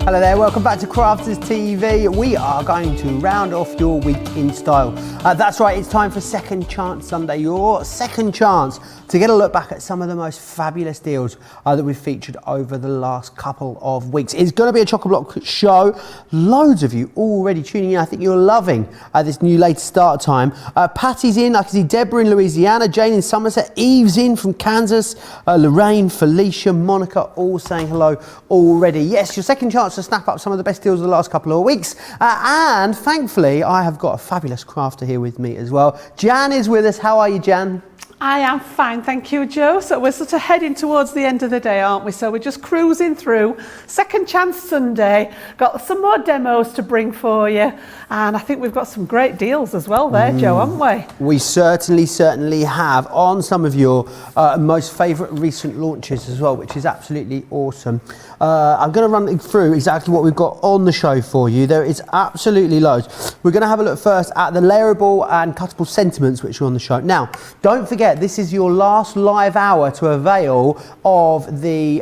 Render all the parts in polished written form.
Hello there, welcome back to Crafters TV. We are going to round off your week in style. That's right, it's time for Second Chance Sunday, your second chance to get a look back at some of the most fabulous deals that we've featured over the last couple of weeks. It's going to be a chock-a-block show. Loads of you already tuning in. I think you're loving this new late start time. Patty's in, I can see Deborah in Louisiana, Jane in Somerset, Eve's in from Kansas, Lorraine, Felicia, Monica, all saying hello already. Yes, your second chance to snap up some of the best deals of the last couple of weeks. And thankfully, I have got a fabulous crafter here with me as well. Jan is with us. How are you, Jan? I am fine, thank you, Joe. So we're sort of heading towards the end of the day, aren't we? So we're just cruising through. Second Chance Sunday. Got some more demos to bring for you. And I think we've got some great deals as well there, Joe, haven't we? We certainly have on some of your most favourite recent launches as well, which is absolutely awesome. I'm going to run through exactly what we've got on the show for you. There is absolutely loads. We're going to have a look first at the Layerable and Cuttable Sentiments, which are on the show. Now, don't forget, this is your last live hour to avail of the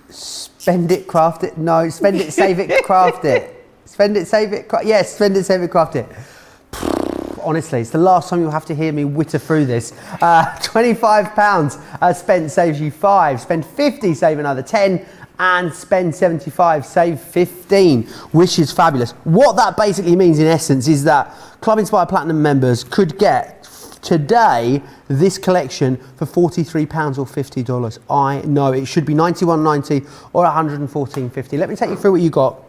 Spend It, Craft It. No, Spend It, Save It, Craft It. Spend It, Save It, yes, Spend It, Save It, Craft It. Honestly, it's the last time you'll have to hear me witter through this. £25 spent saves you 5. Spend 50, save another 10. And spend 75, save 15, which is fabulous. What that basically means in essence is that Club Inspire Platinum members could get today this collection for £43 or $50. I know it should be $91.90 or $114.50. Let me take you through what you got.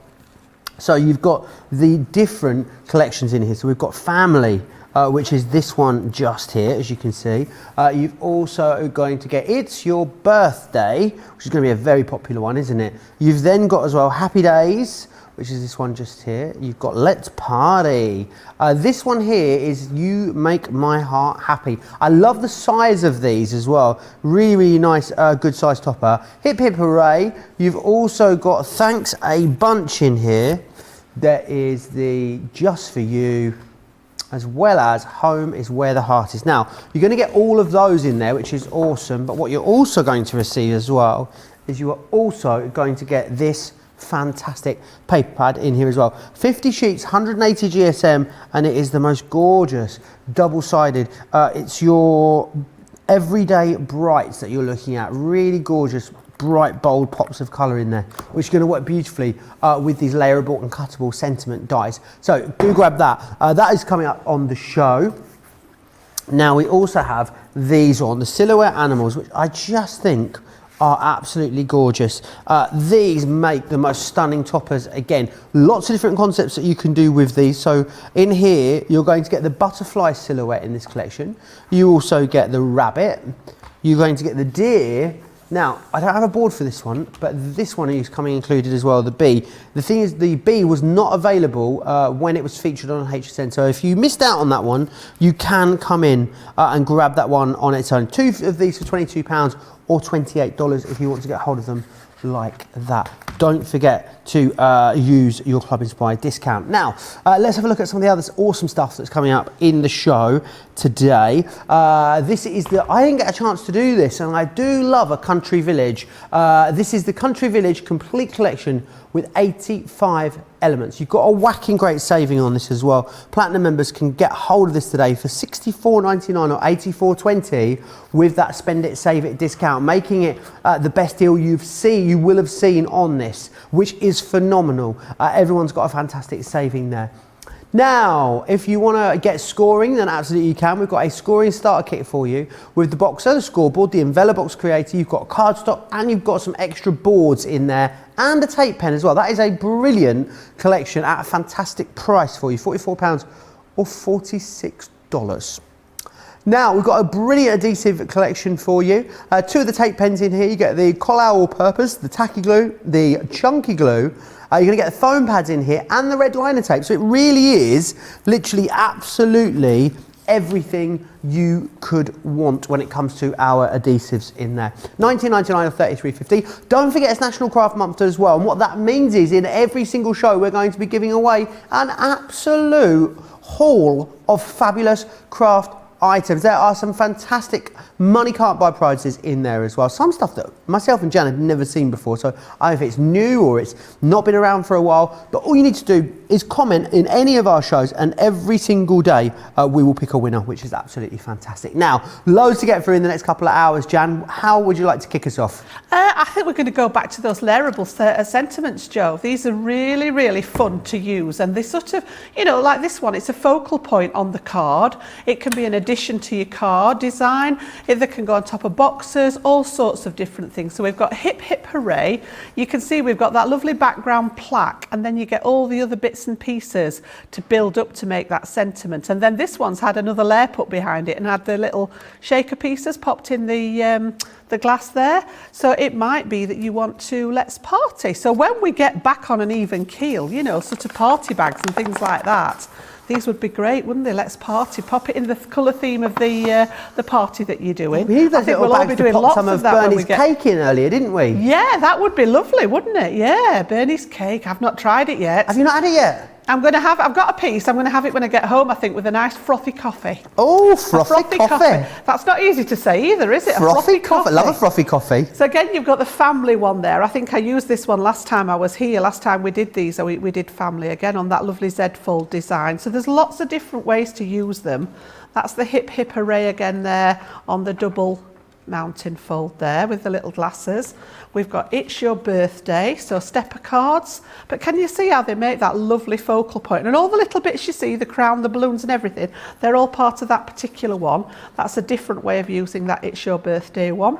So you've got the different collections in here. So we've got family, which is this one just here, as you can see. You've also going to get It's Your Birthday, which is going to be a very popular one, isn't it? You've then got as well Happy Days, which is this one just here. You've got Let's Party. This one here is You Make My Heart Happy. I love the size of these as well. Really nice, good size topper. Hip Hip Hooray. You've also got Thanks a Bunch in here. There is the Just For You, as well as Home is Where the Heart Is. Now, you're going to get all of those in there, which is awesome, but what you're also going to receive as well is you are also going to get this fantastic paper pad in here as well. 50 sheets, 180 GSM, and it is the most gorgeous double-sided. It's your everyday brights that you're looking at. Really gorgeous, bright, bold pops of colour in there, which are going to work beautifully with these layerable and cuttable sentiment dies. So do grab that. That is coming up on the show. Now we also have these on, the silhouette animals, which I just think are absolutely gorgeous. These make the most stunning toppers. Again, lots of different concepts that you can do with these. So in here, you're going to get the butterfly silhouette in this collection. You also get the rabbit. You're going to get the deer. Now, I don't have a board for this one, but this one is coming included as well, the bee. The thing is, the bee was not available when it was featured on HSN, so if you missed out on that one, you can come in and grab that one on its own. 2 of these for £22 or $28 if you want to get hold of them like that. Don't forget to use your Club Inspired discount. Now, let's have a look at some of the other awesome stuff that's coming up in the show today. This is I didn't get a chance to do this, and I do love a country village. This is the Country Village Complete Collection with 85 elements. You've got a whacking great saving on this as well. Platinum members can get hold of this today for $64.99 or $84.20 with that Spend It, Save It discount, making it the best deal you will have seen on this, which is phenomenal. Everyone's got a fantastic saving there. Now, if you want to get scoring, then absolutely you can. We've got a scoring starter kit for you with the boxer, the scoreboard, the Envelobox Creator, you've got cardstock, and you've got some extra boards in there, and a tape pen as well. That is a brilliant collection at a fantastic price for you, £44 or $46. Now, we've got a brilliant adhesive collection for you. 2 of the tape pens in here. You get the Collall All-Purpose, the Tacky Glue, the Chunky Glue. You're going to get the foam pads in here and the red liner tape. So it really is literally absolutely everything you could want when it comes to our adhesives in there. $19.99 or $33.50. Don't forget it's National Craft Month as well. And what that means is in every single show we're going to be giving away an absolute haul of fabulous craft items. There are some fantastic money can't buy prizes in there as well. Some stuff that myself and Jan have never seen before. So I don't know if it's new or it's not been around for a while, but all you need to do is comment in any of our shows, and every single day we will pick a winner, which is absolutely fantastic. Now, loads to get through in the next couple of hours. Jan, how would you like to kick us off? I think we're going to go back to those layerable sentiments, Joe. These are really, really fun to use, and they sort of, you know, like this one, it's a focal point on the card. It can be an addition to your card design. They can go on top of boxes, all sorts of different things. So we've got hip, hip, hooray. You can see we've got that lovely background plaque, and then you get all the other bits and pieces to build up to make that sentiment. And then this one's had another layer put behind it and had the little shaker pieces popped in the glass there. So it might be that you want to let's party. So when we get back on an even keel, you know, sort of party bags and things like that, these would be great, wouldn't they? Let's party. Pop it in the colour theme of the party that you're doing. We need those little we'll all bags be to doing pop lots some of that when Bernie's we get cake in earlier, didn't we? Yeah, that would be lovely, wouldn't it? Yeah, Bernie's cake. I've not tried it yet. Have you not had it yet? I've got a piece. I'm going to have it when I get home, I think, with a nice frothy coffee. Oh, frothy coffee. That's not easy to say either, is it? Frothy coffee. Love a frothy coffee. So again, you've got the family one there. I think I used this one last time I was here. Last time we did these, we did family again on that lovely Z-fold design. So there's lots of different ways to use them. That's the hip, hip, hooray again there on the double mountain fold there with the little glasses. We've got It's Your Birthday, so stepper cards. But can you see how they make that lovely focal point? And all the little bits you see, the crown, the balloons and everything, they're all part of that particular one. That's a different way of using that It's Your Birthday one.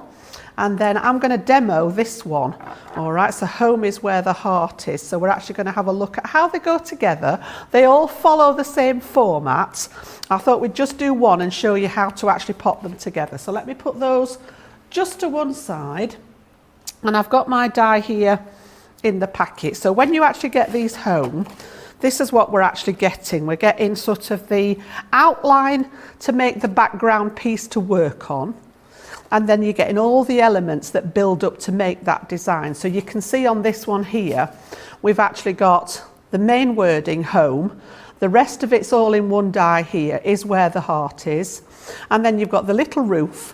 And then I'm going to demo this one. All right, so home is where the heart is. So we're actually going to have a look at how they go together. They all follow the same format. I thought we'd just do one and show you how to actually pop them together. So let me put those just to one side. And I've got my die here in the packet. So when you actually get these home, this is what we're actually getting. We're getting sort of the outline to make the background piece to work on. And then you're getting all the elements that build up to make that design. So you can see on this one here, we've actually got the main wording, home. The rest of it's all in one die here, is where the heart is. And then you've got the little roof,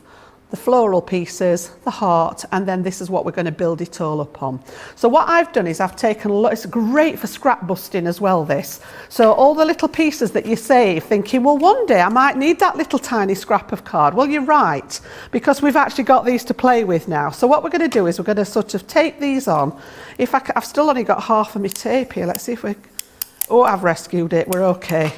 the floral pieces, the heart, and then this is what we're going to build it all up on. So what I've done is I've taken a lot, it's great for scrap busting as well, this. So all the little pieces that you save, thinking, well, one day I might need that little tiny scrap of card. Well, you're right, because we've actually got these to play with now. So what we're going to do is we're going to sort of tape these on. I've still only got half of my tape here. Let's see if we, oh, I've rescued it, we're okay.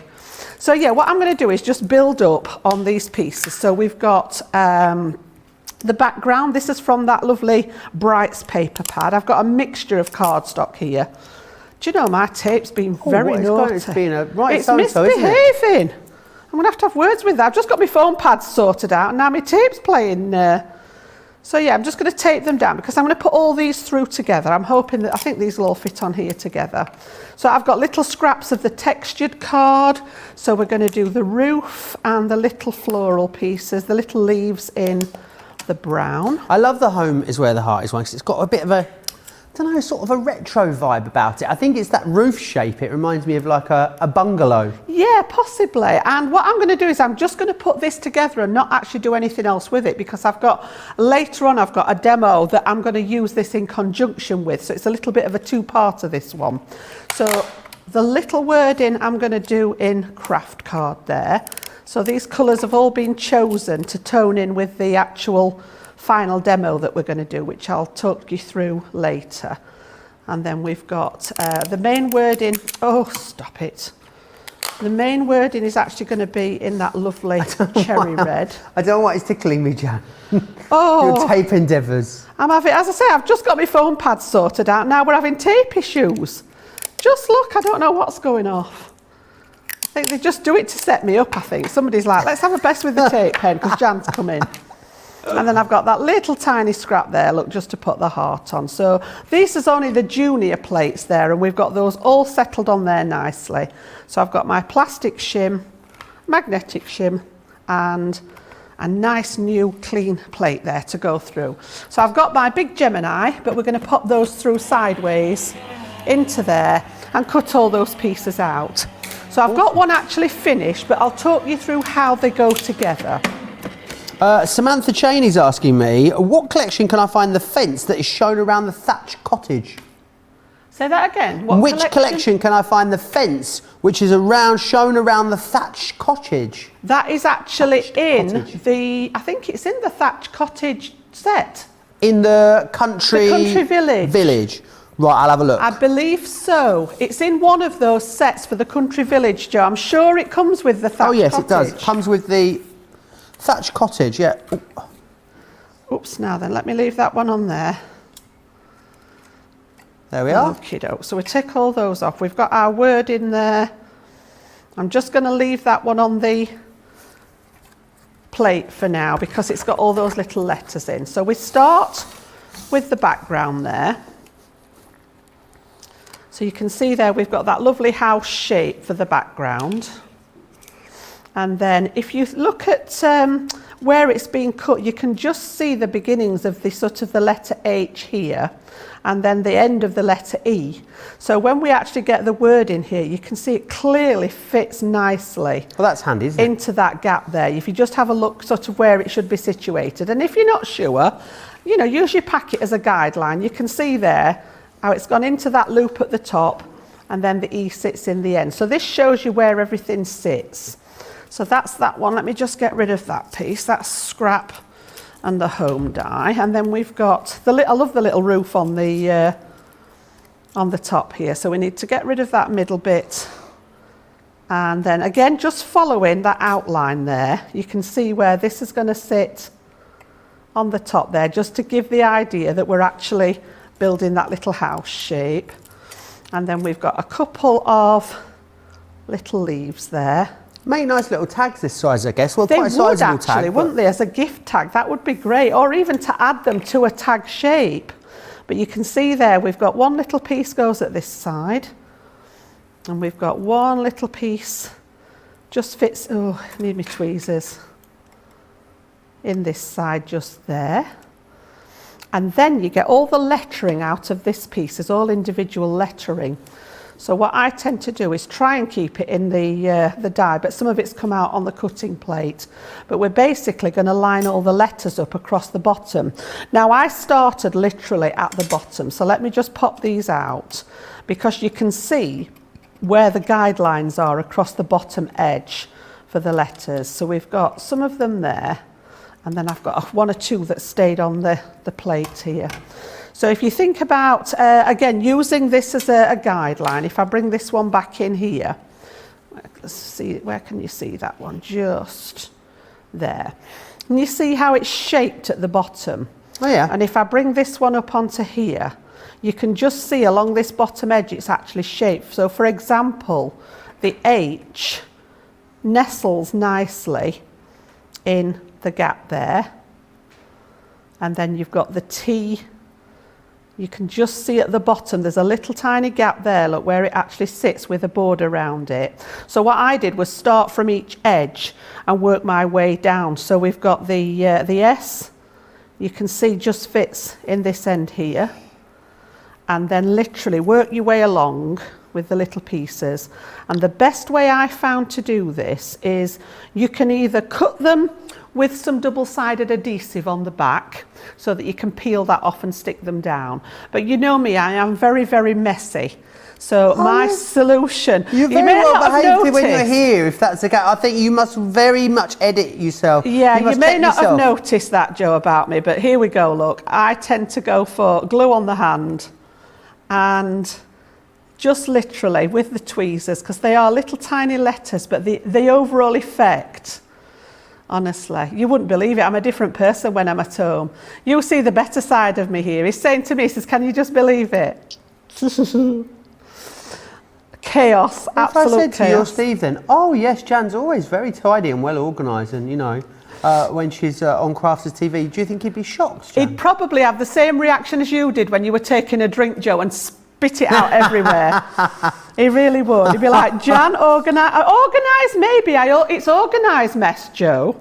So yeah, what I'm going to do is just build up on these pieces. So we've got the background. This is from that lovely Brights paper pad. I've got a mixture of cardstock here. Do you know, my tape's been very naughty. It's been a right It's so-and-so, isn't it? misbehaving. I'm going to have words with that. I've just got my foam pads sorted out and now my tape's playing. So yeah, I'm just going to tape them down because I'm going to put all these through together. I'm hoping that, I think these will all fit on here together. So I've got little scraps of the textured card. So we're going to do the roof and the little floral pieces, the little leaves in the brown. I love the home is where the heart is one because it's got a bit of a, I don't know, sort of a retro vibe about it. I think it's that roof shape. It reminds me of like a bungalow. Yeah, possibly. And what I'm going to do is I'm just going to put this together and not actually do anything else with it because later on I've got a demo that I'm going to use this in conjunction with. So it's a little bit of a two-parter, this one. So the little wording I'm going to do in craft card there. So these colours have all been chosen to tone in with the actual final demo that we're going to do, which I'll talk you through later. And then we've got the main wording. Oh, stop it. The main wording is actually going to be in that lovely cherry red. I don't know what is tickling me, Jan. Oh, your tape endeavours. I'm having, as I say, I've just got my foam pads sorted out. Now we're having tape issues. Just look, I don't know what's going off. I think they just do it to set me up, I think. Somebody's like, let's have a best with the tape pen because Jan's come in. And then I've got that little tiny scrap there, look, just to put the heart on. So this is only the junior plates there, and we've got those all settled on there nicely. So I've got my plastic shim, magnetic shim, and a nice new clean plate there to go through. So I've got my big Gemini, but we're going to pop those through sideways into there and cut all those pieces out. So I've got one actually finished, but I'll talk you through how they go together. Samantha Cheney's asking me, what collection can I find the fence that is shown around the thatched cottage? Say that again. Which collection can I find the fence which is shown around the thatched cottage? That is actually I think it's in the thatched cottage set. In the country village. Right, I'll have a look. I believe so. It's in one of those sets for the country village, Joe. I'm sure it comes with the thatched cottage. Oh yes, it does. It comes with the thatched cottage, yeah. Oops, now then, let me leave that one on there. There we are. Okey-doke. So we tick all those off. We've got our word in there. I'm just going to leave that one on the plate for now because it's got all those little letters in. So we start with the background there. So you can see there we've got that lovely house shape for the background. And then if you look at where it's been cut, you can just see the beginnings of the sort of the letter H here and then the end of the letter E. So when we actually get the word in here, you can see it clearly fits nicely. Well, that's handy, isn't it? Into that gap there. If you just have a look sort of where it should be situated. And if you're not sure, you know, use your packet as a guideline. You can see there how it's gone into that loop at the top and then the E sits in the end. So this shows you where everything sits. So that's that one. Let me just get rid of that piece. That's scrap and the home die. And then we've got I love the little roof on the top here. So we need to get rid of that middle bit. And then again, just following that outline there, you can see where this is going to sit on the top there, just to give the idea that we're actually building that little house shape. And then we've got a couple of little leaves there. Make nice little tags this size, I guess. Well, They quite a would sizable actually, tag, wouldn't they? As a gift tag, that would be great. Or even to add them to a tag shape. But you can see there, we've got one little piece goes at this side. And we've got one little piece just fits, oh, I need my tweezers, in this side just there. And then you get all the lettering out of this piece. It's all individual lettering. So what I tend to do is try and keep it in the die, but some of it's come out on the cutting plate. But we're basically going to line all the letters up across the bottom. Now I started literally at the bottom, so let me just pop these out because you can see where the guidelines are across the bottom edge for the letters. So we've got some of them there. And then I've got one or two that stayed on the plate here. So if you think about, again, using this as a guideline, if I bring this one back in here, let's see, where can you see that one? Just there. And you see how it's shaped at the bottom. Oh yeah. And if I bring this one up onto here, you can just see along this bottom edge it's actually shaped. So for example, the H nestles nicely in the gap there, and then you've got the T. You can just see at the bottom there's a little tiny gap there, look, where it actually sits with a border around it. So what I did was start from each edge and work my way down. So we've got the S, you can see just fits in this end here, and then literally work your way along with the little pieces. And the best way I found to do this is you can either cut them with some double-sided adhesive on the back so that you can peel that off and stick them down. But you know me, I am very, very messy. So my solution... You're very well behaved when you're here, if that's the case. I think you must very much edit yourself. Yeah, you may not have noticed that, Joe, about me, but here we go, look. I tend to go for glue on the hand and just literally with the tweezers, because they are little tiny letters, but the overall effect... Honestly, you wouldn't believe it. I'm a different person when I'm at home. You'll see the better side of me here. He's saying to me, he says, can you just believe it? Chaos, absolute chaos. If I said to your Steve then, oh yes, Jan's always very tidy and well organised, and you know, when she's on Crafters TV, do you think he'd be shocked, Jan? He'd probably have the same reaction as you did when you were taking a drink, Joe, and spit it out everywhere. He really would. He'd be like, Jan, organised maybe. It's organised mess, Joe.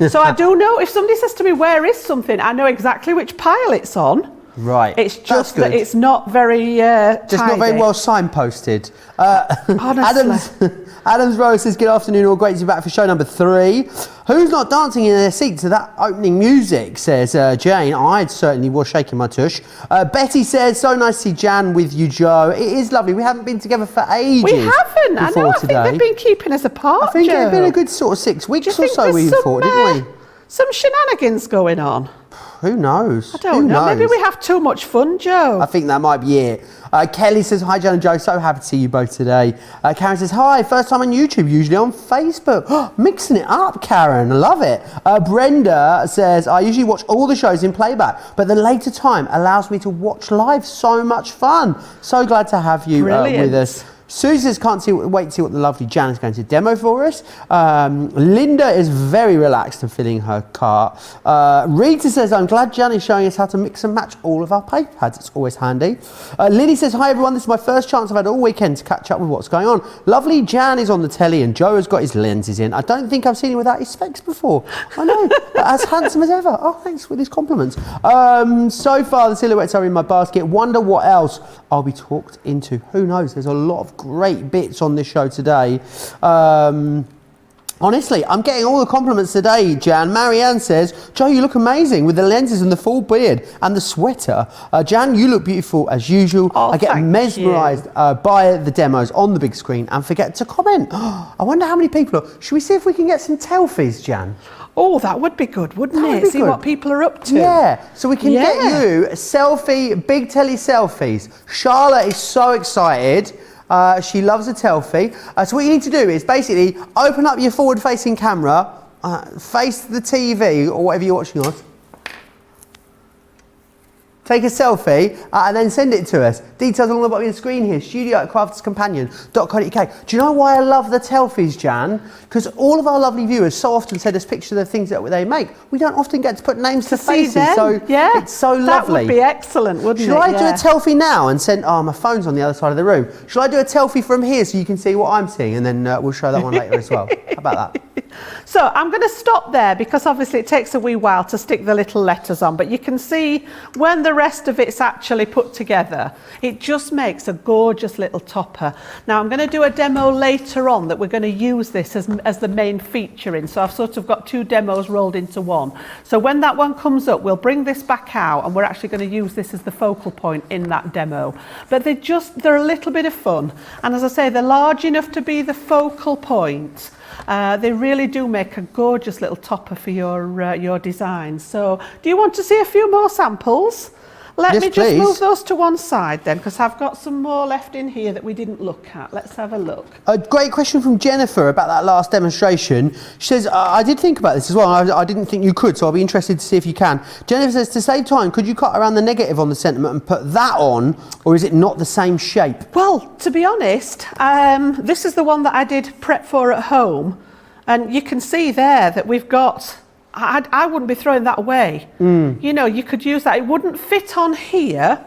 So I do know if somebody says to me, where is something? I know exactly which pile it's on. Right. It's That's just that good. it's not very Just not very tidy. well signposted. Honestly. Adams Rose says, good afternoon, all great to be back for show number 3. Who's not dancing in their seat to that opening music, says Jane. I certainly was shaking my tush. Betty says, so nice to see Jan with you, Joe. It is lovely. We haven't been together for ages. We haven't. I know. I think today. they've been keeping us apart, I think it had Joe. been a good sort of 6 weeks Do you or think so there's we some, thought, didn't we? Some shenanigans going on? Who knows? I don't know. Maybe we have too much fun, Joe. I think that might be it. Kelly says, hi, Jan and Joe. So happy to see you both today. Karen says, hi, first time on YouTube, usually on Facebook. Mixing it up, Karen. I love it. Brenda says, I usually watch all the shows in playback, but the later time allows me to watch live. So much fun. So glad to have you with us. Susie says, wait to see what the lovely Jan is going to demo for us. Linda is very relaxed and filling her cart. Rita says, I'm glad Jan is showing us how to mix and match all of our paper pads. It's always handy. Lily says, hi everyone, this is my first chance I've had all weekend to catch up with what's going on. Lovely Jan is on the telly and Joe has got his lenses in. I don't think I've seen him without his specs before. I know, as handsome as ever. Oh, thanks for these compliments. So far the silhouettes are in my basket. Wonder what else I'll be talked into. Who knows? There's a lot of great bits on this show today. Honestly, I'm getting all the compliments today, Jan. Marianne says, Joe, you look amazing with the lenses and the full beard and the sweater. Jan, you look beautiful as usual. Oh, I get mesmerised by the demos on the big screen and forget to comment. I wonder how many people are. Should we see if we can get some selfies, Jan? Oh, that would be good, wouldn't That would it? be See good. what people are up to. Yeah, so we can get you a selfie, big telly selfies. Charlotte is so excited. She loves a selfie. So what you need to do is basically open up your forward-facing camera, face the TV or whatever you're watching on. Take a selfie and then send it to us. Details on the bottom of the screen here, studio@crafterscompanion.co.uk. Do you know why I love the selfies, Jan? Because all of our lovely viewers so often send us pictures of the things that they make. We don't often get to put names to faces, so it's so lovely. That would be excellent, wouldn't it? Shall I do a selfie now and send, my phone's on the other side of the room. Shall I do a selfie from here so you can see what I'm seeing and then we'll show that one later as well? How about that? So I'm going to stop there because obviously it takes a wee while to stick the little letters on, but you can see when the rest of it's actually put together, it just makes a gorgeous little topper. Now I'm going to do a demo later on that we're going to use this as the main feature in. So I've sort of got 2 demos rolled into one. So when that one comes up, we'll bring this back out and we're actually going to use this as the focal point in that demo. But they're a little bit of fun. And as I say, they're large enough to be the focal point. They really do make a gorgeous little topper for your designs. So do you want to see a few more samples? Let me just move those to one side then, because I've got some more left in here that we didn't look at. Let's have a look. A great question from Jennifer about that last demonstration. She says, I did think about this as well. I didn't think you could, so I'll be interested to see if you can. Jennifer says, to save time, could you cut around the negative on the sentiment and put that on, or is it not the same shape? Well, to be honest, this is the one that I did prep for at home, and you can see there that we've got... I wouldn't be throwing that away. You know, you could use that. It wouldn't fit on here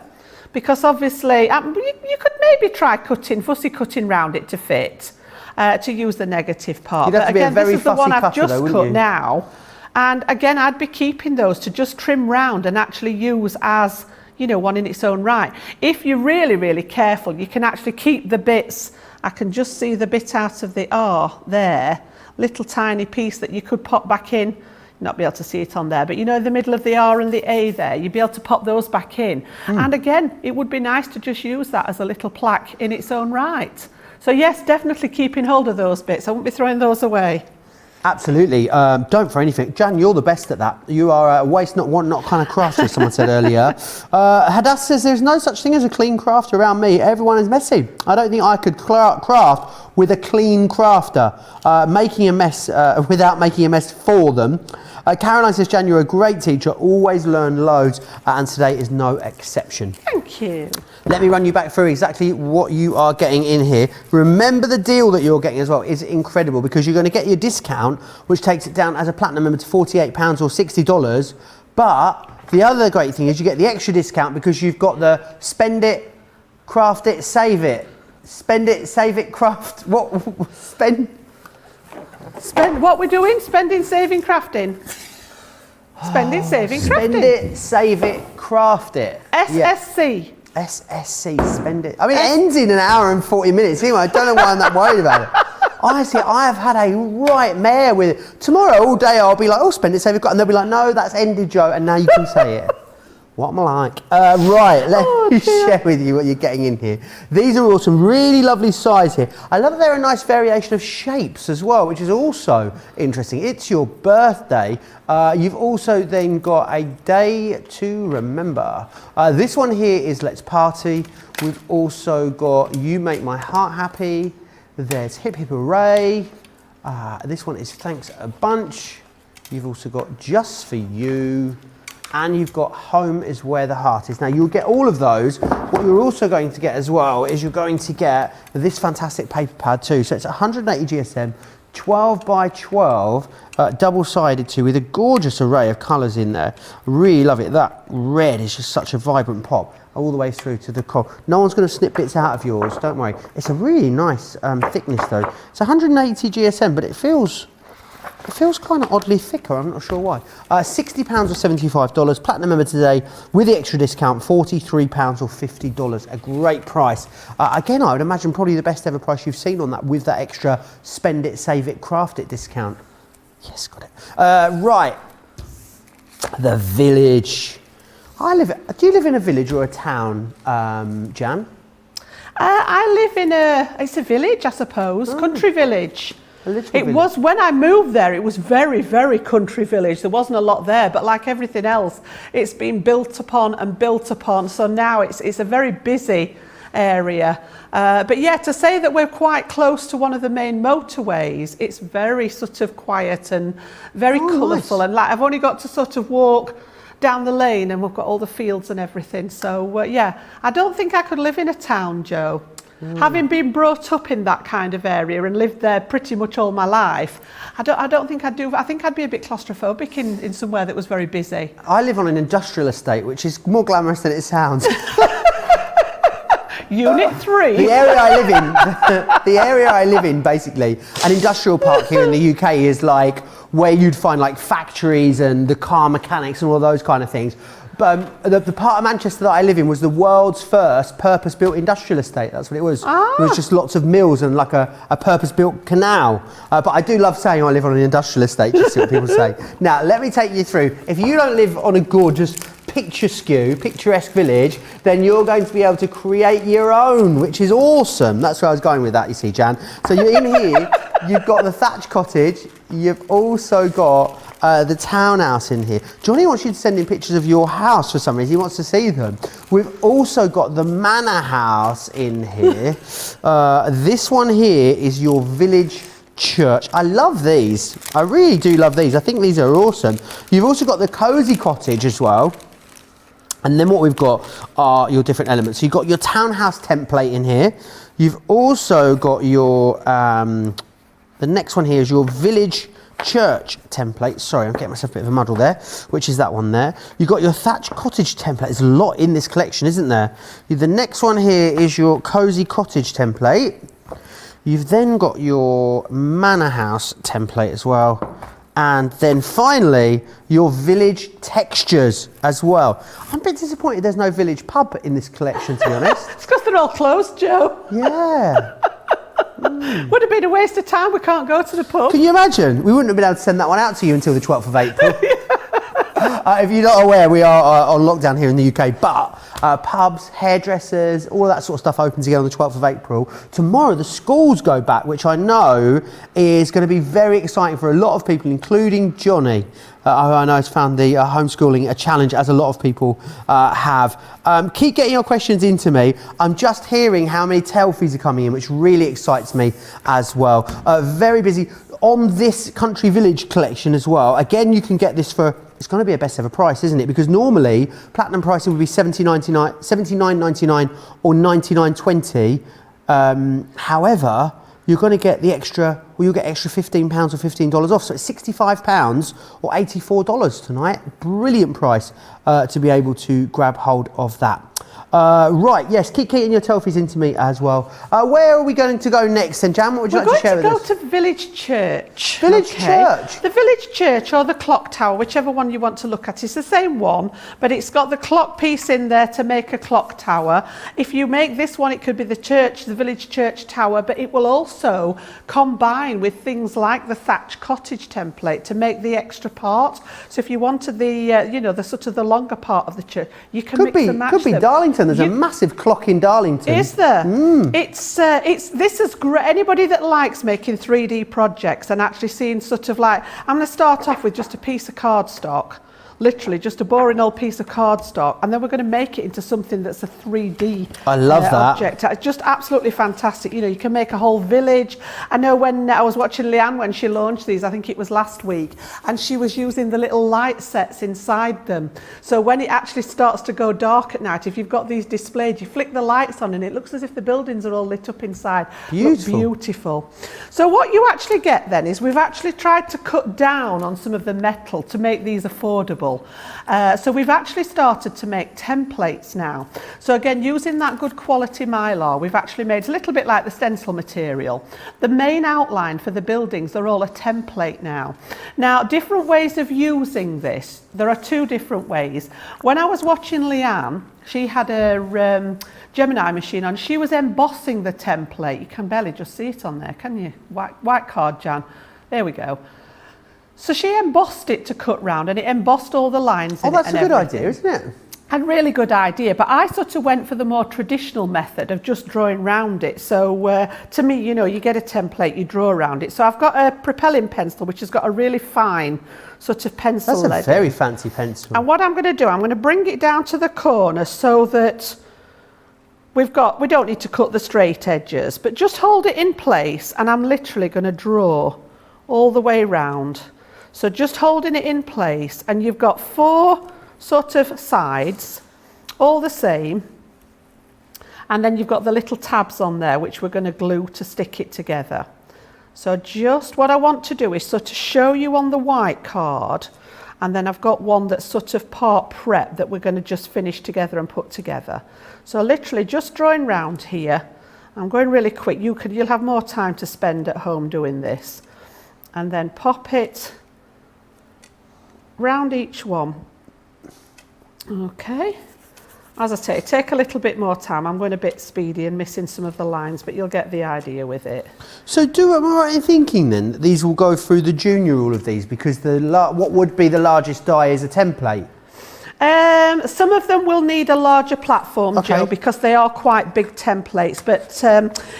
because obviously you could maybe try fussy cutting round it to fit, to use the negative part. You'd have to be a very this is the fussy one I've cutter just though, wouldn't cut you? now. And again, I'd be keeping those to just trim round and actually use as, you know, one in its own right. If you're really, really careful, you can actually keep the bits. I can just see the bit out of the R there, little tiny piece that you could pop back in. Not be able to see it on there, but you know, in the middle of the R and the A there, you'd be able to pop those back in. And again, it would be nice to just use that as a little plaque in its own right. So yes, definitely keeping hold of those bits. I won't be throwing those away. Absolutely. Don't for anything. Jan, you're the best at that. You are a waste, not want, not kind of crafter, as someone said earlier. Hadass says, there's no such thing as a clean crafter around me. Everyone is messy. I don't think I could craft with a clean crafter, making a mess without making a mess for them. Caroline says, Jan, you're a great teacher, always learn loads, and today is no exception. Thank you. Let me run you back through exactly what you are getting in here. Remember, the deal that you're getting as well is incredible because you're going to get your discount, which takes it down as a platinum member to £48 or $60. But the other great thing is you get the extra discount because you've got the spend it, craft it, save it. Spend it, save it, craft. What? Spend. What we're doing? Spending, saving, crafting. Spend it, save it, craft Spend it, save it, craft it. SSC. SSC, spend it. I mean, it ends in an hour and 40 minutes anyway. I don't know why I'm that worried about it. Honestly, I have had a right mare with it. Tomorrow, all day, I'll be like, oh, spend it, save it, and they'll be like, no, that's ended, Joe, and now you can say it. What am I like? Right, let me share with you what you're getting in here. These are awesome, really lovely size here. I love that they're a nice variation of shapes as well, which is also interesting. It's your birthday. You've also then got a day to remember. This one here is Let's Party. We've also got You Make My Heart Happy. There's Hip Hip Hooray. This one is Thanks a Bunch. You've also got Just For You. And you've got Home Is Where the Heart Is. Now you'll get all of those. What you're also going to get as well is you're going to get this fantastic paper pad too. So it's 180 GSM, 12 by 12, double-sided too, with a gorgeous array of colours in there. Really love it. That red is just such a vibrant pop all the way through to the coral. No one's going to snip bits out of yours, don't worry. It's a really nice thickness though. It's 180 GSM, but it feels kind of oddly thicker, I'm not sure why. £60 or $75, platinum member today with the extra discount, £43 or $50, a great price. Again, I would imagine probably the best ever price you've seen on that with that extra spend it, save it, craft it discount. Yes, got it. Right, the village. Do you live in a village or a town, Jan? I live in it's a village, I suppose, country village. It was, when I moved there, it was very, very country village. There wasn't a lot there, but like everything else, it's been built upon and built upon. So now it's a very busy area. But yeah, to say that we're quite close to one of the main motorways, it's very sort of quiet and very colourful. Nice. And like I've only got to sort of walk down the lane and we've got all the fields and everything. So yeah, I don't think I could live in a town, Joe. Having been brought up in that kind of area and lived there pretty much all my life, I don't think I'd do. I think I'd be a bit claustrophobic in somewhere that was very busy. I live on an industrial estate, which is more glamorous than it sounds. Unit 3. The area I live in, basically, an industrial park here in the UK is like where you'd find like factories and the car mechanics and all those kind of things. But the part of Manchester that I live in was the world's first purpose-built industrial estate. That's what it was. It was just lots of mills and like a purpose-built canal. But I do love saying I live on an industrial estate, just to see what people say. Now, let me take you through. If you don't live on a gorgeous, picturesque village, then you're going to be able to create your own, which is awesome. That's where I was going with that, you see, Jan. So you're in here, you've got the thatch cottage, you've also got the townhouse in here. Johnny wants you to send in pictures of your house for some reason. He wants to see them. We've also got the manor house in here. This one here is your village church. I love these. I really do love these. I think these are awesome. You've also got the cosy cottage as well. And then what we've got are your different elements. So you've got your townhouse template in here. You've also got your, the next one here is your village church template. Sorry, I'm getting myself a bit of a muddle there, which is that one there. You've got your thatch cottage template. There's a lot in this collection, isn't there? The next one here is your cozy cottage template. You've then got your manor house template as well. And then finally, your village textures as well. I'm a bit disappointed there's no village pub in this collection, to be honest. It's because they're all closed, Joe. Yeah. Would have been a waste of time. We can't go to the pub. Can you imagine? We wouldn't have been able to send that one out to you until the 12th of April. If you're not aware, we are on lockdown here in the UK, but pubs, hairdressers, all that sort of stuff opens again on the 12th of April. Tomorrow the schools go back, which I know is going to be very exciting for a lot of people, including Johnny, who I know has found the homeschooling a challenge, as a lot of people have. Keep getting your questions into me. I'm just hearing how many selfies are coming in, which really excites me as well. Very busy on this country village collection as well. Again, you can get this for, it's going to be a best ever price, isn't it? Because normally platinum pricing would be $79.99 or $99.20. However, you're going to get the extra or you'll get extra £15 or $15 off. So it's £65 or $84 tonight. Brilliant price to be able to grab hold of that. Right, yes, keep keeping your toffees into me as well. Where are we going to go next then, Jan? What would you like to share with us? We're going to go to Village Church. Village Church? The Village Church or the clock tower, whichever one you want to look at. It's the same one, but it's got the clock piece in there to make a clock tower. If you make this one, it could be the church, the Village Church tower, but it will also combine with things like the thatch cottage template to make the extra part. So if you wanted the, you know, the sort of the longer part of the church, you can mix and match them. Could be Darlington. There's a massive clock in Darlington. Is there? This is great. Anybody that likes making 3D projects and actually seeing sort of like, I'm going to start off with just a piece of cardstock. Literally just a boring old piece of cardstock, and then we're going to make it into something that's a 3D I love that object. It's just absolutely fantastic. You know, you can make a whole village. I know when I was watching Leanne when she launched these, I think it was last week, and she was using the little light sets inside them. So when it actually starts to go dark at night, if you've got these displayed, you flick the lights on and it looks as if the buildings are all lit up inside. Beautiful. Beautiful. So what you actually get then is we've actually tried to cut down on some of the metal to make these affordable. So we've actually started to make templates now. So again, using that good quality mylar, we've actually made a little bit like the stencil material. The main outline for the buildings are all a template now. Now, different ways of using this. There are two different ways. When I was watching Leanne, she had a Gemini machine on. She was embossing the template. You can barely just see it on there, can you? White card, Jan. There we go. So she embossed it to cut round, and it embossed all the lines in it. Oh, that's a good idea, isn't it? And really good idea, but I sort of went for the more traditional method of just drawing round it. So to me, you know, you get a template, you draw around it. So I've got a propelling pencil, which has got a really fine sort of pencil lead. That's a very fancy pencil. And what I'm going to do, I'm going to bring it down to the corner so that we don't need to cut the straight edges, but just hold it in place, and I'm literally going to draw all the way round. So just holding it in place, and you've got 4 sort of sides, all the same, and then you've got the little tabs on there which we're going to glue to stick it together. So just what I want to do is sort of show you on the white card, and then I've got one that's sort of part prep that we're going to just finish together and put together. So literally just drawing round here. I'm going really quick. You'll have more time to spend at home doing this, and then pop it round each one. Okay, as I say, take a little bit more time. I'm going a bit speedy and missing some of the lines, but you'll get the idea with it. So am I right in thinking then that these will go through the junior all of these, because what would be the largest die is a template? Some of them will need a larger platform, okay, Joe, because they are quite big templates. But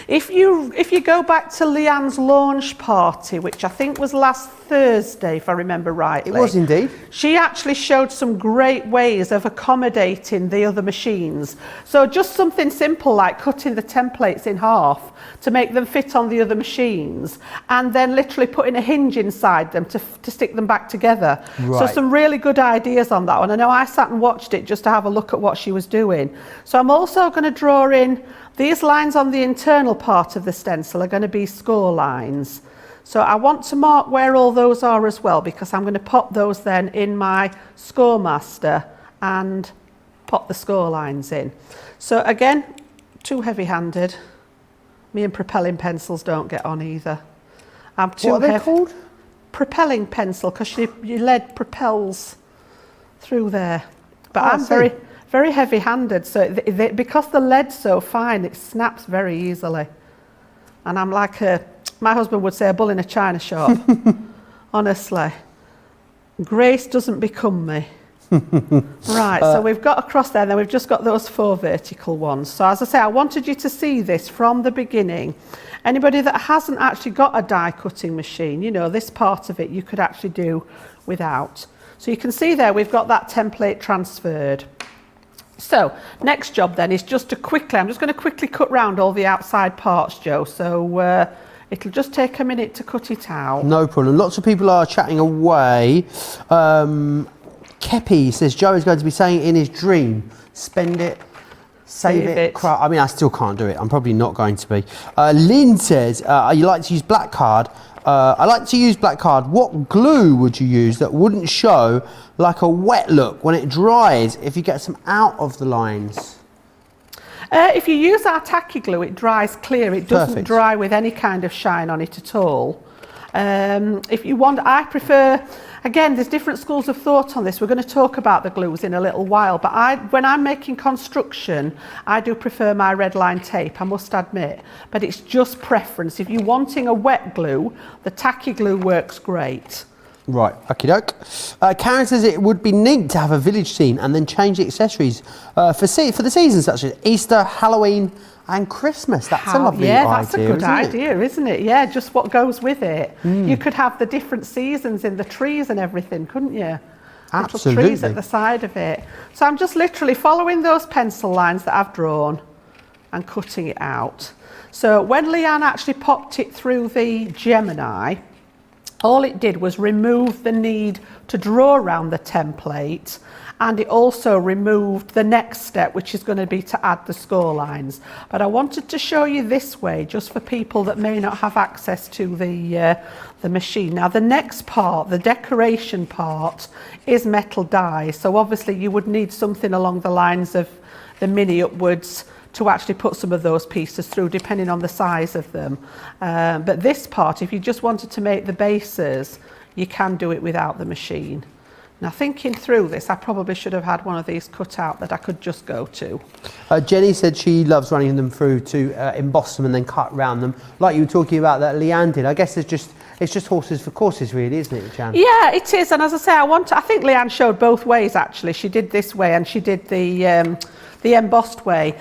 if you go back to Leanne's launch party, which I think was last Thursday, if I remember rightly. It was indeed. She actually showed some great ways of accommodating the other machines. So just something simple like cutting the templates in half to make them fit on the other machines, and then literally putting a hinge inside them to stick them back together. Right. So some really good ideas on that one. I know I sat and watched it just to have a look at what she was doing. So I'm also going to draw in these lines on the internal part of the stencil are going to be score lines. So I want to mark where all those are as well, because I'm going to pop those then in my score master and pop the score lines in. So again, too heavy-handed. Me and propelling pencils don't get on either. I'm too What are they called? Propelling pencil, because your lead propels through there. But I'm very heavy-handed, so because the lead's so fine, it snaps very easily. And I'm like my husband would say, a bull in a china shop. Honestly. Grace doesn't become me. Right, so we've got across there, then we've just got those 4 vertical ones. So as I say, I wanted you to see this from the beginning. Anybody that hasn't actually got a die cutting machine, you know, this part of it you could actually do without. So you can see there we've got that template transferred. So next job then is just to I'm just going to quickly cut round all the outside parts, Joe. So it'll just take a minute to cut it out. No problem. Lots of people are chatting away. Kepi says Joe is going to be saying in his dream, spend it, save it. I mean, I still can't do it. I'm probably not going to be. Lynn says, you like to use black card I like to use black card. What glue would you use that wouldn't show like a wet look when it dries if you get some out of the lines? If you use our tacky glue, it dries clear. It doesn't Perfect. dry with any kind of shine on it at all. If you want, I prefer, again, there's different schools of thought on this. We're going to talk about the glues in a little while, but when I'm making construction, I do prefer my red line tape, I must admit, but it's just preference. If you're wanting a wet glue, the tacky glue works great. Right, okie doke. Karen says it would be neat to have a village scene and then change the accessories for the seasons such as Easter, Halloween and Christmas. That's a lovely idea. Yeah, that's a good idea, isn't it? Yeah, just what goes with it. You could have the different seasons in the trees and everything, couldn't you? Absolutely. Little trees at the side of it. So I'm just literally following those pencil lines that I've drawn and cutting it out. So when Leanne actually popped it through the Gemini, all it did was remove the need to draw around the template, and it also removed the next step, which is going to be to add the score lines. But I wanted to show you this way, just for people that may not have access to the machine. Now the next part, the decoration part, is metal die. So obviously you would need something along the lines of the mini upwards to actually put some of those pieces through, depending on the size of them. But this part, if you just wanted to make the bases, you can do it without the machine. Now thinking through this, I probably should have had one of these cut out that I could just go to. Jenny said she loves running them through to emboss them and then cut around them, like you were talking about that Leanne did. I guess it's just horses for courses, really, isn't it, Jan? Yeah, it is. And as I say, I think Leanne showed both ways, actually. She did this way and she did the embossed way.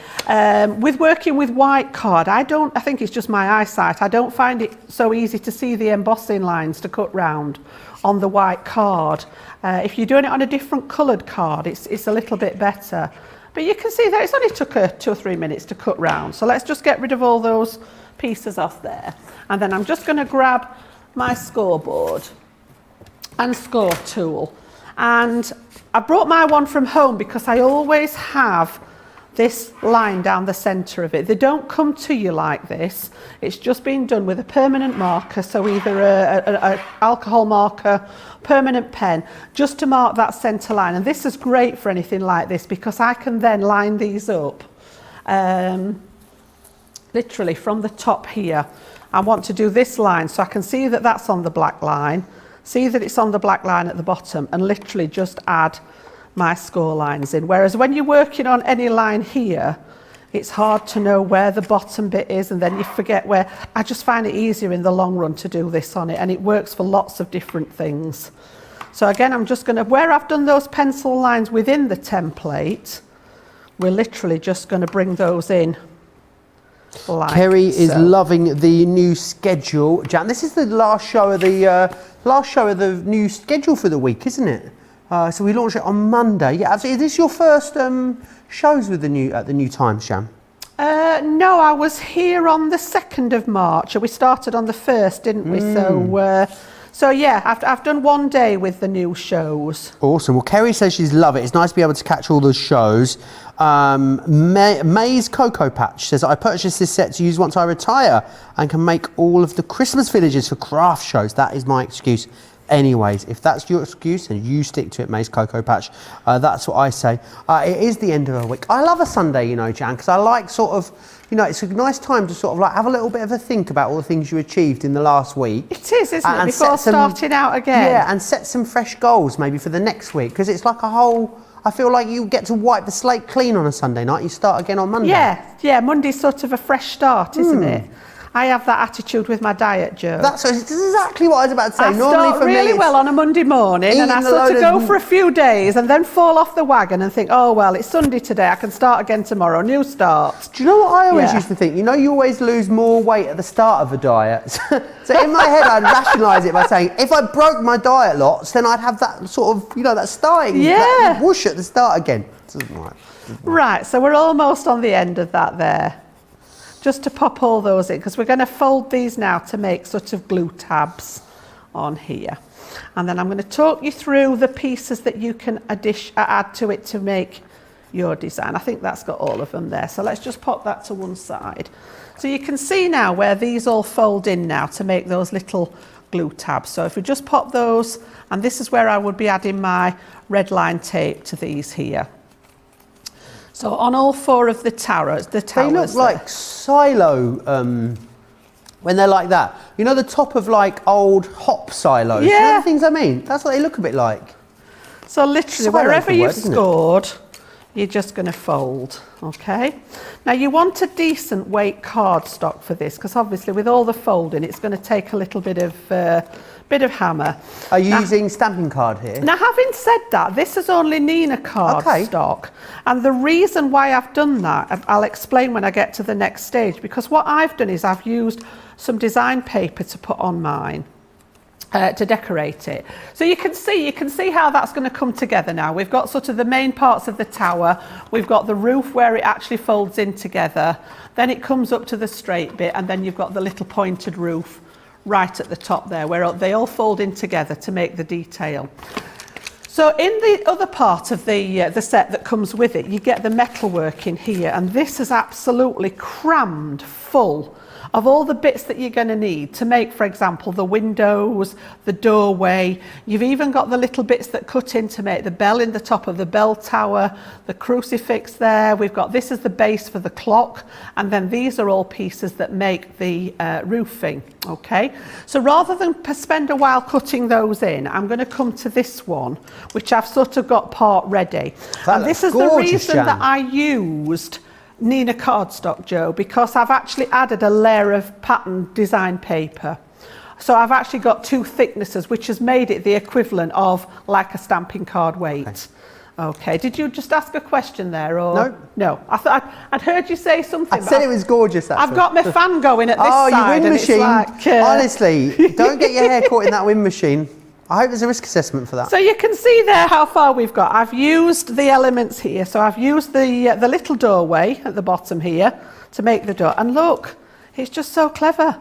With working with white card, I think it's just my eyesight. I don't find it so easy to see the embossing lines to cut round on the white card. If you're doing it on a different coloured card, it's a little bit better. But you can see that it's only took 2 or 3 minutes to cut round. So let's just get rid of all those pieces off there. And then I'm just going to grab my scoreboard and score tool. And I brought my one from home because I always have this line down the centre of it. They don't come to you like this. It's just been done with a permanent marker, so either a alcohol marker, permanent pen, just to mark that centre line. And this is great for anything like this because I can then line these up literally from the top here. I want to do this line so I can see that that's on the black line, see that it's on the black line at the bottom, and literally just add my score lines in. Whereas when you're working on any line here, it's hard to know where the bottom bit is, and then you forget where. I just find it easier in the long run to do this on it, and it works for lots of different things. So again, I'm just going to, where I've done those pencil lines within the template, we're literally just going to bring those in. Like Kerry is so. loving the new schedule. Jan, this is the last show of the new schedule for the week, isn't it? So we launched it on Monday. Yeah, absolutely. Is this your first shows with the new times, Jan? No, I was here on the 2nd of March. We started on the 1st, didn't we? So yeah, I've done one day with the new shows. Awesome. Well, Kerry says she's love it. It's nice to be able to catch all those shows. May's Cocoa Patch says, I purchased this set to use once I retire and can make all of the Christmas villages for craft shows. That is my excuse. Anyways, if that's your excuse, then you stick to it, May's Cocoa Patch. That's what I say. It is the end of a week. I love a Sunday, you know, Jan, because I like sort of, you know, it's a nice time to sort of like have a little bit of a think about all the things you achieved in the last week. It is, isn't it? Before starting out again. Yeah, and set some fresh goals maybe for the next week, because it's like a whole, I feel like you get to wipe the slate clean on a Sunday night. You start again on Monday. Yeah, Monday's sort of a fresh start, isn't it? I have that attitude with my diet, Joe. That's exactly what I was about to say. I start really well on a Monday morning, and I sort of go for a few days and then fall off the wagon and think, oh, well, it's Sunday today, I can start again tomorrow, new start. Do you know what I always used to think? You know, you always lose more weight at the start of a diet. So in my head, I'd rationalise it by saying, if I broke my diet lots, then I'd have that sort of, you know, that starting, that whoosh at the start again. Right, so we're almost on the end of that there. Just to pop all those in, because we're going to fold these now to make sort of glue tabs on here. And then I'm going to talk you through the pieces that you can add to it to make your design. I think that's got all of them there. So let's just pop that to one side. So you can see now where these all fold in now to make those little glue tabs. So if we just pop those, and this is where I would be adding my red line tape to these here. So on all 4 of the towers, they look like silo when they're like that. You know the top of like old hop silos? Yeah. You know the things I mean? That's what they look a bit like. So literally, wherever you've scored, you're just going to fold, okay? Now you want a decent weight cardstock for this, because obviously with all the folding, it's going to take a little bit of hammer. Are you using stamping card here? Now, having said that, this is only Nina cardstock, and the reason why I've done that, I'll explain when I get to the next stage, because what I've done is I've used some design paper to put on mine. To decorate it. So you can see how that's going to come together now. We've got sort of the main parts of the tower, we've got the roof where it actually folds in together, then it comes up to the straight bit, and then you've got the little pointed roof right at the top there where they all fold in together to make the detail. So in the other part of the set that comes with it, you get the metalwork in here, and this is absolutely crammed full of all the bits that you're going to need to make, for example, the windows, the doorway. You've even got the little bits that cut in to make the bell in the top of the bell tower, the crucifix there. We've got this as the base for the clock, and then these are all pieces that make the roofing, okay? So rather than spend a while cutting those in, I'm going to come to this one, which I've sort of got part ready. And this is the reason that I used Nina cardstock, Joe, because I've actually added a layer of pattern design paper. So I've actually got 2 thicknesses, which has made it the equivalent of like a stamping card weight. Okay. Did you just ask a question there, or no? No. I thought I'd heard you say something. I said it was gorgeous. Actually. I've got my fan going at this side. Oh, your wind machine! Like, honestly, don't get your hair caught in that wind machine. I hope there's a risk assessment for that. So you can see there how far we've got. I've used the elements here. So I've used the little doorway at the bottom here to make the door. And look, it's just so clever.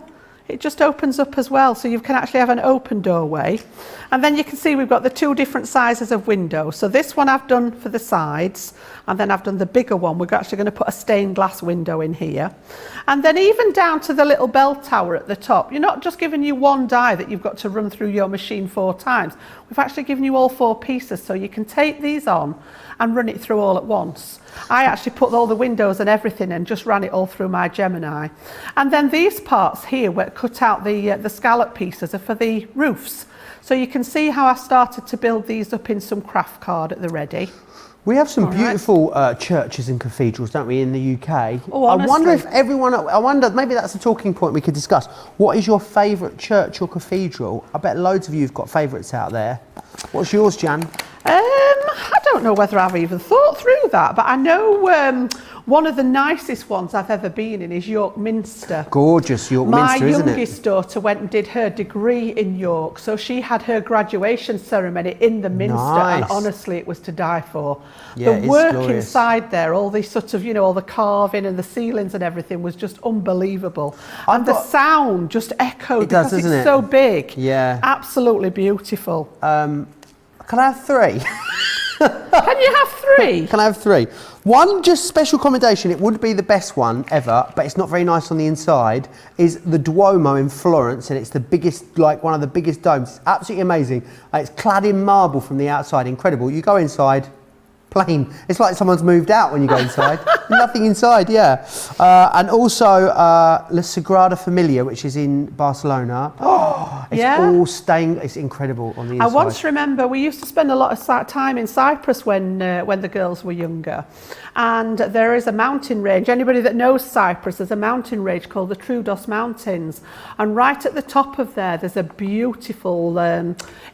It just opens up as well. So you can actually have an open doorway. And then you can see we've got the 2 different sizes of windows. So this one I've done for the sides, and then I've done the bigger one. We're actually going to put a stained glass window in here. And then even down to the little bell tower at the top, you're not just giving you one die that you've got to run through your machine 4 times. We've actually given you all 4 pieces, so you can take these on and run it through all at once. I actually put all the windows and everything and just ran it all through my Gemini. And then these parts here where cut out the scallop pieces are for the roofs. So you can see how I started to build these up in some craft card at the ready. We have some beautiful churches and cathedrals, don't we, in the UK? Oh, honestly. I wonder, maybe that's a talking point we could discuss. What is your favourite church or cathedral? I bet loads of you have got favourites out there. What's yours, Jan? I don't know whether I've even thought through that, but I know one of the nicest ones I've ever been in is York Minster. Gorgeous York Minster, isn't it? My youngest daughter went and did her degree in York, so she had her graduation ceremony in the Minster, and honestly, it was to die for. Yeah, the work glorious. inside there, all these sort of, all the carving and the ceilings and everything was just unbelievul. And the sound just echoed because it's so big. Yeah. Absolutely beautiful. Can I have 3? Can you have 3? Can I have 3? One just special commendation, it would be the best one ever, but it's not very nice on the inside, is the Duomo in Florence, and it's the biggest, like one of the biggest domes. It's absolutely amazing. It's clad in marble from the outside, incredible. You go inside, plain. It's like someone's moved out when you go inside. Nothing inside, yeah. And also La Sagrada Familia, which is in Barcelona. It's all stained. It's incredible on the inside. I once remember we used to spend a lot of time in Cyprus when the girls were younger. And there is a mountain range. Anybody that knows Cyprus, there's a mountain range called the Troodos Mountains. And right at the top of there's a beautiful,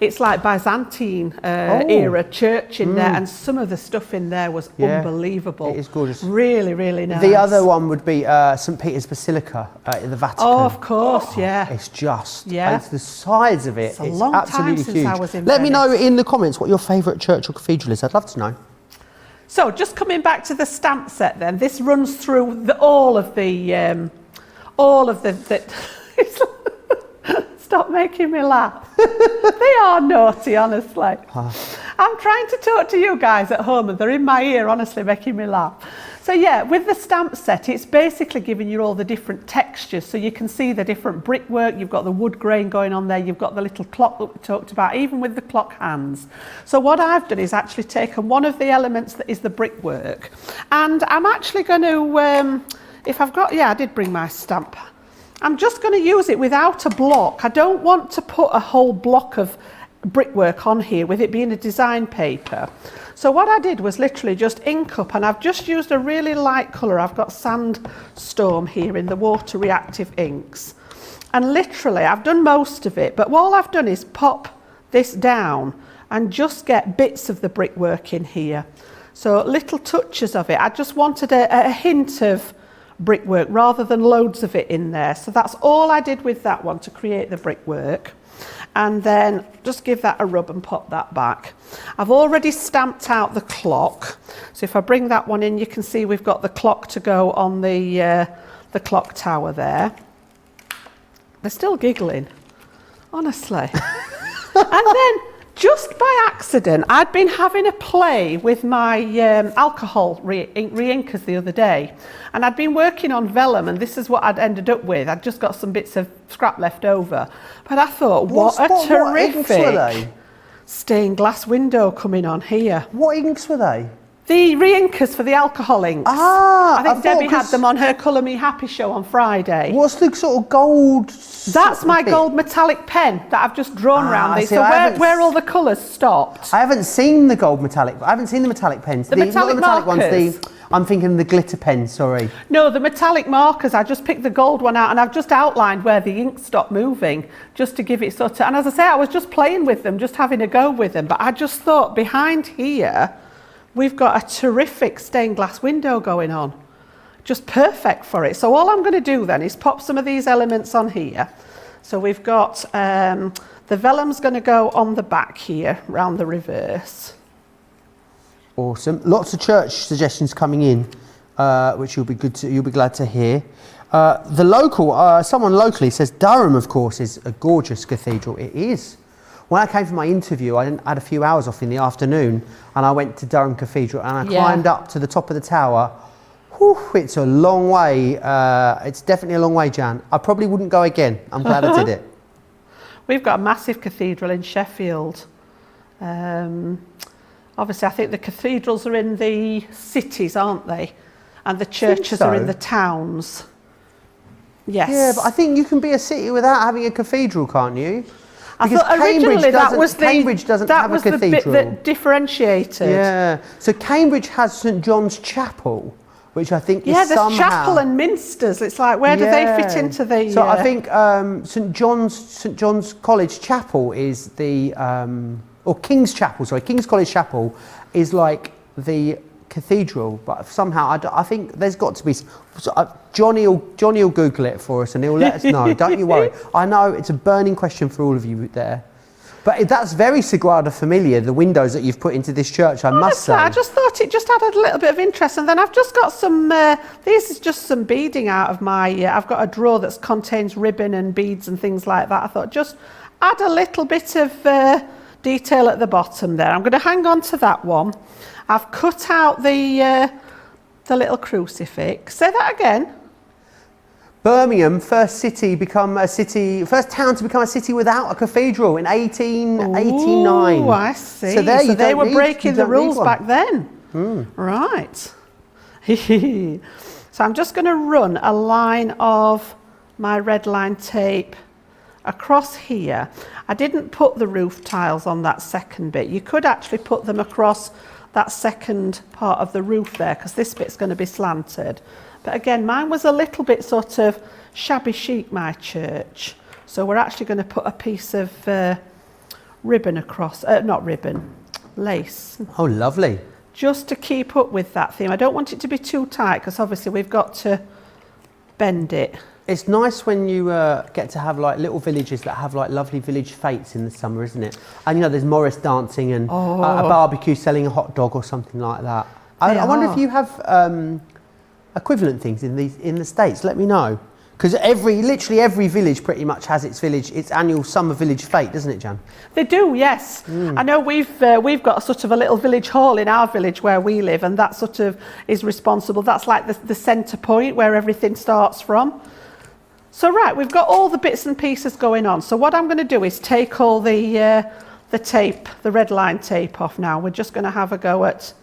it's like Byzantine era church in there. And some of the stuff in there was unbelievable. It is gorgeous. Really, really nice. The other one would be St. Peter's Basilica in the Vatican. Oh, of course, yeah. It's just, it's the size of it. It's a long time since huge. I was in Let me Venice. know in the comments what your favourite church or cathedral is. I'd love to know. So just coming back to the stamp set then, this runs through all of the stop making me laugh. They are naughty, honestly. I'm trying to talk to you guys at home and they're in my ear, honestly, making me laugh. So yeah, with the stamp set, it's basically giving you all the different textures. So you can see the different brickwork, you've got the wood grain going on there, you've got the little clock that we talked about, even with the clock hands. So what I've done is actually taken one of the elements that is the brickwork, and I'm actually going to, if I've got, yeah, I did bring my stamp. I'm just going to use it without a block. I don't want to put a whole block of brickwork on here with it being a design paper. So what I did was literally just ink up, and I've just used a really light colour. I've got Sandstorm here in the water reactive inks, and literally I've done most of it, but all I've done is pop this down and just get bits of the brickwork in here. So little touches of it. I just wanted a hint of brickwork rather than loads of it in there. So that's all I did with that one to create the brickwork. And then just give that a rub and pop that back. I've already stamped out the clock. So if I bring that one in, you can see we've got the clock to go on the clock tower there. They're still giggling, honestly. And then just by accident, I'd been having a play with my alcohol re-inkers the other day, and I'd been working on vellum, and this is what I'd ended up with. I'd just got some bits of scrap left over, but I thought, what a terrific stained glass window coming on here. What inks were they? The re-inkers for the alcohol inks. Ah, I think Debbie had them on her Colour Me Happy show on Friday. What's the sort of gold? That's my gold metallic pen that I've just drawn around these. So where all the colours stopped. I haven't seen the gold metallic. I haven't seen the metallic pens. The metallic ones. I'm thinking the glitter pens. Sorry. No, the metallic markers. I just picked the gold one out, and I've just outlined where the ink stopped moving, just to give it sort of. And as I say, I was just playing with them, just having a go with them. But I just thought behind here, we've got a terrific stained glass window going on. Just perfect for it. So all I'm going to do then is pop some of these elements on here. So we've got the vellum's going to go on the back here, round the reverse. Awesome. Lots of church suggestions coming in, which you'll be glad to hear. Someone locally says Durham, of course, is a gorgeous cathedral. It is. When I came for my interview, I had a few hours off in the afternoon, and I went to Durham Cathedral, and I climbed up to the top of the tower. Whew, it's a long way. It's definitely a long way, Jan. I probably wouldn't go again. I'm glad I did it. We've got a massive cathedral in Sheffield. Obviously, I think the cathedrals are in the cities, aren't they? And the churches are in the towns. Yes. Yeah, but I think you can be a city without having a cathedral, can't you? I thought originally Cambridge doesn't have a cathedral. The bit that differentiated. Yeah. So Cambridge has St John's Chapel, which I think is somehow... Yeah, there's chapel and minsters. It's like, where do they fit into the... So I think St John's College Chapel is the... or King's Chapel, sorry. King's College Chapel is like the cathedral, but somehow I think there's got to be... Johnny will Google it for us and he'll let us know. Don't you worry. I know it's a burning question for all of you there. But that's very Sagrada Familia, the windows that you've put into this church, I must say. I just thought it just added a little bit of interest. And then I've just got some, this is just some beading out of my, I've got a drawer that contains ribbon and beads and things like that. I thought just add a little bit of detail at the bottom there. I'm going to hang on to that one. I've cut out the little crucifix. Say that again. Birmingham, first town to become a city without a cathedral in 1889. Oh, I see. So they were breaking the rules back then. Right. So I'm just going to run a line of my red line tape across here. I didn't put the roof tiles on that second bit. You could actually put them across that second part of the roof there, because this bit's going to be slanted. But again, mine was a little bit sort of shabby chic, my church. So we're actually going to put a piece of ribbon across, not ribbon, lace. Oh, lovely. Just to keep up with that theme. I don't want it to be too tight, because obviously we've got to bend it. It's nice when you get to have like little villages that have like lovely village fetes in the summer, isn't it? And you know, there's Morris dancing and a barbecue selling a hot dog or something like that. I wonder if you have equivalent things in the States. Let me know, Because literally every village pretty much has its annual summer village fete, doesn't it, Jan? They do, yes. I know we've got a sort of a little village hall in our village where we live, and that sort of is responsible. That's like the centre point where everything starts from. So right, we've got all the bits and pieces going on. So what I'm going to do is take all the tape, the red line tape off now. We're just going to have a go at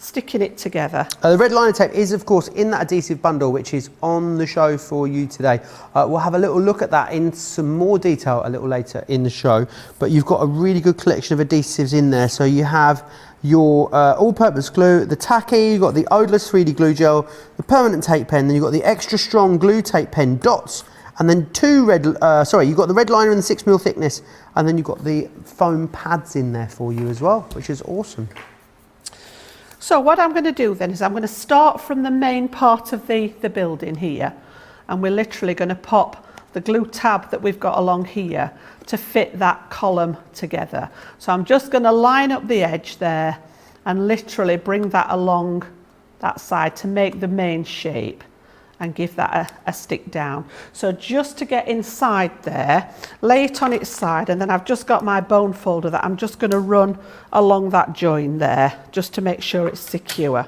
sticking it together. The red liner tape is of course in that adhesive bundle which is on the show for you today. We'll have a little look at that in some more detail a little later in the show, but you've got a really good collection of adhesives in there. So you have your all-purpose glue, the tacky, you've got the odorless 3D glue gel, the permanent tape pen, then you've got the extra strong glue tape pen dots, and then you've got the red liner in the 6mm thickness, and then you've got the foam pads in there for you as well, which is awesome. So what I'm going to do then is I'm going to start from the main part of the building here, and we're literally going to pop the glue tab that we've got along here to fit that column together. So I'm just going to line up the edge there and literally bring that along that side to make the main shape and give that a stick down. So just to get inside there, lay it on its side, and then I've just got my bone folder that I'm just going to run along that join there just to make sure it's secure.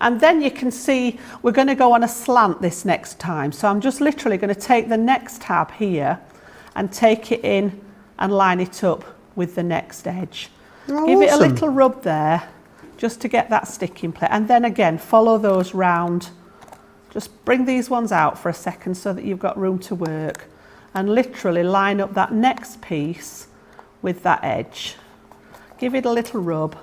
And then you can see we're going to go on a slant this next time. So I'm just literally going to take the next tab here and take it in and line it up with the next edge. Oh, give it a awesome. little rub there just to get that stick in place. And then again, follow those round. Just bring these ones out for a second so that you've got room to work, and literally line up that next piece with that edge. Give it a little rub,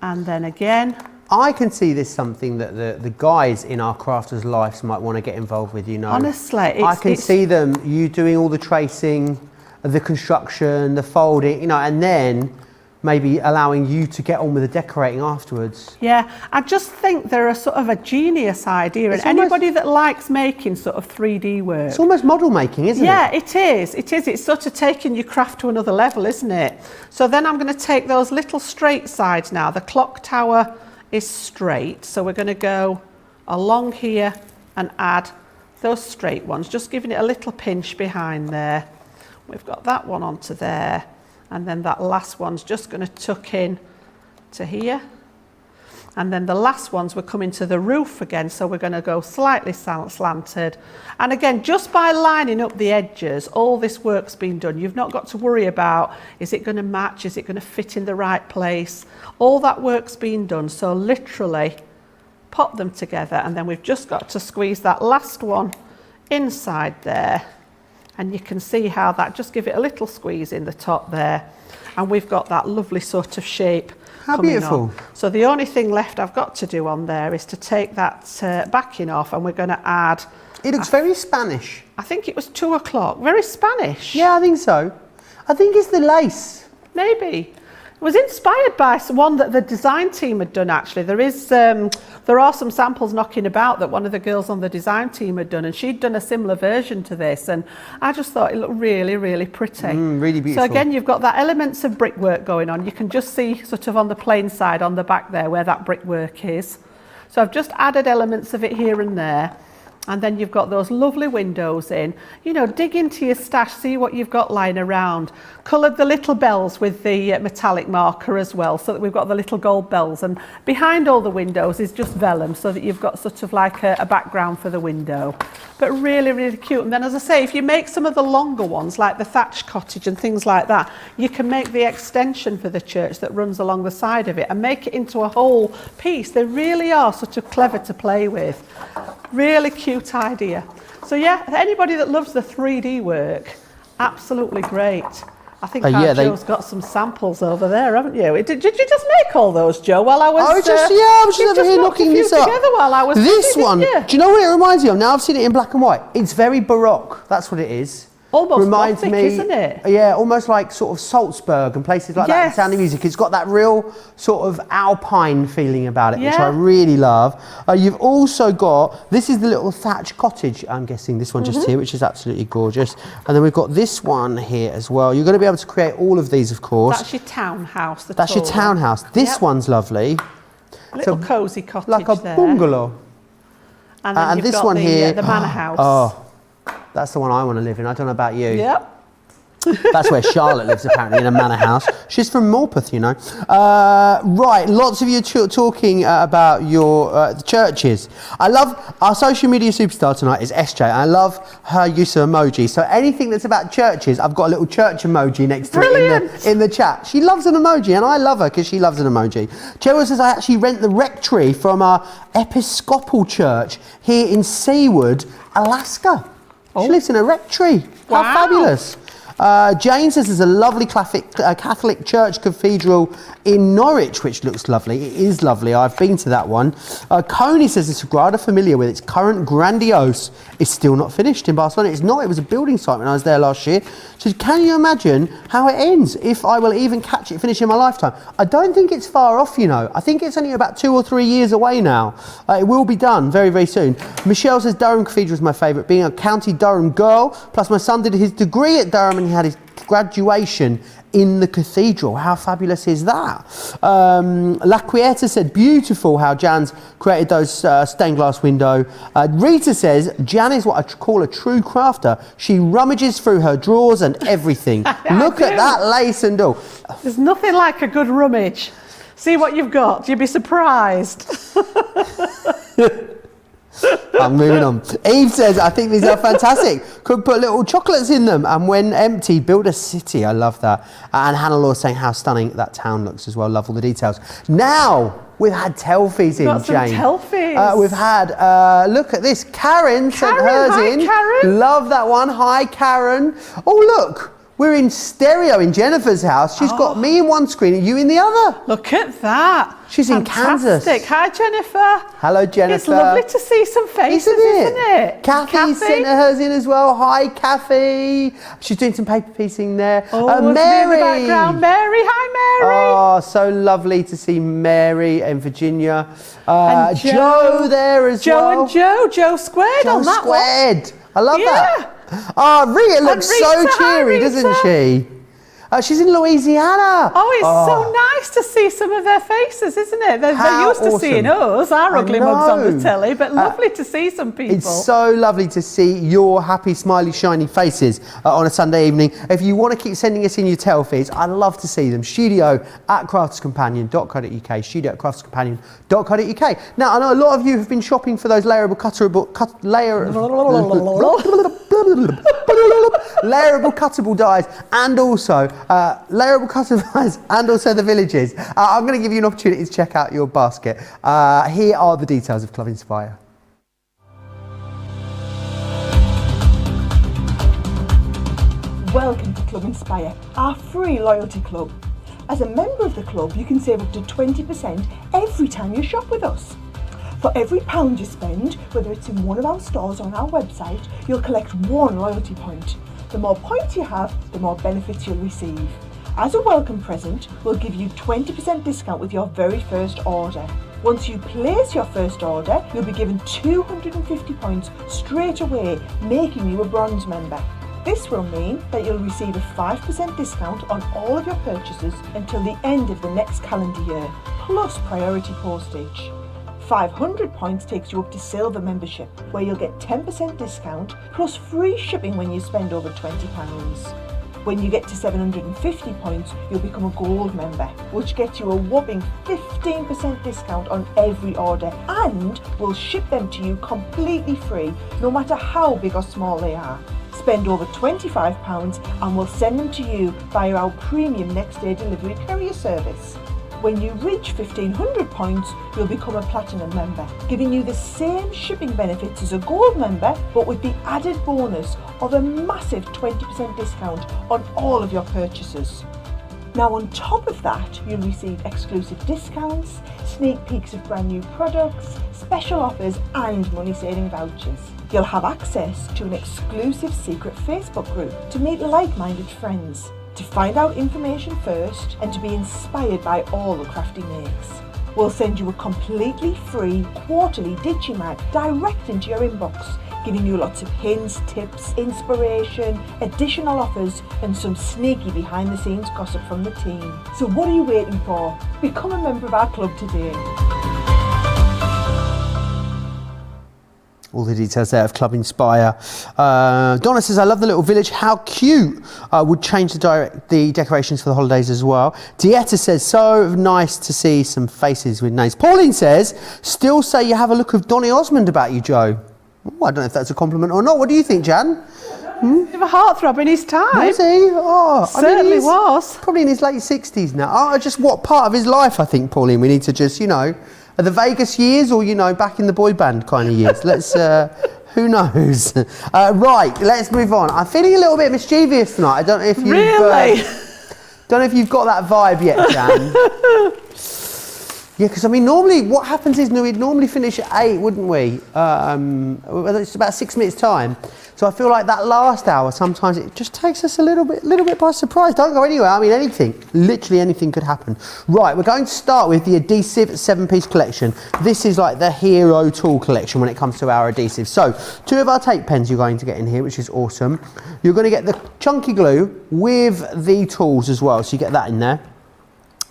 and then again. I can see this something that the guys in our crafters' lives might want to get involved with, you know. Honestly, I can see you doing all the tracing, the construction, the folding, you know, and then maybe allowing you to get on with the decorating afterwards. Yeah, I just think they're a sort of a genius idea, and anybody that likes making sort of 3D work. It's almost model making, isn't it? Yeah, it is. It is. It's sort of taking your craft to another level, isn't it? So then I'm going to take those little straight sides now. The clock tower is straight, so we're going to go along here and add those straight ones, just giving it a little pinch behind there. We've got that one onto there. And then that last one's just going to tuck in to here. And then the last ones, we're coming to the roof again, so we're going to go slightly slanted. And again, just by lining up the edges, all this work's been done. You've not got to worry about, is it going to match? Is it going to fit in the right place? All that work's been done. So literally pop them together, and then we've just got to squeeze that last one inside there. And you can see how that, just give it a little squeeze in the top there. And we've got that lovely sort of shape. How beautiful. On. So the only thing left I've got to do on there is to take that backing off, and we're going to add. It looks very Spanish. I think it was 2 o'clock. Very Spanish. Yeah, I think so. I think it's the lace. Maybe. It was inspired by one that the design team had done, actually. There are some samples knocking about that one of the girls on the design team had done, and she'd done a similar version to this, and I just thought it looked really, really pretty. Really beautiful. So again, you've got that elements of brickwork going on. You can just see sort of on the plain side on the back there where that brickwork is. So I've just added elements of it here and there. And then you've got those lovely windows in. You know, dig into your stash, see what you've got lying around. Coloured the little bells with the metallic marker as well, so that we've got the little gold bells. And behind all the windows is just vellum, so that you've got sort of like a background for the window. But really, really cute. And then, as I say, if you make some of the longer ones, like the thatched cottage and things like that, you can make the extension for the church that runs along the side of it and make it into a whole piece. They really are sort of clever to play with. Really cute idea. So yeah, anybody that loves the 3D work, absolutely great. I think Joe's got some samples over there, haven't you? Did you just make all those, Joe, while I was... I was just over here knocking this up. While I was this one, do you know what it reminds me of? Now I've seen it in black and white. It's very Baroque, that's what it is. Almost reminds Gothic, me, isn't it? Yeah, almost like sort of Salzburg and places like that in Sound of Music. It's got that real sort of alpine feeling about it, which I really love. You've also got, this is the little thatched cottage, I'm guessing, this one just here, which is absolutely gorgeous. And then we've got this one here as well. You're going to be able to create all of these, of course. That's your townhouse. That's your townhouse. This one's lovely. A little cosy cottage like a there. bungalow. And then you've this got one here, the manor house. Oh, That's the one I want to live in. I don't know about you. Yep. That's where Charlotte lives, apparently, in a manor house. She's from Morpeth, you know. Right, lots of you talking about your the churches. I love our social media superstar tonight is SJ. I love her use of emoji. So anything that's about churches, I've got a little church emoji next to it in the chat. She loves an emoji, and I love her because she loves an emoji. Cheryl says, I actually rent the rectory from our Episcopal church here in Seaward, Alaska. She lives in a rectory. How fabulous. Jane says there's a lovely Catholic church cathedral in Norwich, which looks lovely. It is lovely. I've been to that one. Coney says the Sagrada Familia, with its current grandiose, is still not finished in Barcelona. It's not. It was a building site when I was there last year. So can you imagine how it ends, if I will even catch it finish in my lifetime? I don't think it's far off, you know. I think it's only about 2 or 3 years away now. It will be done very, very soon. Michelle says Durham Cathedral is my favourite, being a County Durham girl, plus my son did his degree at Durham and he had his graduation in the cathedral. How fabulous is that? La Quieta said, beautiful how Jan's created those stained glass window. Rita says, Jan is what I call a true crafter. She rummages through her drawers and everything. Look at that lace and all. There's nothing like a good rummage. See what you've got. You'd be surprised. I'm moving on. Eve says, I think these are fantastic. Could put little chocolates in them, and when empty, build a city. I love that. And Hannah Law saying how stunning that town looks as well. Love all the details. Now, we've had Telfies in, Jane. Telfies. We've had, look at this. Karen sent hers in. Karen. Love that one. Hi, Karen. Oh, look. We're in stereo in Jennifer's house. She's got me in one screen and you in the other. Look at that. She's Fantastic. in Kansas. Hi, Jennifer. Hello, Jennifer. It's lovely to see some faces, isn't it? Kathy sent hers in as well. Hi, Kathy. She's doing some paper piecing there. Oh, Mary. In the background. Mary. Hi, Mary. Oh, so lovely to see Mary in Virginia. And Joe there as well. Joe squared on that one. I love that. Oh, Rita looks so cheery, doesn't she? She's in Louisiana. Oh, it's so nice to see some of their faces, isn't it? They're used to seeing us, our ugly mugs on the telly, but lovely to see some people. It's so lovely to see your happy, smiley, shiny faces on a Sunday evening. If you want to keep sending us in your Telfies, I'd love to see them. studio@craftscompanion.co.uk, studio@craftscompanion.co.uk. Now, I know a lot of you have been shopping for those layerable cuttable dies, and also layerable cuttable dies, and also the villages. I'm going to give you an opportunity to check out your basket. Here are the details of Club Inspire. Welcome to Club Inspire, our free loyalty club. As a member of the club, you can save up to 20% every time you shop with us. For every £1 you spend, whether it's in one of our stores or on our website, you'll collect 1 loyalty point. The more points you have, the more benefits you'll receive. As a welcome present, we'll give you 20% discount with your very first order. Once you place your first order, you'll be given 250 points straight away, making you a bronze member. This will mean that you'll receive a 5% discount on all of your purchases until the end of the next calendar year, plus priority postage. 500 points takes you up to silver membership, where you'll get 10% discount plus free shipping when you spend over £20. When you get to 750 points, you'll become a gold member, which gets you a whopping 15% discount on every order, and we'll ship them to you completely free, no matter how big or small they are. Spend over £25 and we'll send them to you via our premium next day delivery courier service. When you reach 1500 points, you'll become a platinum member, giving you the same shipping benefits as a gold member, but with the added bonus of a massive 20% discount on all of your purchases. Now, on top of that, you'll receive exclusive discounts, sneak peeks of brand new products, special offers and money-saving vouchers. You'll have access to an exclusive secret Facebook group to meet like-minded friends, to find out information first and to be inspired by all the crafty makes. We'll send you a completely free quarterly Digimag direct into your inbox, giving you lots of hints, tips, inspiration, additional offers and some sneaky behind the scenes gossip from the team. So what are you waiting for? Become a member of our club today. all the details there of Club Inspire. Donna says, I love the little village. How cute. Would change the decorations for the holidays as well. Dieta says, so nice to see some faces with names. Pauline says, still say you have a look of Donny Osmond about you, Joe. Ooh, I don't know if that's a compliment or not. What do you think, Jan? Bit of a heartthrob in his time. Was he? Oh, Certainly was. Probably in his late 60s now. Oh, just what part of his life, I think, Pauline, we need to just, you know, the Vegas years or, you know, back in the boy band kind of years. Let's, who knows? Right, let's move on. I'm feeling a little bit mischievous tonight. I don't know if you've... Really? Don't know if you've got that vibe yet, Jan. Yeah, because I mean, normally what happens is we'd normally finish at 8, wouldn't we? It's about 6 minutes time. So I feel like that last hour, sometimes it just takes us a little bit by surprise. Don't go anywhere. I mean, anything, literally anything could happen. Right, we're going to start with the adhesive 7-piece collection. This is like the hero tool collection when it comes to our adhesives. So 2 of our tape pens you're going to get in here, which is awesome. You're going to get the chunky glue with the tools as well. So you get that in there.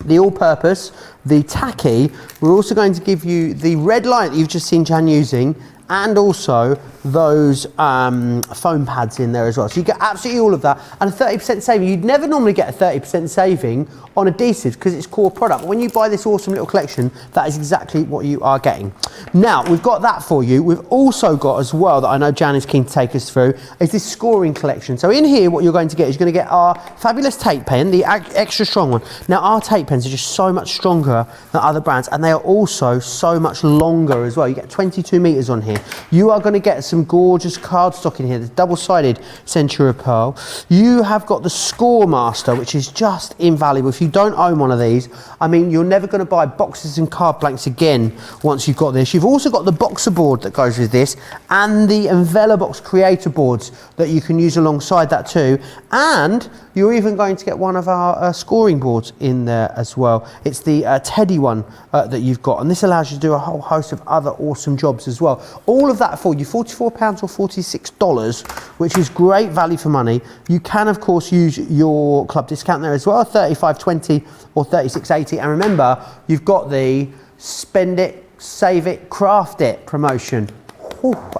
The all-purpose, the tacky. We're also going to give you the red light that you've just seen Jan using, and also those foam pads in there as well. So you get absolutely all of that, and a 30% saving. You'd never normally get a 30% saving on adhesives because it's core product. But when you buy this awesome little collection, that is exactly what you are getting. Now, we've got that for you. We've also got as well, that I know Jan is keen to take us through, is this scoring collection. So in here, what you're going to get is you're going to get our fabulous tape pen, the extra strong one. Now, our tape pens are just so much stronger than other brands, and they are also so much longer as well. You get 22 meters on here. You are going to get some gorgeous cardstock in here. There's double-sided centre of pearl. You have got the Score Master, which is just invaluable. If you don't own one of these, I mean, you're never going to buy boxes and card blanks again once you've got this. You've also got the boxer board that goes with this, and the Envelobox creator boards that you can use alongside that too. And you're even going to get one of our scoring boards in there as well. It's the Teddy one that you've got, and this allows you to do a whole host of other awesome jobs as well. All of that for you, £44 or $46, which is great value for money. You can, of course, use your club discount there as well, $35.20 or $36.80. And remember, you've got the spend it, save it, craft it promotion.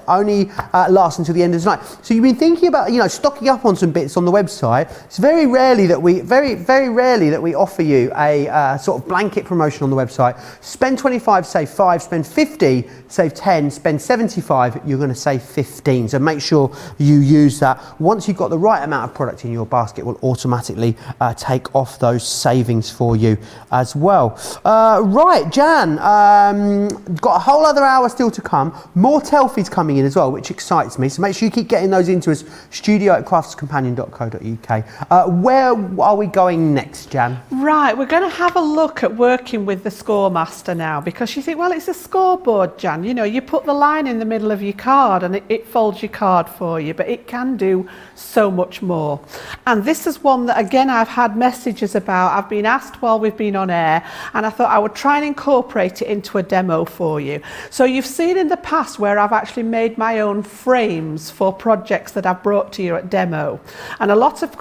Only lasts until the end of the night. So you've been thinking about, you know, stocking up on some bits on the website. It's very rarely that we offer you a sort of blanket promotion on the website. Spend 25, save 5. Spend 50, save 10. Spend 75, you're going to save 15. So make sure you use that. Once you've got the right amount of product in your basket, it will automatically take off those savings for you as well. Right, Jan, got a whole other hour still to come. More Telfies coming in as well, which excites me. So make sure you keep getting those into us. studio@crafterscompanion.co.uk. Where are we going next, Jan? Right, we're going to have a look at working with the Score Master now, because you think, well, it's a scoreboard, Jan. You know, you put the line in the middle of your card and it folds your card for you, but it can do so much more. And this is one that, again, I've had messages about. I've been asked while we've been on air, and I thought I would try and incorporate it into a demo for you. So you've seen in the past where I've actually made my own frames for projects that I've brought to you at demo, and a lot of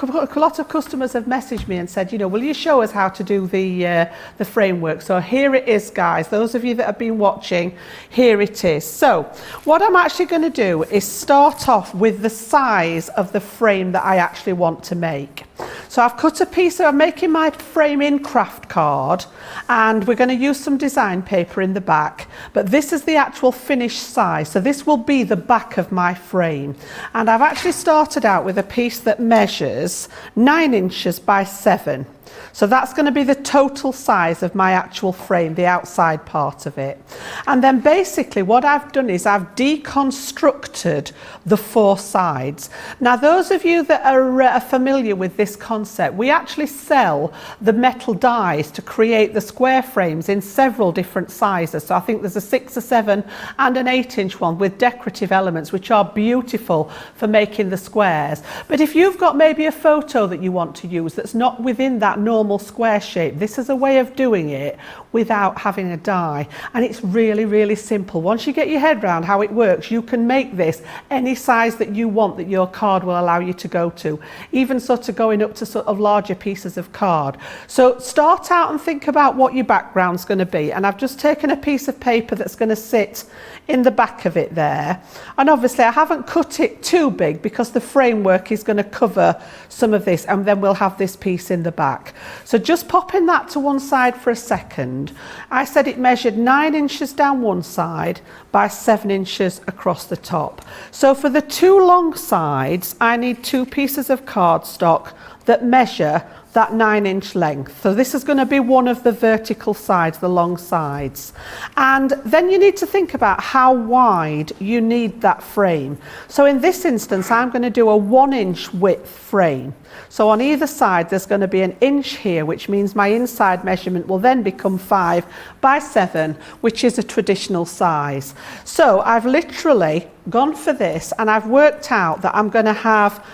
customers have messaged me and said, you know, will you show us how to do the framework? So here it is, guys. Those of you that have been watching, here it is. So what I'm actually going to do is start off with the size of the frame that I actually want to make. So I've cut a piece of, I'm making my frame in craft card, and we're going to use some design paper in the back, but this is the actual finished size. So this will be the back of my frame. And I've actually started out with a piece that measures 9 inches by 7. So that's going to be the total size of my actual frame, the outside part of it. And then basically what I've done is I've deconstructed the 4 sides. Now, those of you that are familiar with this concept, we actually sell the metal dies to create the square frames in several different sizes. So I think there's a 6, a 7 and an 8-inch one with decorative elements, which are beautiful for making the squares. But if you've got maybe a photo that you want to use that's not within that normal square shape, this is a way of doing it without having a die. And it's really, really simple. Once you get your head around how it works, you can make this any size that you want that your card will allow you to go to, even sort of going up to sort of larger pieces of card. So start out and think about what your background's going to be. And I've just taken a piece of paper that's going to sit in the back of it there. And obviously I haven't cut it too big because the framework is going to cover some of this, and then we'll have this piece in the back. So just popping that to one side for a second. I said it measured 9 inches down one side by 7 inches across the top. So for the two long sides, I need 2 pieces of cardstock that measure that 9-inch length. So this is going to be one of the vertical sides, the long sides. And then you need to think about how wide you need that frame. So in this instance, I'm going to do a 1-inch width frame. So on either side, there's going to be an inch here, which means my inside measurement will then become 5 by 7, which is a traditional size. So I've literally gone for this, and I've worked out that I'm going to have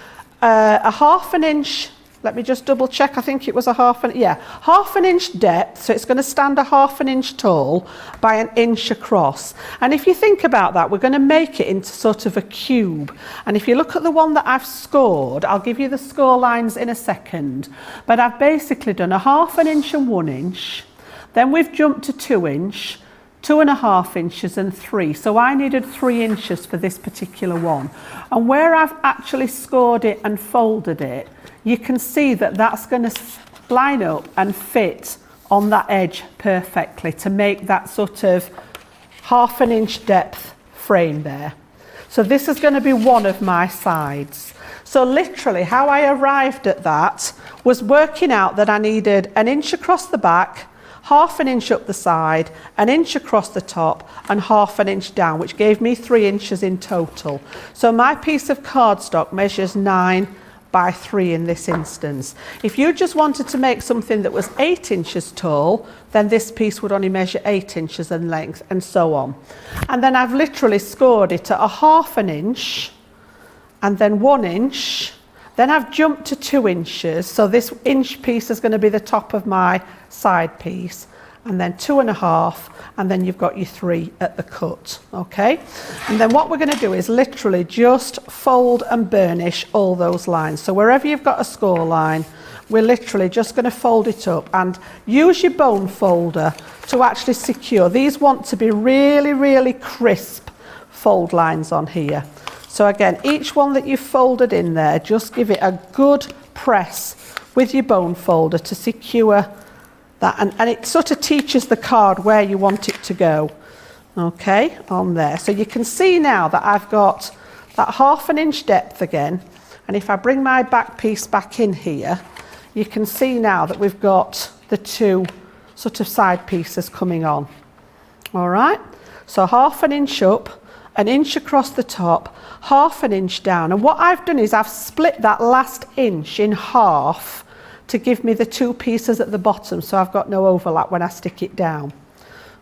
a 1/2 inch. Let me just double check. I think it was a 1/2 inch depth. So it's going to stand a 1/2 inch tall by 1 inch across. And if you think about that, we're going to make it into sort of a cube. And if you look at the one that I've scored, I'll give you the score lines in a second. But I've basically done a 1/2 inch and 1 inch. Then we've jumped to 2 inch, 2.5 inches and 3. So I needed 3 inches for this particular one. And where I've actually scored it and folded it, you can see that that's going to line up and fit on that edge perfectly to make that sort of 1/2 inch depth frame there. So this is going to be one of my sides. So literally how I arrived at that was working out that I needed 1 inch across the back, 1/2 inch up the side, 1 inch across the top, and 1/2 inch down, which gave me 3 inches in total. So my piece of cardstock measures 9 by 3 in this instance. If you just wanted to make something that was 8 inches tall, then this piece would only measure 8 inches in length, and so on. And then I've literally scored it at a 1/2 inch, and then 1 inch. Then I've jumped to 2 inches, so this inch piece is going to be the top of my side piece, and then 2.5, and then you've got your 3 at the cut, okay? And then what we're going to do is literally just fold and burnish all those lines. So wherever you've got a score line, we're literally just going to fold it up, and use your bone folder to actually secure. These want to be really, really crisp fold lines on here. So again, each one that you've folded in there, just give it a good press with your bone folder to secure that, and it sort of teaches the card where you want it to go, okay, on there. So you can see now that I've got that 1/2 inch depth again, and if I bring my back piece back in here, you can see now that we've got the 2 sort of side pieces coming on. All right, so 1/2 inch up, 1 inch across the top, 1/2 inch down. And what I've done is I've split that last inch in half to give me the 2 pieces at the bottom, so I've got no overlap when I stick it down.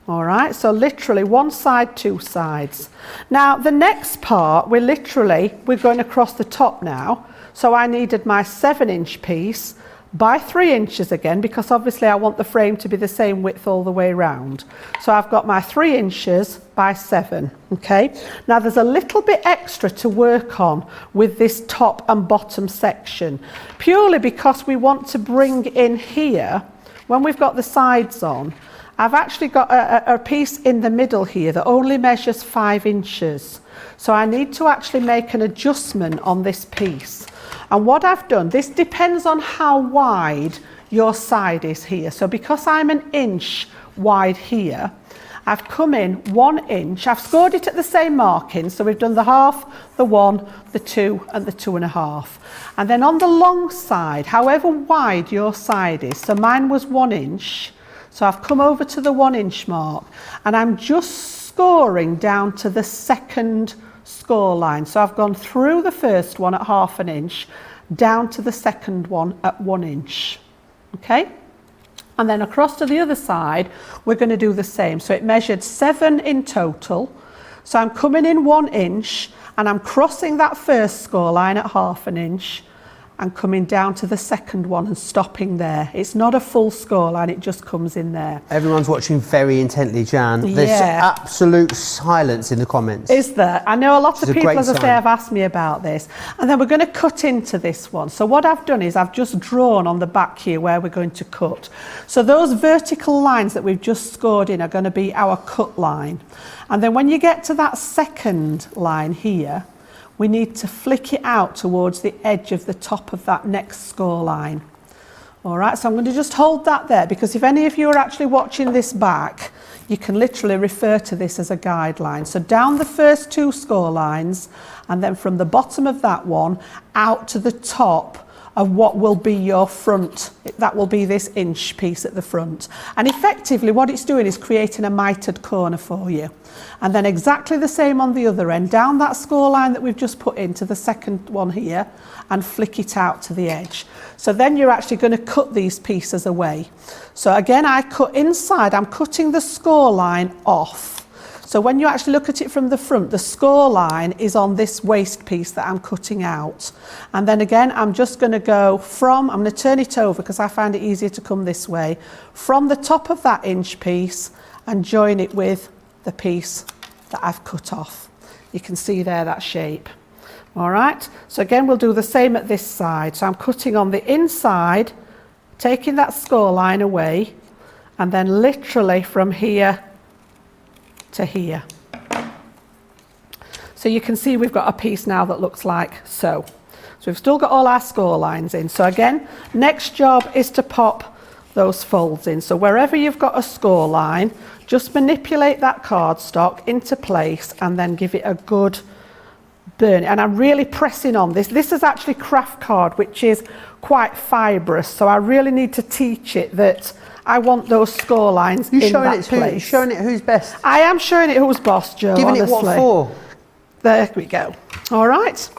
All right, so literally one side, 2 sides. Now the next part, we're going across the top now. So I needed my 7 inch piece by 3 inches again, because obviously I want the frame to be the same width all the way round. So I've got my 3 inches by 7, okay? Now there's a little bit extra to work on with this top and bottom section, purely because we want to bring in here, when we've got the sides on, I've actually got a piece in the middle here that only measures 5 inches. So I need to actually make an adjustment on this piece. And what I've done, this depends on how wide your side is here. So because I'm 1 inch wide here, I've come in 1 inch. I've scored it at the same marking. So we've done the 1/2, the 1, the 2, and the 2.5. And then on the long side, however wide your side is, so mine was 1 inch. So I've come over to the 1 inch mark, and I'm just scoring down to the second score line. So I've gone through the first one at 1/2 inch, down to the second one at 1 inch, okay? And then across to the other side, we're going to do the same. So it measured 7 in total. So I'm coming in 1 inch, and I'm crossing that first score line at 1/2 inch, and coming down to the second one and stopping there. It's not a full scoreline, it just comes in there. Everyone's watching very intently, Jan. There's absolute silence in the comments. Is there? I know a lot of people, as I say, sign. have asked me about this. And then we're going to cut into this one. So what I've done is I've just drawn on the back here where we're going to cut. So those vertical lines that we've just scored in are going to be our cut line. And then when you get to that second line here, we need to flick it out towards the edge of the top of that next score line. All right, so I'm going to just hold that there, because if any of you are actually watching this back, you can literally refer to this as a guideline. So down the first two score lines, and then from the bottom of that one out to the top of what will be your front. That will be this inch piece at the front. And effectively what it's doing is creating a mitered corner for you. And then exactly the same on the other end, down that score line that we've just put into the second one here, and flick it out to the edge. So then you're actually going to cut these pieces away. So again, I cut inside, I'm cutting the score line off. So when you actually look at it from the front, the score line is on this waist piece that I'm cutting out. And then again, I'm just going to go from, I'm going to turn it over because I find it easier to come this way, from the top of that inch piece and join it with the piece that I've cut off. You can see there that shape. All right, so again, we'll do the same at this side. So I'm cutting on the inside, taking that score line away, and then literally from here to here. So you can see we've got a piece now that looks like so. So we've still got all our score lines in. So again, next job is to pop those folds in. So wherever you've got a score line, just manipulate that cardstock into place and then give it a good burn. And I'm really pressing on this. This is actually craft card, which is quite fibrous. So I really need to teach it that I want those score lines in that place. You're showing it who's best. I am showing it who's boss, Joe. Giving honestly. it what for? There we go. All right.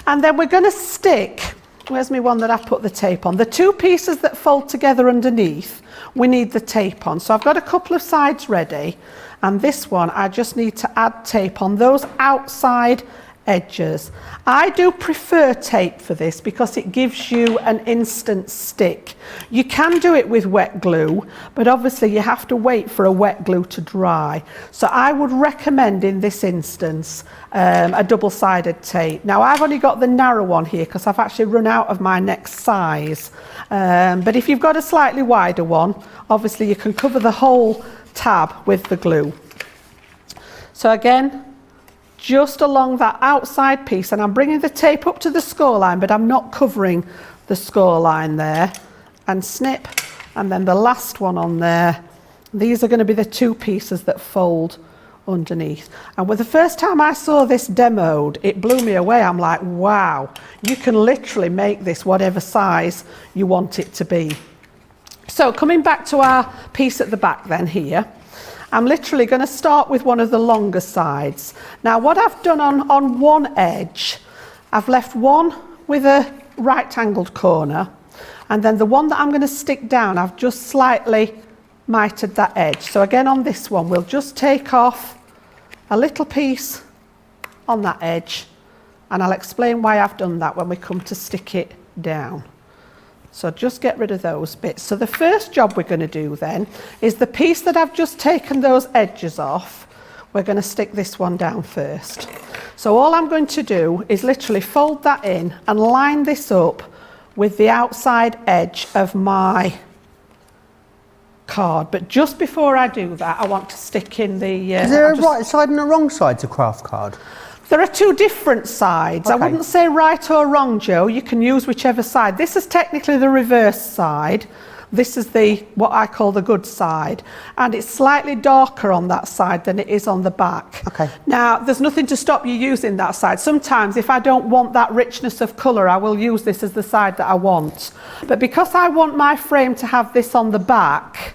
And then we're going to stick, where's my one that I've put the tape on? The two pieces that fold together underneath, we need the tape on. So I've got a couple of sides ready. And this one, I just need to add tape on those outside edges. I do prefer tape for this because it gives you an instant stick. You can do it with wet glue, but obviously you have to wait for a wet glue to dry. So I would recommend in this instance a double-sided tape. Now I've only got the narrow one here because I've actually run out of my next size. But if you've got a slightly wider one, obviously you can cover the whole tab with the glue. So again, just along that outside piece, and I'm bringing the tape up to the score line, but I'm not covering the score line there, and snip, and then the last one on there. These are going to be the two pieces that fold underneath. And with the first time I saw this demoed, it blew me away. I'm like, wow, you can literally make this whatever size you want it to be. So coming back to our piece at the back then here, I'm literally going to start with one of the longer sides. Now what I've done on one edge, I've left one with a right-angled corner, and then the one that I'm going to stick down, I've just slightly mitered that edge. So again on this one, we'll just take off a little piece on that edge, and I'll explain why I've done that when we come to stick it down. So just get rid of those bits. So the first job we're going to do then is the piece that I've just taken those edges off, we're going to stick this one down first. So all I'm going to do is literally fold that in and line this up with the outside edge of my card. But just before I do that, I want to stick in the... Is there a right side and a wrong side to craft card? There are two different sides. Okay. I wouldn't say right or wrong, Joe. You can use whichever side. This is technically the reverse side. This is the what I call the good side. And it's slightly darker on that side than it is on the back. Okay. Now, there's nothing to stop you using that side. Sometimes if I don't want that richness of colour, I will use this as the side that I want. But because I want my frame to have this on the back,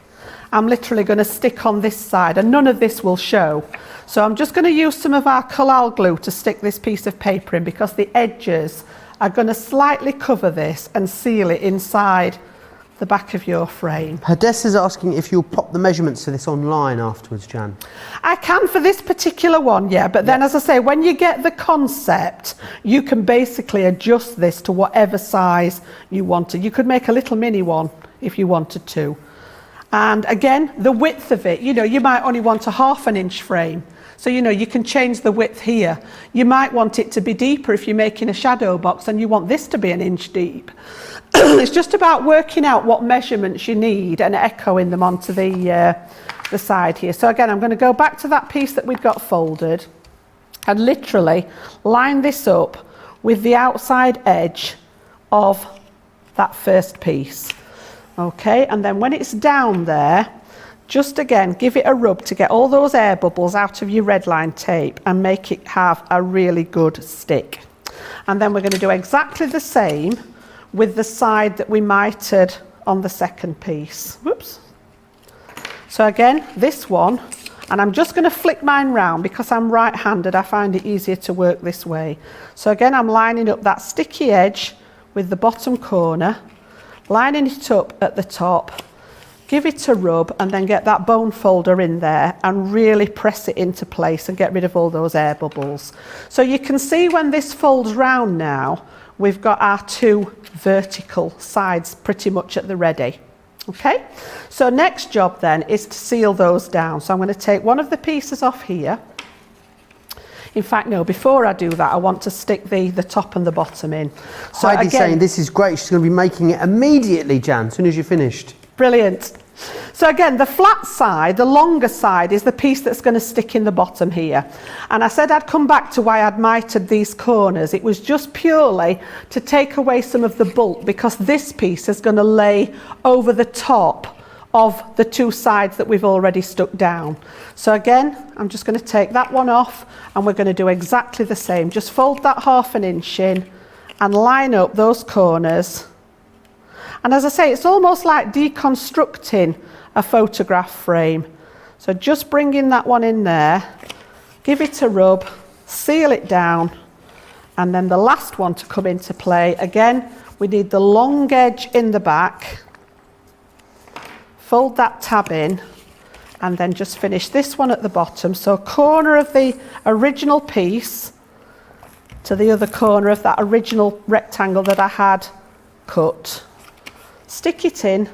I'm literally going to stick on this side, and none of this will show. So I'm just going to use some of our collal glue to stick this piece of paper in, because the edges are going to slightly cover this and seal it inside the back of your frame. Hadessa's asking if you'll pop the measurements to this online afterwards, Jan. I can for this particular one, yeah, but then as I say, when you get the concept, you can basically adjust this to whatever size you wanted. You could make a little mini one if you wanted to. And again, the width of it, you know, you might only want a 1/2 inch frame. So, you know, you can change the width here. You might want it to be deeper if you're making a shadow box and you want this to be 1 inch deep. It's just about working out what measurements you need and echoing them onto the side here. So again, I'm going to go back to that piece that we've got folded and literally line this up with the outside edge of that first piece. Okay, and then when it's down there, just again, give it a rub to get all those air bubbles out of your red line tape and make it have a really good stick. And then we're going to do exactly the same with the side that we mitered on the second piece. Whoops. So again, this one, and I'm just going to flick mine round because I'm right-handed. I find it easier to work this way. So again, I'm lining up that sticky edge with the bottom corner, lining it up at the top, give it a rub, and then get that bone folder in there and really press it into place and get rid of all those air bubbles. So you can see when this folds round now, we've got our 2 vertical sides pretty much at the ready. Okay, so next job then is to seal those down. So I'm going to take one of the pieces off here. In fact, no, before I do that, I want to stick the top and the bottom in. So Heidi's again, saying this is great. She's going to be making it immediately, Jan, as soon as you're finished. Brilliant. So again, the flat side, the longer side, is the piece that's going to stick in the bottom here. And I said I'd come back to why I'd mitered these corners. It was just purely to take away some of the bulk because this piece is going to lay over the top of the 2 sides that we've already stuck down. So again, I'm just going to take that one off and we're going to do exactly the same. Just fold that 1/2 inch in and line up those corners. And as I say, it's almost like deconstructing a photograph frame. So just bringing that one in there, give it a rub, seal it down, and then the last one to come into play. Again, we need the long edge in the back. Fold that tab in, and then just finish this one at the bottom. So corner of the original piece to the other corner of that original rectangle that I had cut. Stick it in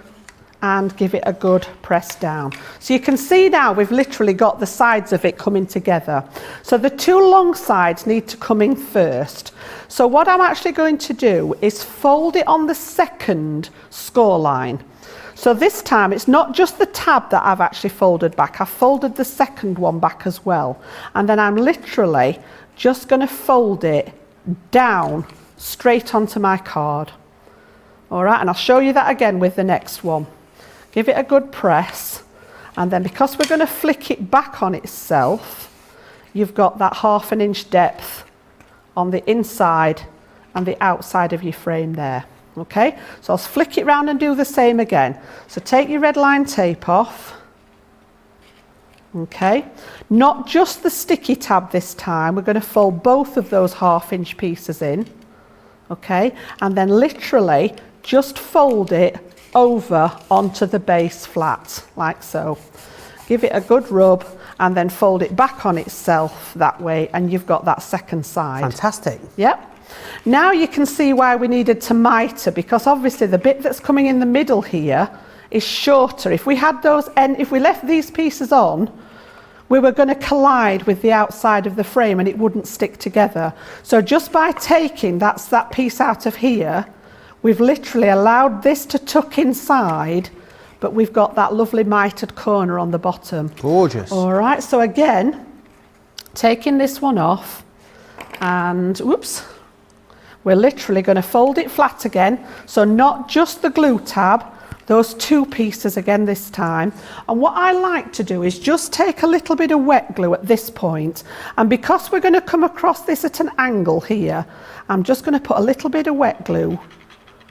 and give it a good press down. So you can see now we've literally got the sides of it coming together. So the 2 long sides need to come in first. So what I'm actually going to do is fold it on the second score line. So this time it's not just the tab that I've actually folded back, I've folded the second one back as well. And then I'm literally just going to fold it down straight onto my card. All right, and I'll show you that again with the next one. Give it a good press, and then because we're going to flick it back on itself, you've got that 1/2 inch depth on the inside and the outside of your frame there. Okay, so I'll flick it round and do the same again. So take your red line tape off. Okay, not just the sticky tab this time, we're going to fold both of those 1/2 inch pieces in. Okay, and then literally just fold it over onto the base flat, like so. Give it a good rub and then fold it back on itself that way, and you've got that second side. Fantastic. Yep. Now you can see why we needed to miter, because obviously the bit that's coming in the middle here is shorter. If we had those if we left these pieces on, we were going to collide with the outside of the frame and it wouldn't stick together. So just by taking that piece out of here, we've literally allowed this to tuck inside, but we've got that lovely mitered corner on the bottom. Gorgeous. All right, so again, taking this one off, and whoops, we're literally going to fold it flat again. So not just the glue tab, those 2 pieces again this time. And what I like to do is just take a little bit of wet glue at this point, and because we're going to come across this at an angle here, I'm just going to put a little bit of wet glue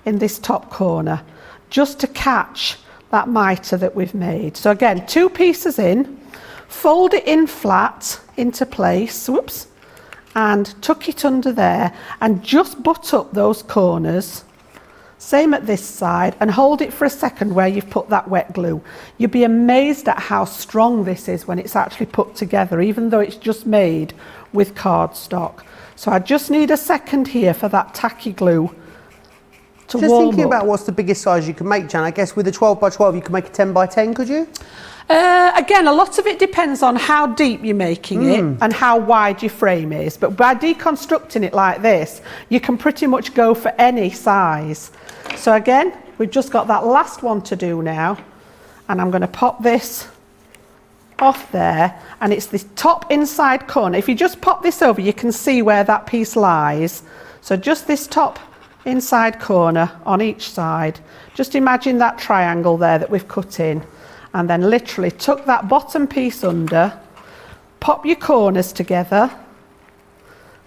in this top corner just to catch that miter that we've made. So again, 2 pieces in, fold it in flat into place, whoops, and tuck it under there and just butt up those corners Same at this side, and hold it for a second where you've put that wet glue. You'll be amazed at how strong this is when it's actually put together, even though it's just made with cardstock. So I just need a second here for that tacky glue to Just warm thinking up. about what's the biggest size you can make, Jan. I guess with a 12 by 12 you can make a 10 by 10, could you? Again, a lot of it depends on how deep you're making it and how wide your frame is. But by deconstructing it like this, you can pretty much go for any size. So again, we've just got that last one to do now. And I'm going to pop this off there. And it's this top inside corner. If you just pop this over, you can see where that piece lies. So just this top inside corner on each side. Just imagine that triangle there that we've cut in. And then literally tuck that bottom piece under, pop your corners together,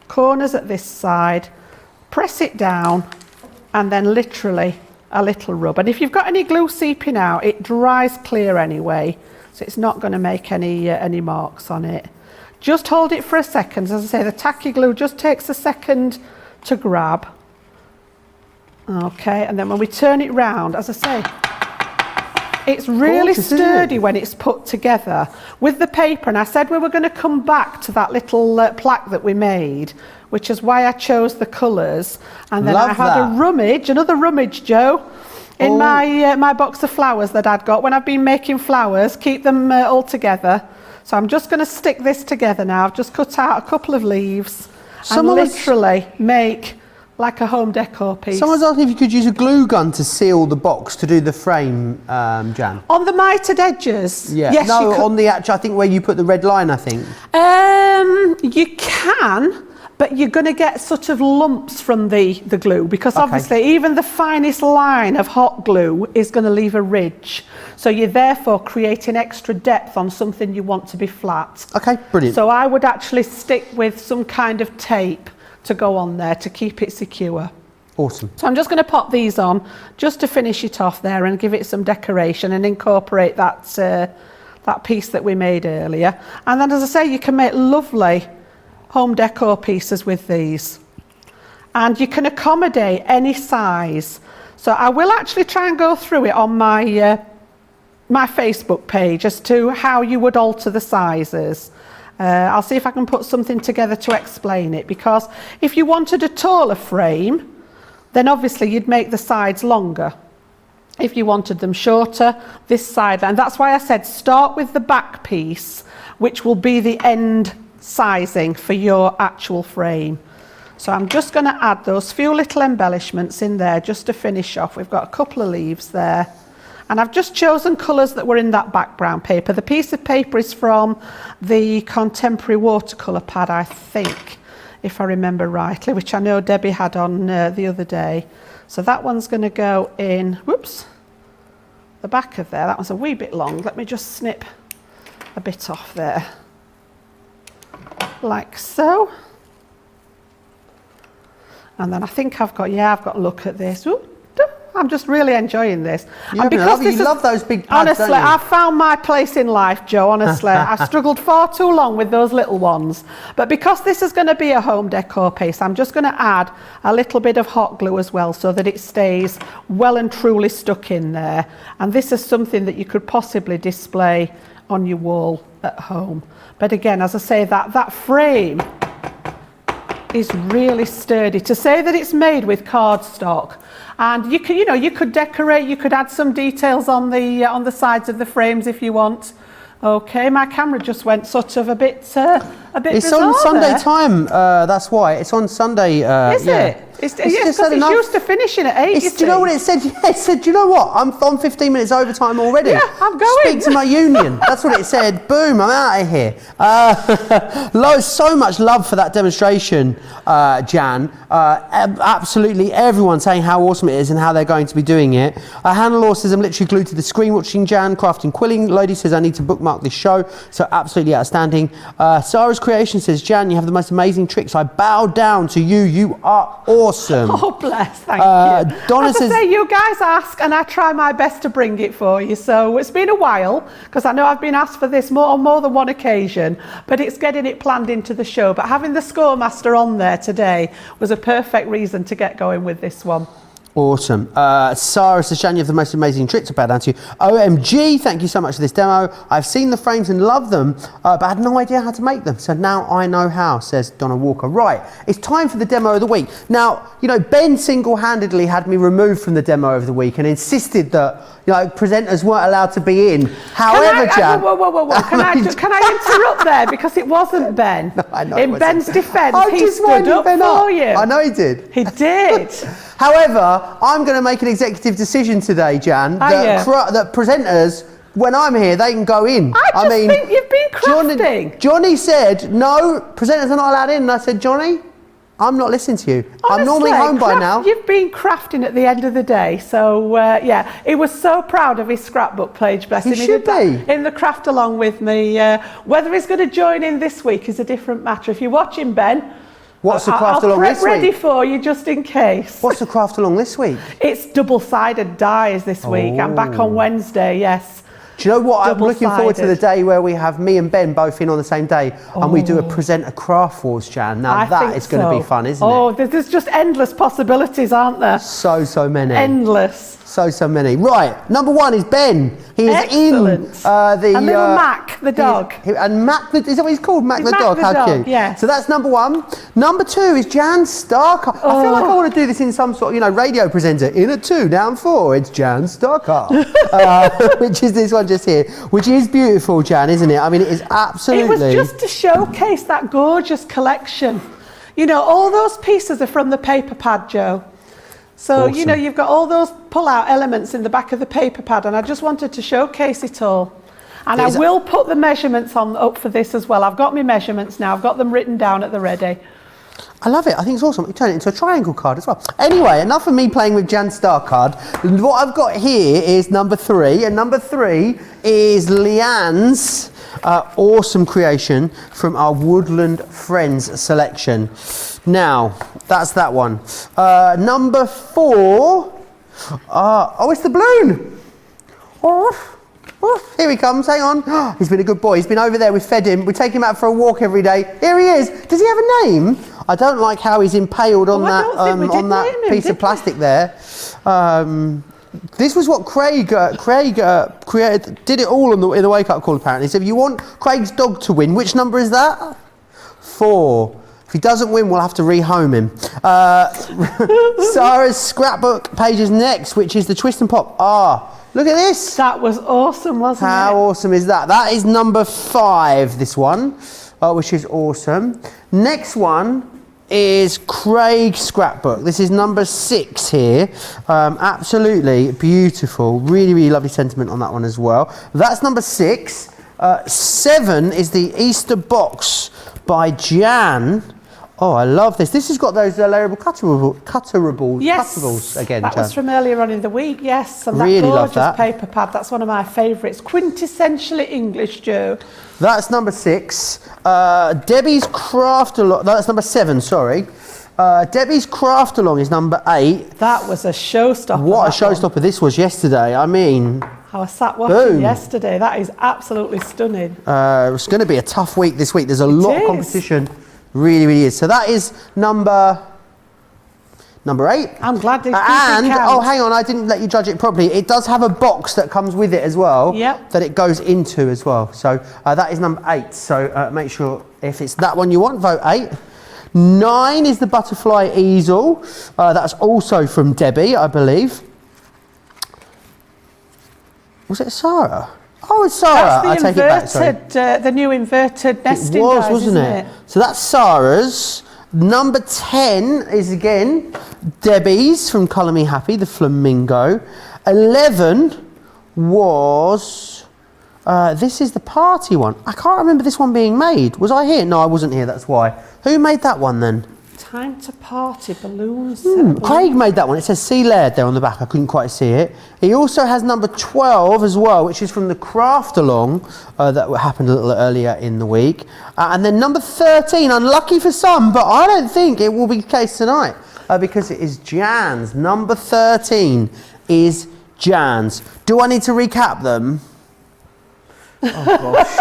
corners at this side, press it down, and then literally a little rub. And if you've got any glue seeping out, it dries clear anyway, so it's not going to make any marks on it. Just hold it for a second. As I say, the tacky glue just takes a second to grab. Okay, and then when we turn it round, as I say, it's really sturdy when it's put together with the paper. And I said we were going to come back to that little plaque that we made, which is why I chose the colours. And then I had another rummage, Joe, in my box of flowers that I'd got when I've been making flowers, keep them all together. So I'm just going to stick this together now. I've just cut out a couple of leaves and literally make like a home decor piece. Someone's asking if you could use a glue gun to seal the box to do the frame, Jan. On the mitered edges? Yeah. Yes, no, you could. on the actual, I think where you put the red line, I think. You can, but you're going to get sort of lumps from the glue, because obviously even the finest line of hot glue is going to leave a ridge. So you're therefore creating extra depth on something you want to be flat. Okay, brilliant. So I would actually stick with some kind of tape to go on there to keep it secure. Awesome. So I'm just going to pop these on just to finish it off there and give it some decoration and incorporate that that piece that we made earlier. And then, as I say, you can make lovely home decor pieces with these. And you can accommodate any size. So I will actually try and go through it on my my Facebook page as to how you would alter the sizes. I'll see if I can put something together to explain it, because if you wanted a taller frame, then obviously you'd make the sides longer. If you wanted them shorter, this side, and that's why I said start with the back piece, which will be the end sizing for your actual frame. So I'm just going to add those few little embellishments in there just to finish off. We've got a couple of leaves there. And I've just chosen colours that were in that background paper. The piece of paper is from the Contemporary watercolour pad, I think, if I remember rightly, which I know Debbie had on the other day. So that one's going to go in, whoops, the back of there. That one's a wee bit long. Let me just snip a bit off there, like so. And then I think I've got a look at this. Ooh, I'm just really enjoying this. You love those big pads, honestly, don't you? I've found my place in life, Joe, honestly. I've struggled far too long with those little ones. But because this is going to be a home decor piece, I'm just going to add a little bit of hot glue as well, so that it stays well and truly stuck in there. And this is something that you could possibly display on your wall at home. But again, as I say, that frame is really sturdy. To say that it's made with cardstock, and you could decorate, you could add some details on the sides of the frames if you want. Okay, my camera just went sort of a bit It's bizarre on Sunday there. time, that's why. It's on Sunday. Is it? It's used to finishing at 8, Do you know what it said? Yeah, it said, do you know what? I'm on 15 minutes overtime already. Yeah, I'm going. Speak to my union. That's what it said. Boom, I'm out of here. So much love for that demonstration, Jan. Absolutely everyone saying how awesome it is and how they're going to be doing it. Hannah Law says, I'm literally glued to the screen watching Jan crafting quilling. Lodi says, I need to bookmark this show. So absolutely outstanding. Sarah's Creation says, Jan, you have the most amazing tricks. I bow down to you. You are awesome. Oh, bless, thank you. Donna As I say, you guys ask and I try my best to bring it for you. So it's been a while, because I know I've been asked for this on more than one occasion, but it's getting it planned into the show. But having the Scoremaster on there today was a perfect reason to get going with this one. Awesome. Sarah says, Shan, you have the most amazing tricks. I'll bow down to you. OMG, thank you so much for this demo. I've seen the frames and love them, but I had no idea how to make them. So now I know how, says Donna Walker. Right, it's time for the demo of the week. Now, you know, Ben single-handedly had me removed from the demo of the week and insisted that, you know, presenters weren't allowed to be in. However, Jan... Whoa. Can I interrupt there? Because it wasn't Ben. No, I know in Ben's defence, he just stood up Ben for you. I know he did. He did. However, I'm going to make an executive decision today, Jan, that presenters, when I'm here, they can go in. I mean, think you've been crafting. Johnny said, no, presenters are not allowed in. And I said, Johnny, I'm not listening to you. Honestly, I'm normally home by now. You've been crafting at the end of the day. So, yeah, he was so proud of his scrapbook page, bless him. He should be. In the craft along with me. Whether he's going to join in this week is a different matter. If you're watching, Ben... What's the craft along this week? I'll ready for you just in case. What's the craft along this week? It's double-sided dies this week. I'm back on Wednesday, yes. Do you know what? I'm looking forward to the day where we have me and Ben both in on the same day and we do a presenter craft wars, Jan. Now that is going to be fun, isn't it? Oh, there's just endless possibilities, aren't there? So many. Endless. So many. Right, number one is Ben. He is Excellent. in the... And little Mac, the dog. And Mac, is that what he's called? Mac the dog, how cute. Yeah. So that's number one. Number two is Jan Starcar. I feel like I want to do this in some sort of, you know, radio presenter. In at 2, down 4, it's Jan Starcar. Which is this one just here. Which is beautiful, Jan, isn't it? I mean, it is absolutely... It was just to showcase that gorgeous collection. You know, all those pieces are from the paper pad, Joe. So, Awesome. you know, you've got all those pull-out elements in the back of the paper pad, and I just wanted to showcase it all. And I will put the measurements up for this as well. I've got my measurements now. I've got them written down at the ready. I love it. I think it's awesome. You turn it into a triangle card as well. Anyway, enough of me playing with Jan Star card. What I've got here is number 3, and number 3 is Leanne's awesome creation from our Woodland Friends selection. Now, that's that one. Number 4, it's the balloon. Here he comes, hang on. He's been a good boy. He's been over there, we've fed him. We take him out for a walk every day. Here he is. Does he have a name? I don't like how he's impaled on that piece of plastic there. This was what Craig created, did it all in the wake-up call apparently. So if you want Craig's dog to win, which number is that? 4. If he doesn't win, we'll have to rehome him. Sarah's scrapbook page is next, which is the Twist and Pop. Look at this. That was awesome, wasn't it? How awesome is that? That is number 5, this one, which is awesome. Next one is Craig's scrapbook. This is number 6 here. Absolutely beautiful. Really, really lovely sentiment on that one as well. That's number 6. 7 is the Easter box by Jan. Oh, I love this. This has got those layerable cutterables again. That was from earlier on in the week, yes. And really that love that. gorgeous paper pad, that's one of my favourites. Quintessentially English, Joe. That's number 6. Debbie's Craft Along, that's number 7, sorry. Debbie's Craft Along is number 8. That was a showstopper. What a showstopper this was yesterday. I mean... I was sat watching yesterday. That is absolutely stunning. It's going to be a tough week this week. There's a lot of competition. Really, really is. So that is number 8. I'm glad they and hang on, I didn't let you judge it properly. It does have a box that comes with it as well. Yep. That it goes into as well. So that is number 8. So make sure if it's that one you want, vote 8. 9 is the butterfly easel. That's also from Debbie, I believe. Was it Sarah? Oh, it's Sarah. I take it back. Sorry. The new inverted nesting. It was, wasn't it? So that's Sarah's. Number 10 is again Debbie's from Colour Me Happy, the flamingo. 11 was this is the party one. I can't remember this one being made. Was I here? No, I wasn't here. That's why. Who made that one then? Time to Party balloons. Craig made that one. It says C Laird there on the back. I couldn't quite see it. He also has number 12 as well, which is from the Craft Along that happened a little earlier in the week. And then number 13, unlucky for some, but I don't think it will be the case tonight because it is Jan's. Number 13 is Jan's. Do I need to recap them? Oh gosh.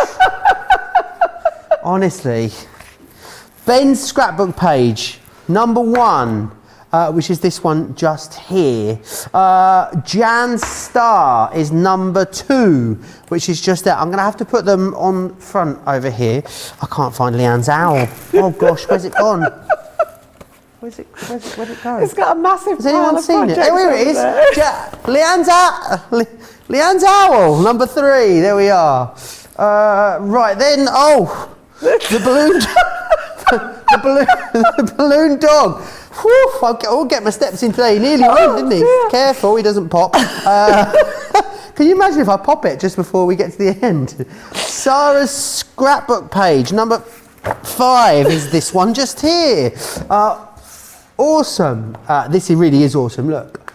Honestly. Ben's scrapbook page, number 1, which is this one just here. Jan's star is number 2, which is just there. I'm going to have to put them on front over here. I can't find Leanne's owl. Oh gosh, where's it gone? Where'd it go? It's got a massive Has anyone seen it? projects Oh, here it is. Leanne's owl, number 3. There we are. Right then, the balloon, the balloon dog. Whew, I'll get my steps in today. He nearly went, didn't he? Dear. Careful, he doesn't pop. Can you imagine if I pop it just before we get to the end? Sarah's scrapbook page, number 5 is this one just here. Awesome. This really is awesome. Look,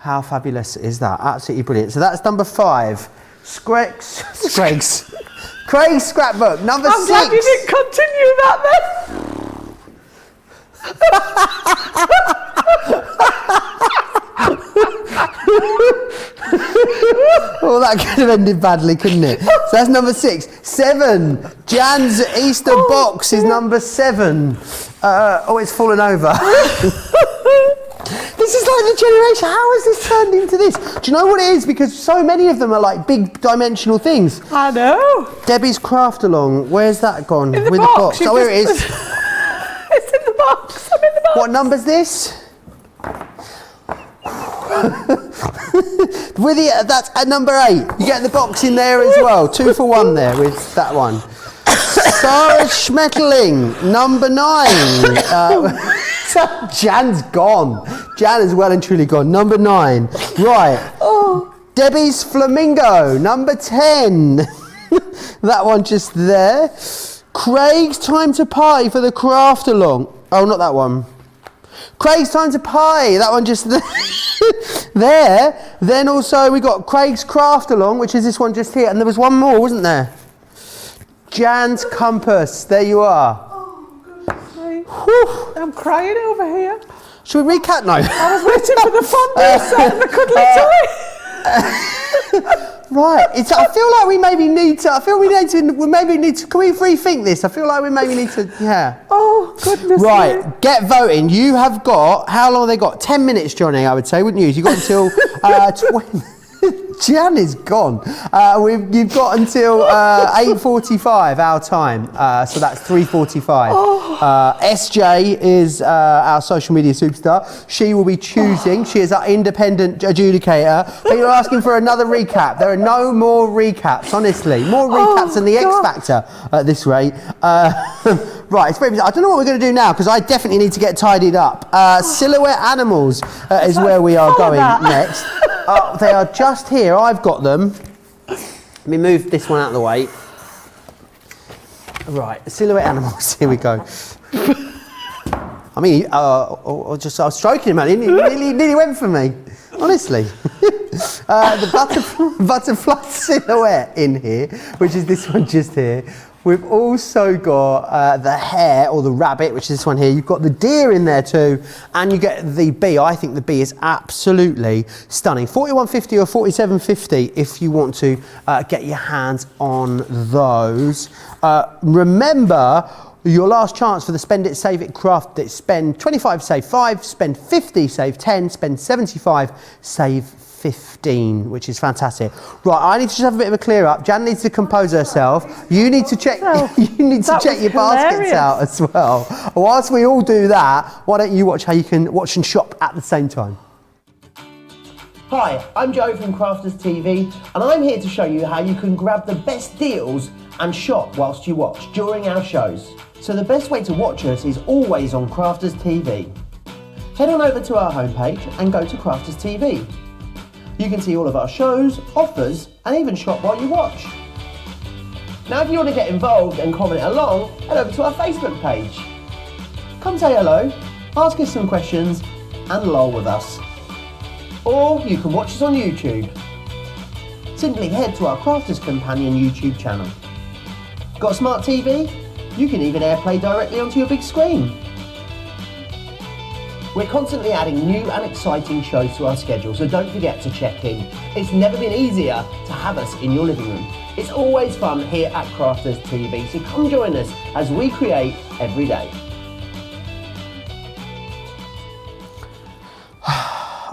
how fabulous is that? Absolutely brilliant. So that's number 5. Craig's scrapbook, number 6. I'm glad you didn't continue that then. Oh, that could have ended badly, couldn't it? So that's number 6. 7. Jan's Easter box is number 7. It's fallen over. This is like the generation. How has this turned into this? Do you know what it is? Because so many of them are like big dimensional things. I know. Debbie's craft along. Where's that gone? In the With box. the box. Oh, here it is. It's in the box. I'm in the box. What number's this? That's at number 8. You get the box in there as well. 2 for 1 there with that one. Sarah Schmetterling, number 9. Jan's gone. Jan is well and truly gone. Number 9. Right. Debbie's Flamingo, number 10. That one just there. Craig's Time to Pie for the craft along. Oh, not that one. Craig's Time to Pie. That one just there. Then also we got Craig's Craft Along, which is this one just here. And there was one more, wasn't there? Jan's Compass. There you are. Oh, goodness me. Whew. I'm crying over here. Should we recap now? I was waiting for the fondue set and the cuddly toy. Right. I feel like we maybe need to. Can we rethink this? I feel like we maybe need to. Yeah. Oh, goodness me. Right, get voting. You have got, how long have they got? 10 minutes, Johnny, I would say, wouldn't you? You've got until 20. Jan is gone. You've got until 8:45 our time, so that's 3:45. SJ is our social media superstar. She will be choosing. She is our independent adjudicator. People are asking for another recap. There are no more recaps, honestly. More recaps than the X Factor at this rate. Right, it's very, I don't know what we're going to do now because I definitely need to get tidied up. Silhouette Animals is where we are going next. They are just here. I've got them. Let me move this one out of the way. Right, Silhouette Animals. Here we go. I mean, I was stroking him, man. He nearly went for me. Honestly. The butterfly silhouette in here, which is this one just here. We've also got the hare or the rabbit, which is this one here. You've got the deer in there too, and you get the bee. I think the bee is absolutely stunning. $41.50 or $47.50 if you want to get your hands on those. Remember, your last chance for the Spend It, Save It, Craft It. Spend 25, save 5. Spend 50, save 10. Spend 75, save 15, which is fantastic. Right, I need to just have a bit of a clear up. Jan needs to compose herself. You need to check. You need to check your baskets out as well. Whilst we all do that, why don't you watch how you can watch and shop at the same time? Hi, I'm Joe from Crafters TV, and I'm here to show you how you can grab the best deals and shop whilst you watch during our shows. So the best way to watch us is always on Crafters TV. Head on over to our homepage and go to Crafters TV. You can see all of our shows, offers, and even shop while you watch. Now if you want to get involved and comment along, head over to our Facebook page. Come say hello, ask us some questions, and lol with us. Or you can watch us on YouTube. Simply head to our Crafters Companion YouTube channel. Got a smart TV? You can even AirPlay directly onto your big screen. We're constantly adding new and exciting shows to our schedule, so don't forget to check in. It's never been easier to have us in your living room. It's always fun here at Crafters TV, so come join us as we create every day.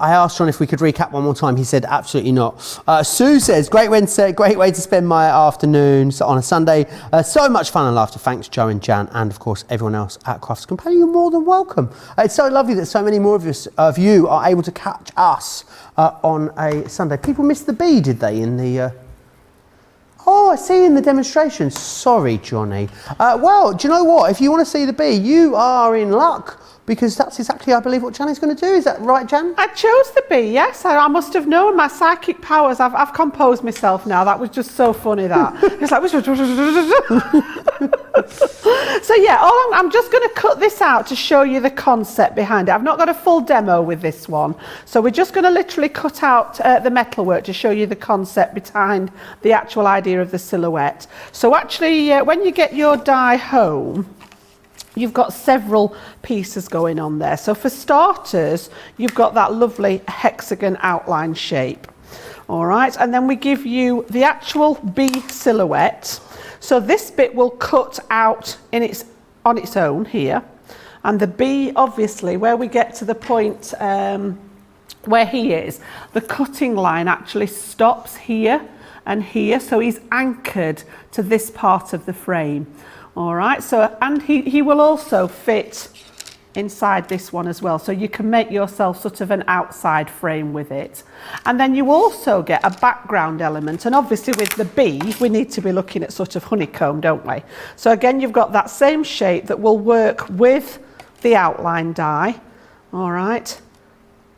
I asked John if we could recap one more time. He said absolutely not. Sue says, great way to spend my afternoon on a Sunday. So much fun and laughter. Thanks, Joe and Jan, and of course everyone else at Crafts Companion. You're more than welcome. It's so lovely that so many more of you are able to catch us on a Sunday. People missed the bee, did they, in the... Oh, I see in the demonstration. Sorry, Johnny. Well, do you know what? If you want to see the bee, you are in luck, because that's exactly, I believe, what Jan is going to do. Is that right, Jan? I chose the bee, yes. I must have known my psychic powers. I've composed myself now. That was just so funny, that. It's like... So yeah, I'm just going to cut this out to show you the concept behind it. I've not got a full demo with this one. So we're just going to literally cut out the metalwork to show you the concept behind the actual idea of the silhouette. So actually, when you get your die home, you've got several pieces going on there. So for starters, you've got that lovely hexagon outline shape. All right, and then we give you the actual bee silhouette. So this bit will cut out on its own here. And the bee, obviously, where we get to the point where he is, the cutting line actually stops here and here. So he's anchored to this part of the frame. All right, so, and he will also fit inside this one as well, so you can make yourself sort of an outside frame with it. And then you also get a background element, and obviously with the bee we need to be looking at sort of honeycomb, don't we? So again, you've got that same shape that will work with the outline die, all right,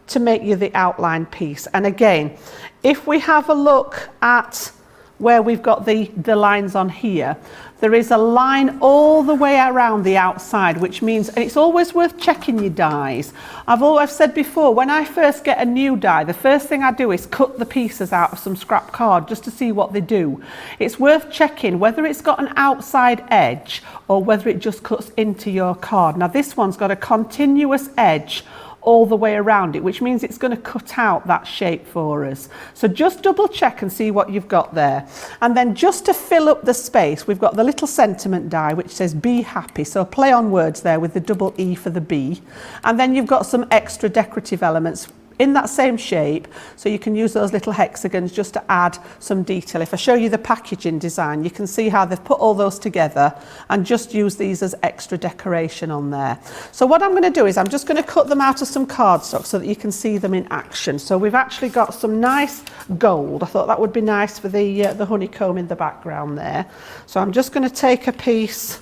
to make you the outline piece. And again, if we have a look at where we've got the lines on here, there is a line all the way around the outside, which means, and it's always worth checking your dies. I've said before, when I first get a new die, the first thing I do is cut the pieces out of some scrap card just to see what they do. It's worth checking whether it's got an outside edge or whether it just cuts into your card. Now this one's got a continuous edge all the way around it, which means it's going to cut out that shape for us. So just double check and see what you've got there. And then just to fill up the space, we've got the little sentiment die which says be happy, so play on words there with the double E for the B. And then you've got some extra decorative elements in that same shape, so you can use those little hexagons just to add some detail. If I show you the packaging design, you can see how they've put all those together and just use these as extra decoration on there. So what I'm going to do is I'm just going to cut them out of some cardstock so that you can see them in action. So we've actually got some nice gold. I thought that would be nice for the honeycomb in the background there. So I'm just going to take a piece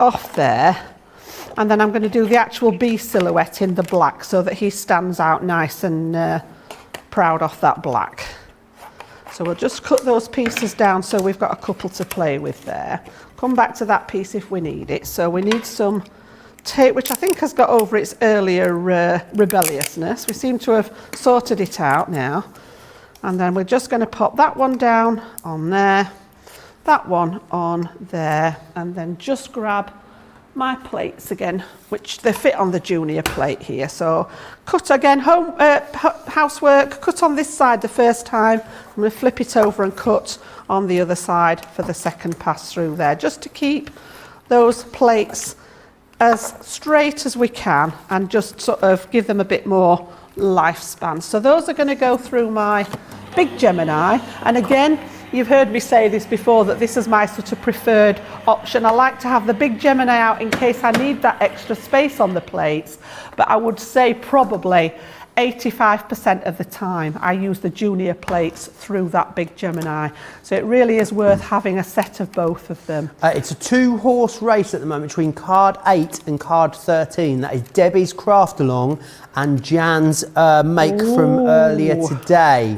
off there, and then I'm going to do the actual bee silhouette in the black so that he stands out nice and proud off that black. So we'll just cut those pieces down so we've got a couple to play with there. Come back to that piece if we need it. So we need some tape, which I think has got over its earlier rebelliousness. We seem to have sorted it out now. And then we're just going to pop that one down on there, that one on there, and then just grab my plates again, which they fit on the junior plate here. So cut again, housework, cut on this side the first time. I'm going to flip it over and cut on the other side for the second pass through there, just to keep those plates as straight as we can and just sort of give them a bit more lifespan. So those are going to go through my big Gemini, and again, you've heard me say this before, that this is my sort of preferred option. I like to have the big Gemini out in case I need that extra space on the plates, but I would say probably 85% of the time I use the junior plates through that big Gemini. So it really is worth having a set of both of them. It's a 2-horse race at the moment between card 8 and card 13. That is Debbie's craft along and Jan's make from earlier today.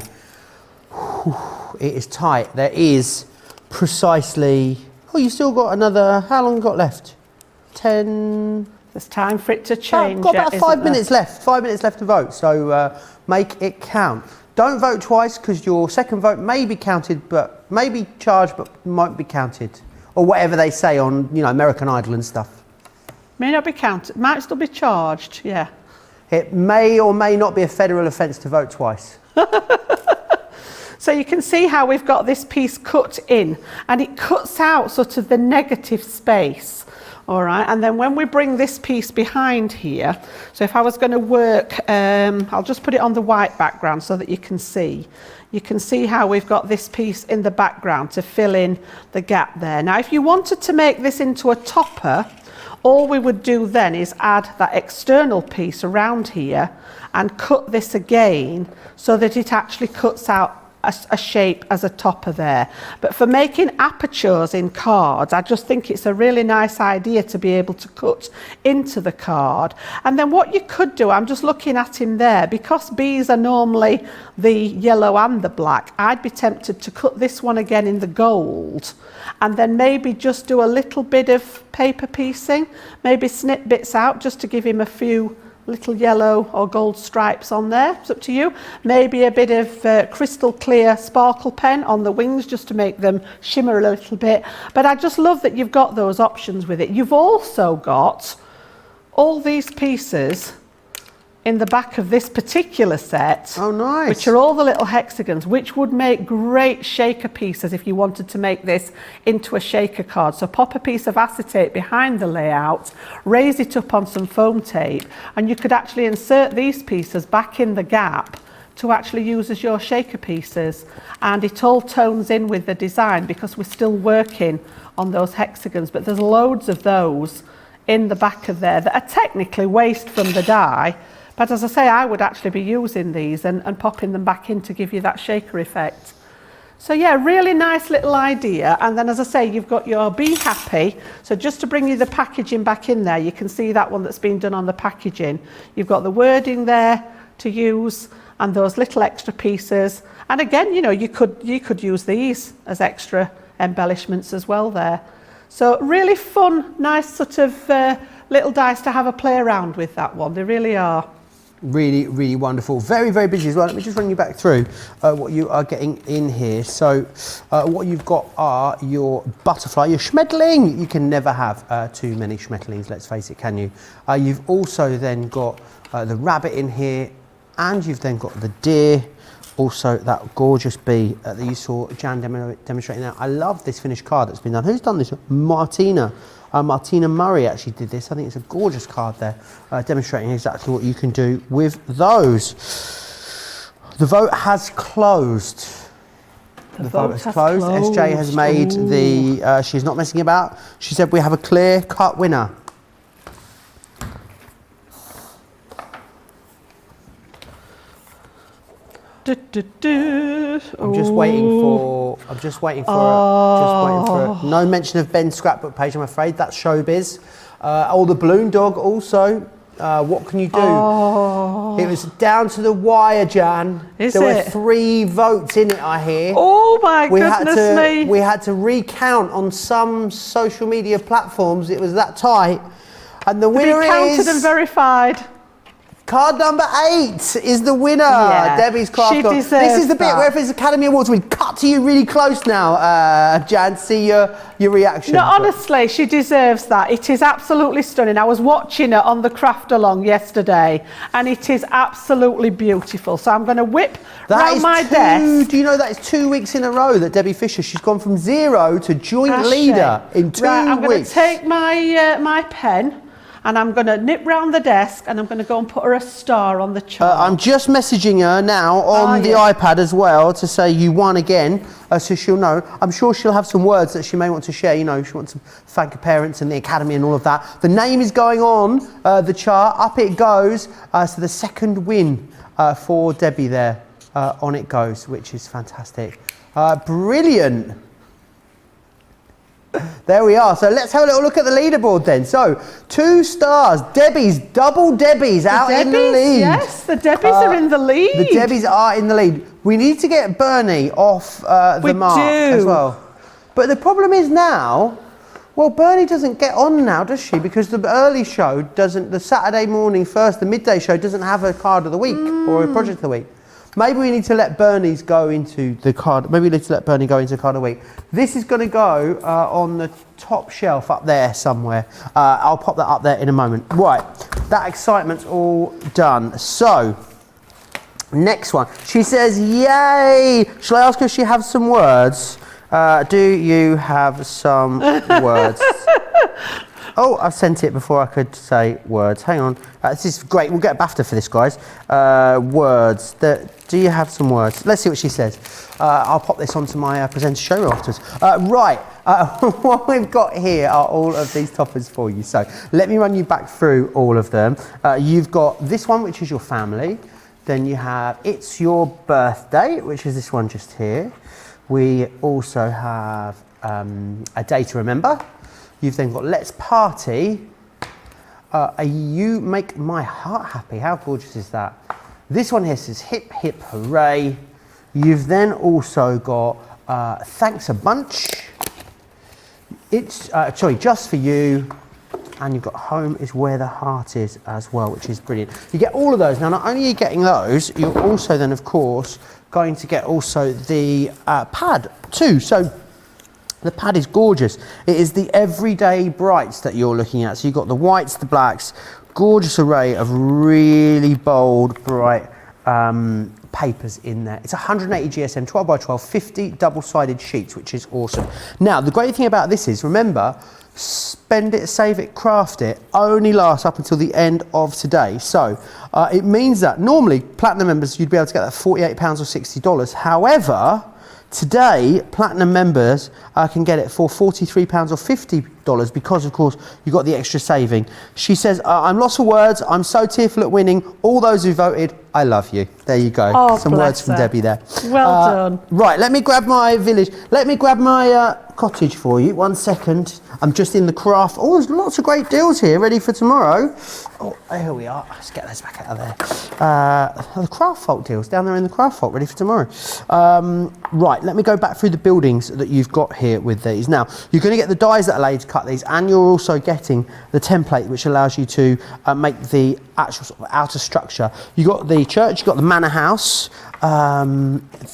It is tight. There is precisely... Oh, you've still got another... How long have you got left? 10... There's time for it to change. Got about 5 minutes left. 5 minutes left to vote. So make it count. Don't vote twice, because your second vote may be counted, but may be charged, but might be counted, or whatever they say on, you know, American Idol and stuff. May not be counted. Might still be charged. Yeah. It may or may not be a federal offence to vote twice. So you can see how we've got this piece cut in, and it cuts out sort of the negative space. All right, and then when we bring this piece behind here, so if I was going to work, I'll just put it on the white background so that you can see. You can see how we've got this piece in the background to fill in the gap there. Now, if you wanted to make this into a topper, all we would do then is add that external piece around here and cut this again so that it actually cuts out a shape as a topper there. But for making apertures in cards, I just think it's a really nice idea to be able to cut into the card. And then what you could do, I'm just looking at him there, because bees are normally the yellow and the black, I'd be tempted to cut this one again in the gold and then maybe just do a little bit of paper piecing, maybe snip bits out just to give him a few little yellow or gold stripes on there. It's up to you. Maybe a bit of crystal clear sparkle pen on the wings just to make them shimmer a little bit. But I just love that you've got those options with it. You've also got all these pieces in the back of this particular set. Oh, nice. Which are all the little hexagons, which would make great shaker pieces if you wanted to make this into a shaker card. So pop a piece of acetate behind the layout, raise it up on some foam tape, and you could actually insert these pieces back in the gap to actually use as your shaker pieces. And it all tones in with the design because we're still working on those hexagons, but there's loads of those in the back of there that are technically waste from the die. But as I say, I would actually be using these and popping them back in to give you that shaker effect. So yeah, really nice little idea. And then as I say, you've got your Be Happy. So just to bring you the packaging back in there, you can see that one that's been done on the packaging. You've got the wording there to use and those little extra pieces. And again, you know, you could use these as extra embellishments as well there. So really fun, nice sort of little dice to have a play around with, that one. They really are. Really, really wonderful. Very, very busy as well. Let me just run you back through what you are getting in here. So what you've got are your butterfly, your Schmetterling. You can never have too many Schmetterlings, let's face it, can you? You've also then got the rabbit in here, and you've then got the deer. Also that gorgeous bee that you saw Jan demonstrating now. I love this finished card that's been done. Who's done this? Martina. Martina Murray actually did this. I think it's a gorgeous card there, demonstrating exactly what you can do with those. The vote has closed. The vote has closed. SJ has made the, she's not messing about. She said we have a clear-cut winner. I'm just waiting for no mention of Ben's scrapbook page, I'm afraid. That's showbiz. The balloon dog also. What can you do? It was down to the wire, Jan. There were 3 votes in it, I hear. Oh my goodness me. We had to recount on some social media platforms. It was that tight. And the winner is... counted and verified. Card number 8 is the winner. Yeah, Debbie's craft. she deserves This is the bit that. where if it's Academy Awards, we cut to you really close now, Jan. See your reaction. No, honestly, she deserves that. It is absolutely stunning. I was watching her on the craft along yesterday, and it is absolutely beautiful. So I'm going to whip round my desk. Do you know that is 2 weeks in a row that Debbie Fisher, she's gone from 0 to joint leader in 2 weeks. I'm going to take my my pen. And I'm going to nip round the desk and I'm going to go and put her a star on the chart. I'm just messaging her now on the iPad as well to say you won again, so she'll know. I'm sure she'll have some words that she may want to share. You know, she wants to thank her parents and the Academy and all of that. The name is going on the chart. Up it goes. So the second win for Debbie there. On it goes, which is fantastic. Brilliant. There we are. So let's have a little look at the leaderboard then. So 2 stars. Debbie's, double Debbie's out in the lead. Yes, the Debbies are in the lead. The Debbies are in the lead. We need to get Bernie off the mark as well. But the problem is now, well, Bernie doesn't get on now, does she? Because the early show doesn't, the Saturday morning first, the midday show doesn't have a card of the week or a project of the week. Maybe we need to let Bernie's go into the card. Maybe we need to let Bernie go into card of the week. This is going to go on the top shelf up there somewhere. I'll pop that up there in a moment. Right, that excitement's all done. So, next one. She says, yay! Shall I ask her if she has some words? Do you have some words? Oh, I've sent it before I could say words. Hang on. This is great. We'll get a BAFTA for this, guys. Words. Do you have some words? Let's see what she says. I'll pop this onto my presenter show afterwards. Right. What we've got here are all of these toppers for you. So let me run you back through all of them. You've got this one, which is your family. Then you have It's Your Birthday, which is this one just here. We also have A Day to Remember. You've then got Let's Party. You Make My Heart Happy. How gorgeous is that? This one here says Hip Hip Hooray. You've then also got Thanks a Bunch. It's Just For You. And you've got Home Is Where the Heart Is as well, which is brilliant. You get all of those. Now, not only are you getting those, you're also then, of course, going to get also the pad too. So the pad is gorgeous. It is the everyday brights that you're looking at. So you've got the whites, the blacks, gorgeous array of really bold, bright papers in there. It's 180 GSM, 12 by 12, 50 double-sided sheets, which is awesome. Now, the great thing about this is, remember, spend it, save it, craft it, only lasts up until the end of today. So it means that normally Platinum members, you'd be able to get that £48 or $60. However, today, Platinum members can get it for £43 or $50 because, of course, you've got the extra saving. She says, I'm lost for words. I'm so tearful at winning. All those who voted, I love you. There you go. Oh, some words from Debbie there. Well done. Right, let me grab my village. Let me grab my cottage for you. 1 second. I'm just in the craft. Oh, there's lots of great deals here ready for tomorrow. Oh, here we are. Let's get those back out of there. The craft fault deals down there in the craft fault ready for tomorrow. Right, let me go back through the buildings that you've got here with these. Now, you're going to get the dies that are laid to cut these, and you're also getting the template which allows you to make the actual sort of outer structure. You've got the church, you've got the manor house.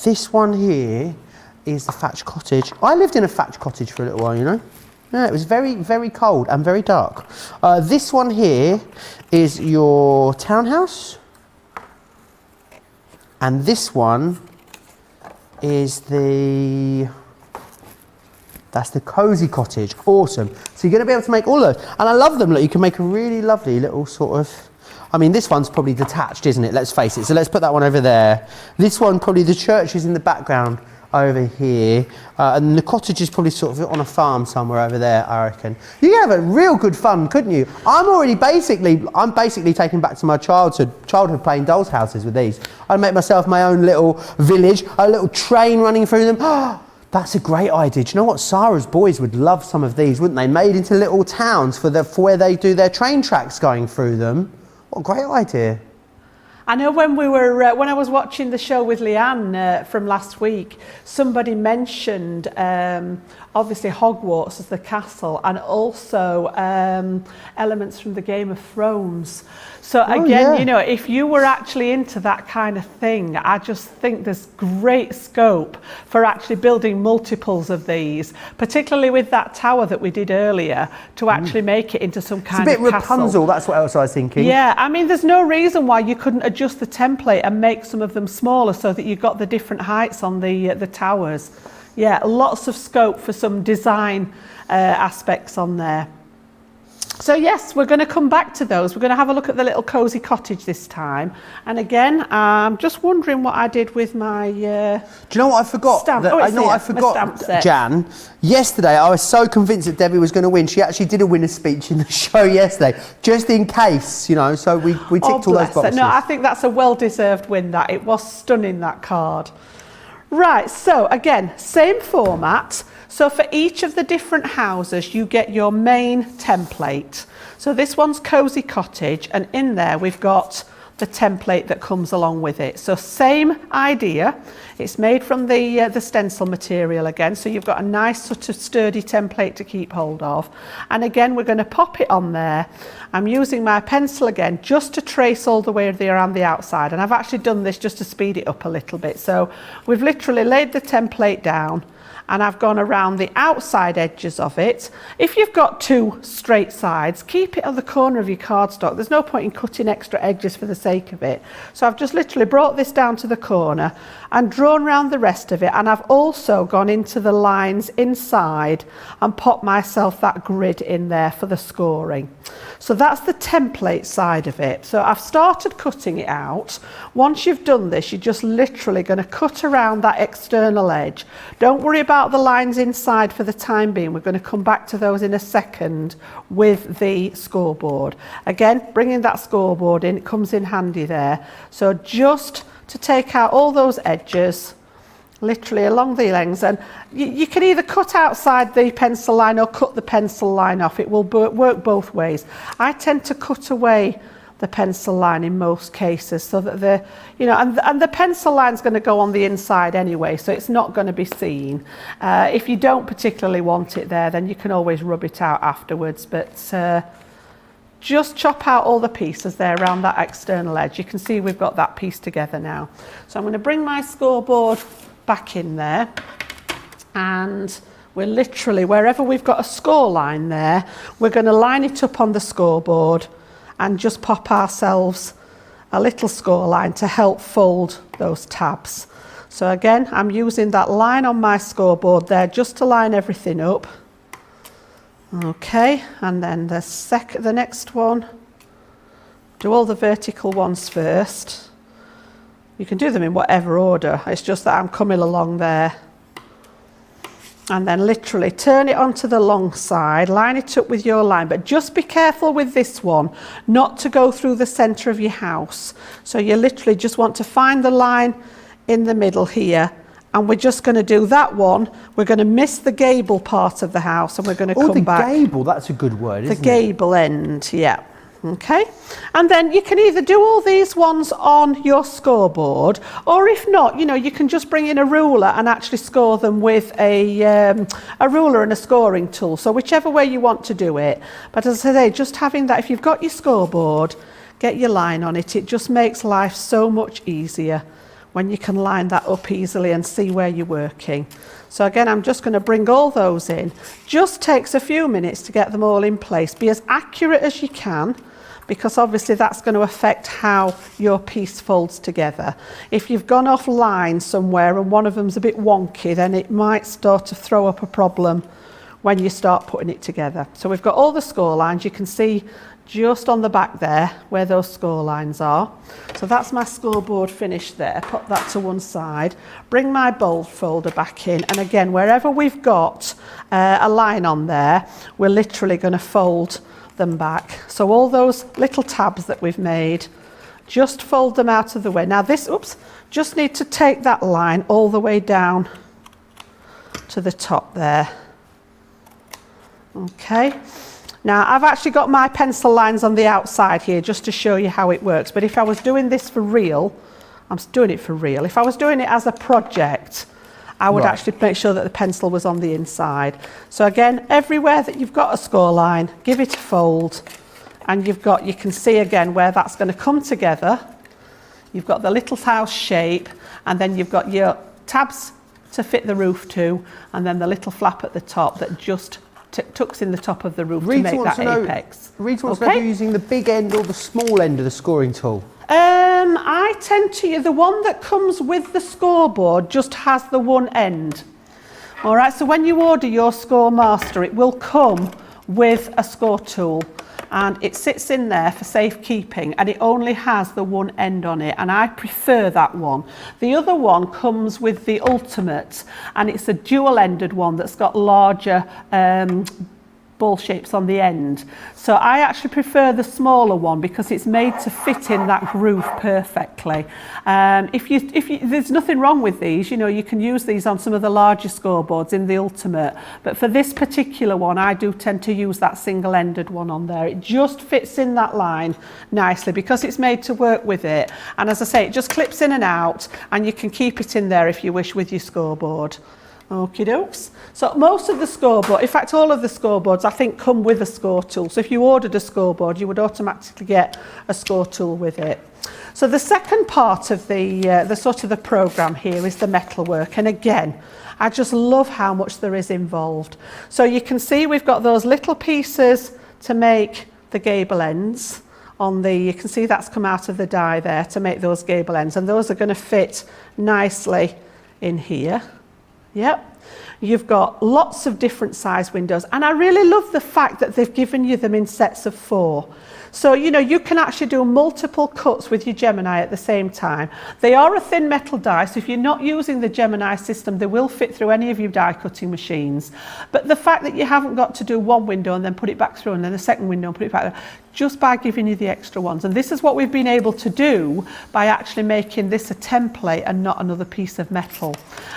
This one here is the thatched cottage. I lived in a thatched cottage for a little while, you know. Yeah, it was very, very cold and very dark. This one here is your townhouse. And this one is that's the cosy cottage. Awesome. So you're going to be able to make all those. And I love them. Look, you can make a really lovely little sort of, I mean, this one's probably detached, isn't it? Let's face it. So let's put that one over there. This one, probably the church is in the background over here. And the cottage is probably sort of on a farm somewhere over there, I reckon. You could have a real good fun, couldn't you? I'm basically taken back to my childhood playing dolls houses with these. I'd make myself my own little village, a little train running through them. That's a great idea. Do you know what? Sarah's boys would love some of these, wouldn't they? Made into little towns for where they do their train tracks going through them. What a great idea. I know when I was watching the show with Leanne from last week, somebody mentioned obviously Hogwarts as the castle, and also elements from the Game of Thrones. So again, you know, if you were actually into that kind of thing, I just think there's great scope for actually building multiples of these, particularly with that tower that we did earlier, to actually make it into some kind of castle. It's a bit Rapunzel, that's what else I was thinking. Yeah, I mean, there's no reason why you couldn't adjust the template and make some of them smaller so that you've got the different heights on the towers. Yeah, lots of scope for some design aspects on there. So yes, we're going to come back to those. We're going to have a look at the little cosy cottage this time. And again, I'm just wondering what I did with my... Do you know what I forgot? I forgot, Jan. Yesterday, I was so convinced that Debbie was going to win. She actually did a winner's speech in the show yesterday, just in case, you know. So we ticked all those boxes. No, I think that's a well-deserved win. That it was stunning, that card. Right, so again, same format. So for each of the different houses, you get your main template. So this one's Cosy Cottage, and in there we've got the template that comes along with it. So same idea. It's made from the stencil material again, so you've got a nice sort of sturdy template to keep hold of. And again, we're going to pop it on there. I'm using my pencil again just to trace all the way around the outside, and I've actually done this just to speed it up a little bit. So we've literally laid the template down, and I've gone around the outside edges of it. If you've got two straight sides, keep it on the corner of your cardstock. There's no point in cutting extra edges for the sake of it. So I've just literally brought this down to the corner and drawn around the rest of it, and I've also gone into the lines inside and popped myself that grid in there for the scoring. So that's the template side of it. So I've started cutting it out. Once you've done this, you're just literally going to cut around that external edge. Don't worry about the lines inside for the time being. We're going to come back to those in a second with the scoreboard. Again, bringing that scoreboard in, it comes in handy there. So just to take out all those edges, literally along the lengths, and you can either cut outside the pencil line or cut the pencil line off. It will work both ways. I tend to cut away the pencil line in most cases so that the, you know, and the pencil line's going to go on the inside anyway, so it's not going to be seen. If you don't particularly want it there, then you can always rub it out afterwards, but just chop out all the pieces there around that external edge. You can see we've got that piece together now. So I'm going to bring my scoreboard back in there, and we're literally, wherever we've got a score line there, we're going to line it up on the scoreboard and just pop ourselves a little score line to help fold those tabs. So again, I'm using that line on my scoreboard there just to line everything up. Okay, and then the next one, do all the vertical ones first. You can do them in whatever order, it's just that I'm coming along there. And then literally turn it onto the long side, line it up with your line, but just be careful with this one not to go through the centre of your house. So you literally just want to find the line in the middle here, and we're just going to do that one. We're going to miss the gable part of the house, and we're going to come back. Oh, the gable, that's a good word, isn't it? The gable end, yeah. Okay, and then you can either do all these ones on your scoreboard, or if not, you know, you can just bring in a ruler and actually score them with a ruler and a scoring tool. So whichever way you want to do it. But as I say, just having that, if you've got your scoreboard, get your line on it. It just makes life so much easier when you can line that up easily and see where you're working. So again, I'm just going to bring all those in. Just takes a few minutes to get them all in place. Be as accurate as you can, because obviously that's going to affect how your piece folds together. If you've gone off line somewhere and one of them's a bit wonky, then it might start to throw up a problem when you start putting it together. So we've got all the score lines. You can see just on the back there where those score lines are. So that's my scoreboard finished there. Put that to one side. Bring my bold folder back in, and again, wherever we've got a line on there, we're literally going to fold them back. So all those little tabs that we've made, just fold them out of the way. Now this, just need to take that line all the way down to the top there. Okay. Now I've actually got my pencil lines on the outside here just to show you how it works. But if I was doing this for real, I'm doing it for real. If I was doing it as a project, I would actually make sure that the pencil was on the inside. So again, everywhere that you've got a score line, give it a fold, and you can see again where that's going to come together. You've got the little house shape, and then you've got your tabs to fit the roof to, and then the little flap at the top that just tucks in the top of the roof to make that apex. Rita wants to know if you're using the big end or the small end of the scoring tool. I tend to use the one that comes with the scoreboard, just has the one end. All right, so when you order your Score Master, it will come with a score tool, and it sits in there for safekeeping, and it only has the one end on it, and I prefer that one. The other one comes with the Ultimate, and it's a dual-ended one that's got larger ball shapes on the end. So I actually prefer the smaller one because it's made to fit in that groove perfectly. There's nothing wrong with these, you know, you can use these on some of the larger scoreboards in the Ultimate, but for this particular one I do tend to use that single-ended one on there. It just fits in that line nicely because it's made to work with it, and as I say, it just clips in and out, and you can keep it in there if you wish with your scoreboard. Okie dokes. So most of the scoreboard, in fact all of the scoreboards I think come with a score tool. So if you ordered a scoreboard you would automatically get a score tool with it. So the second part of the sort of the programme here is the metalwork, and again I just love how much there is involved. So you can see we've got those little pieces to make the gable ends. You can see that's come out of the die there to make those gable ends, and those are going to fit nicely in here. Yep. You've got lots of different size windows, and I really love the fact that they've given you them in sets of 4. So, you know, you can actually do multiple cuts with your Gemini at the same time. They are a thin metal die, so if you're not using the Gemini system, they will fit through any of your die cutting machines. But the fact that you haven't got to do one window and then put it back through and then the second window and put it back there, just by giving you the extra ones. And this is what we've been able to do by actually making this a template and not another piece of metal.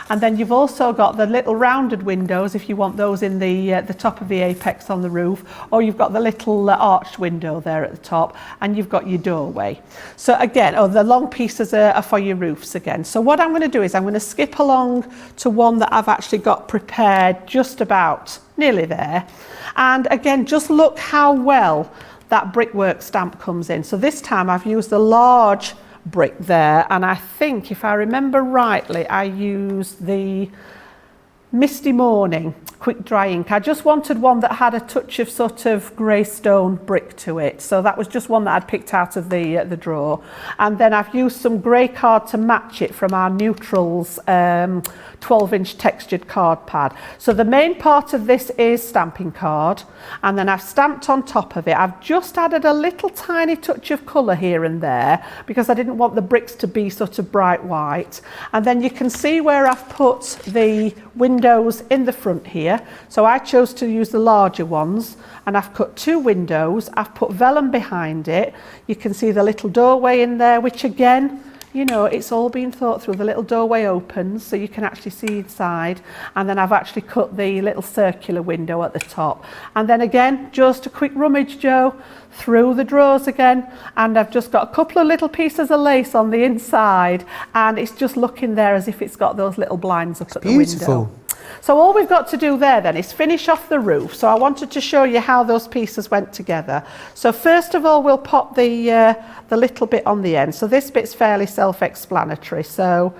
And then you've also got the little rounded windows if you want those in the top of the apex on the roof, or you've got the little arched window there at the top, and you've got your doorway. So again, the long pieces are for your roofs again. So what I'm going to do is I'm going to skip along to one that I've actually got prepared just about nearly there. And again, just look how well that brickwork stamp comes in. So this time I've used a large brick there, and I think if I remember rightly I used the Misty Morning quick dry ink. I just wanted one that had a touch of sort of grey-stone brick to it, so that was just one that I'd picked out of the drawer. And then I've used some grey card to match it from our Neutrals 12-inch textured card pad. So the main part of this is stamping card, and then I've stamped on top of it. I've just added a little tiny touch of colour here and there because I didn't want the bricks to be sort of bright white. And then you can see where I've put the windows in the front here. So I chose to use the larger ones, and I've cut 2 windows. I've put vellum behind it. You can see the little doorway in there, which again, you know, it's all been thought through. The little doorway opens so you can actually see inside, and then I've actually cut the little circular window at the top. And then again, just a quick rummage, Joe, through the drawers again, and I've just got a couple of little pieces of lace on the inside, and it's just looking there as if it's got those little blinds up at the window. So all we've got to do there then is finish off the roof. So I wanted to show you how those pieces went together. So first of all, we'll pop the little bit on the end. So this bit's fairly self-explanatory. So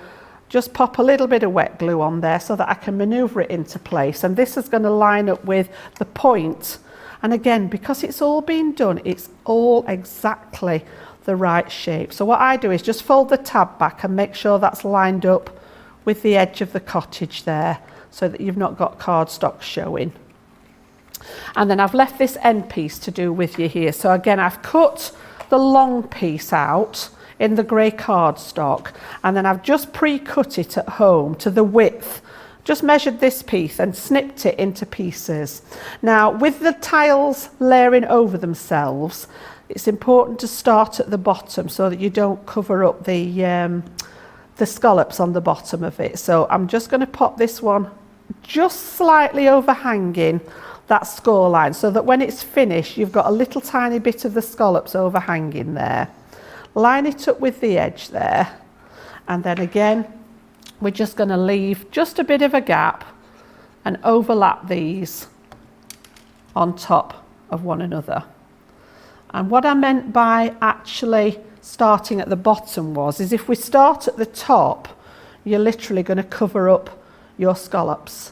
just pop a little bit of wet glue on there so that I can manoeuvre it into place. And this is going to line up with the point. And again, because it's all been done, it's all exactly the right shape. So what I do is just fold the tab back and make sure that's lined up with the edge of the cottage there, so that you've not got cardstock showing. And then I've left this end piece to do with you here. So again, I've cut the long piece out in the grey cardstock, and then I've just pre-cut it at home to the width. Just measured this piece and snipped it into pieces. Now, with the tiles layering over themselves, it's important to start at the bottom so that you don't cover up the scallops on the bottom of it. So I'm just going to pop this one just slightly overhanging that score line so that when it's finished you've got a little tiny bit of the scallops overhanging there. Line it up with the edge there, and then again we're just going to leave just a bit of a gap and overlap these on top of one another. And what I meant by actually starting at the bottom is if we start at the top, you're literally going to cover up your scallops.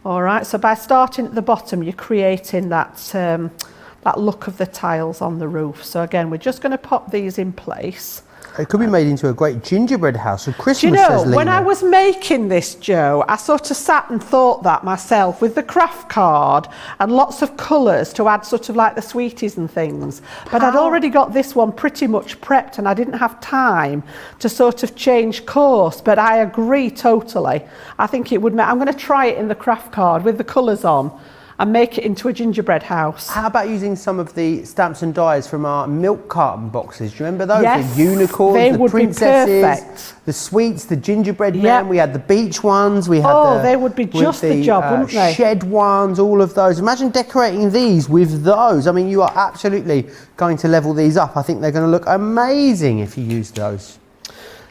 All right, so by starting at the bottom, you're creating that that look of the tiles on the roof. So again, we're just going to pop these in place. It could be made into a great gingerbread house for Christmas. Do you know, says when Lena. I was making this, Joe, I sort of sat and thought that myself with the craft card and lots of colours to add sort of like the sweeties and things. But I'd already got this one pretty much prepped and I didn't have time to sort of change course. But I agree totally. I think it would make, I'm going to try it in the craft card with the colours on and make it into a gingerbread house. How about using some of the stamps and dies from our milk carton boxes? Do you remember those? Yes, the unicorns, they the would princesses, be perfect. The sweets, the gingerbread Yep. man. We had the beach ones. We had they would be just the job, wouldn't they? Shed ones, all of those. Imagine decorating these with those. I mean, you are absolutely going to level these up. I think they're going to look amazing if you use those.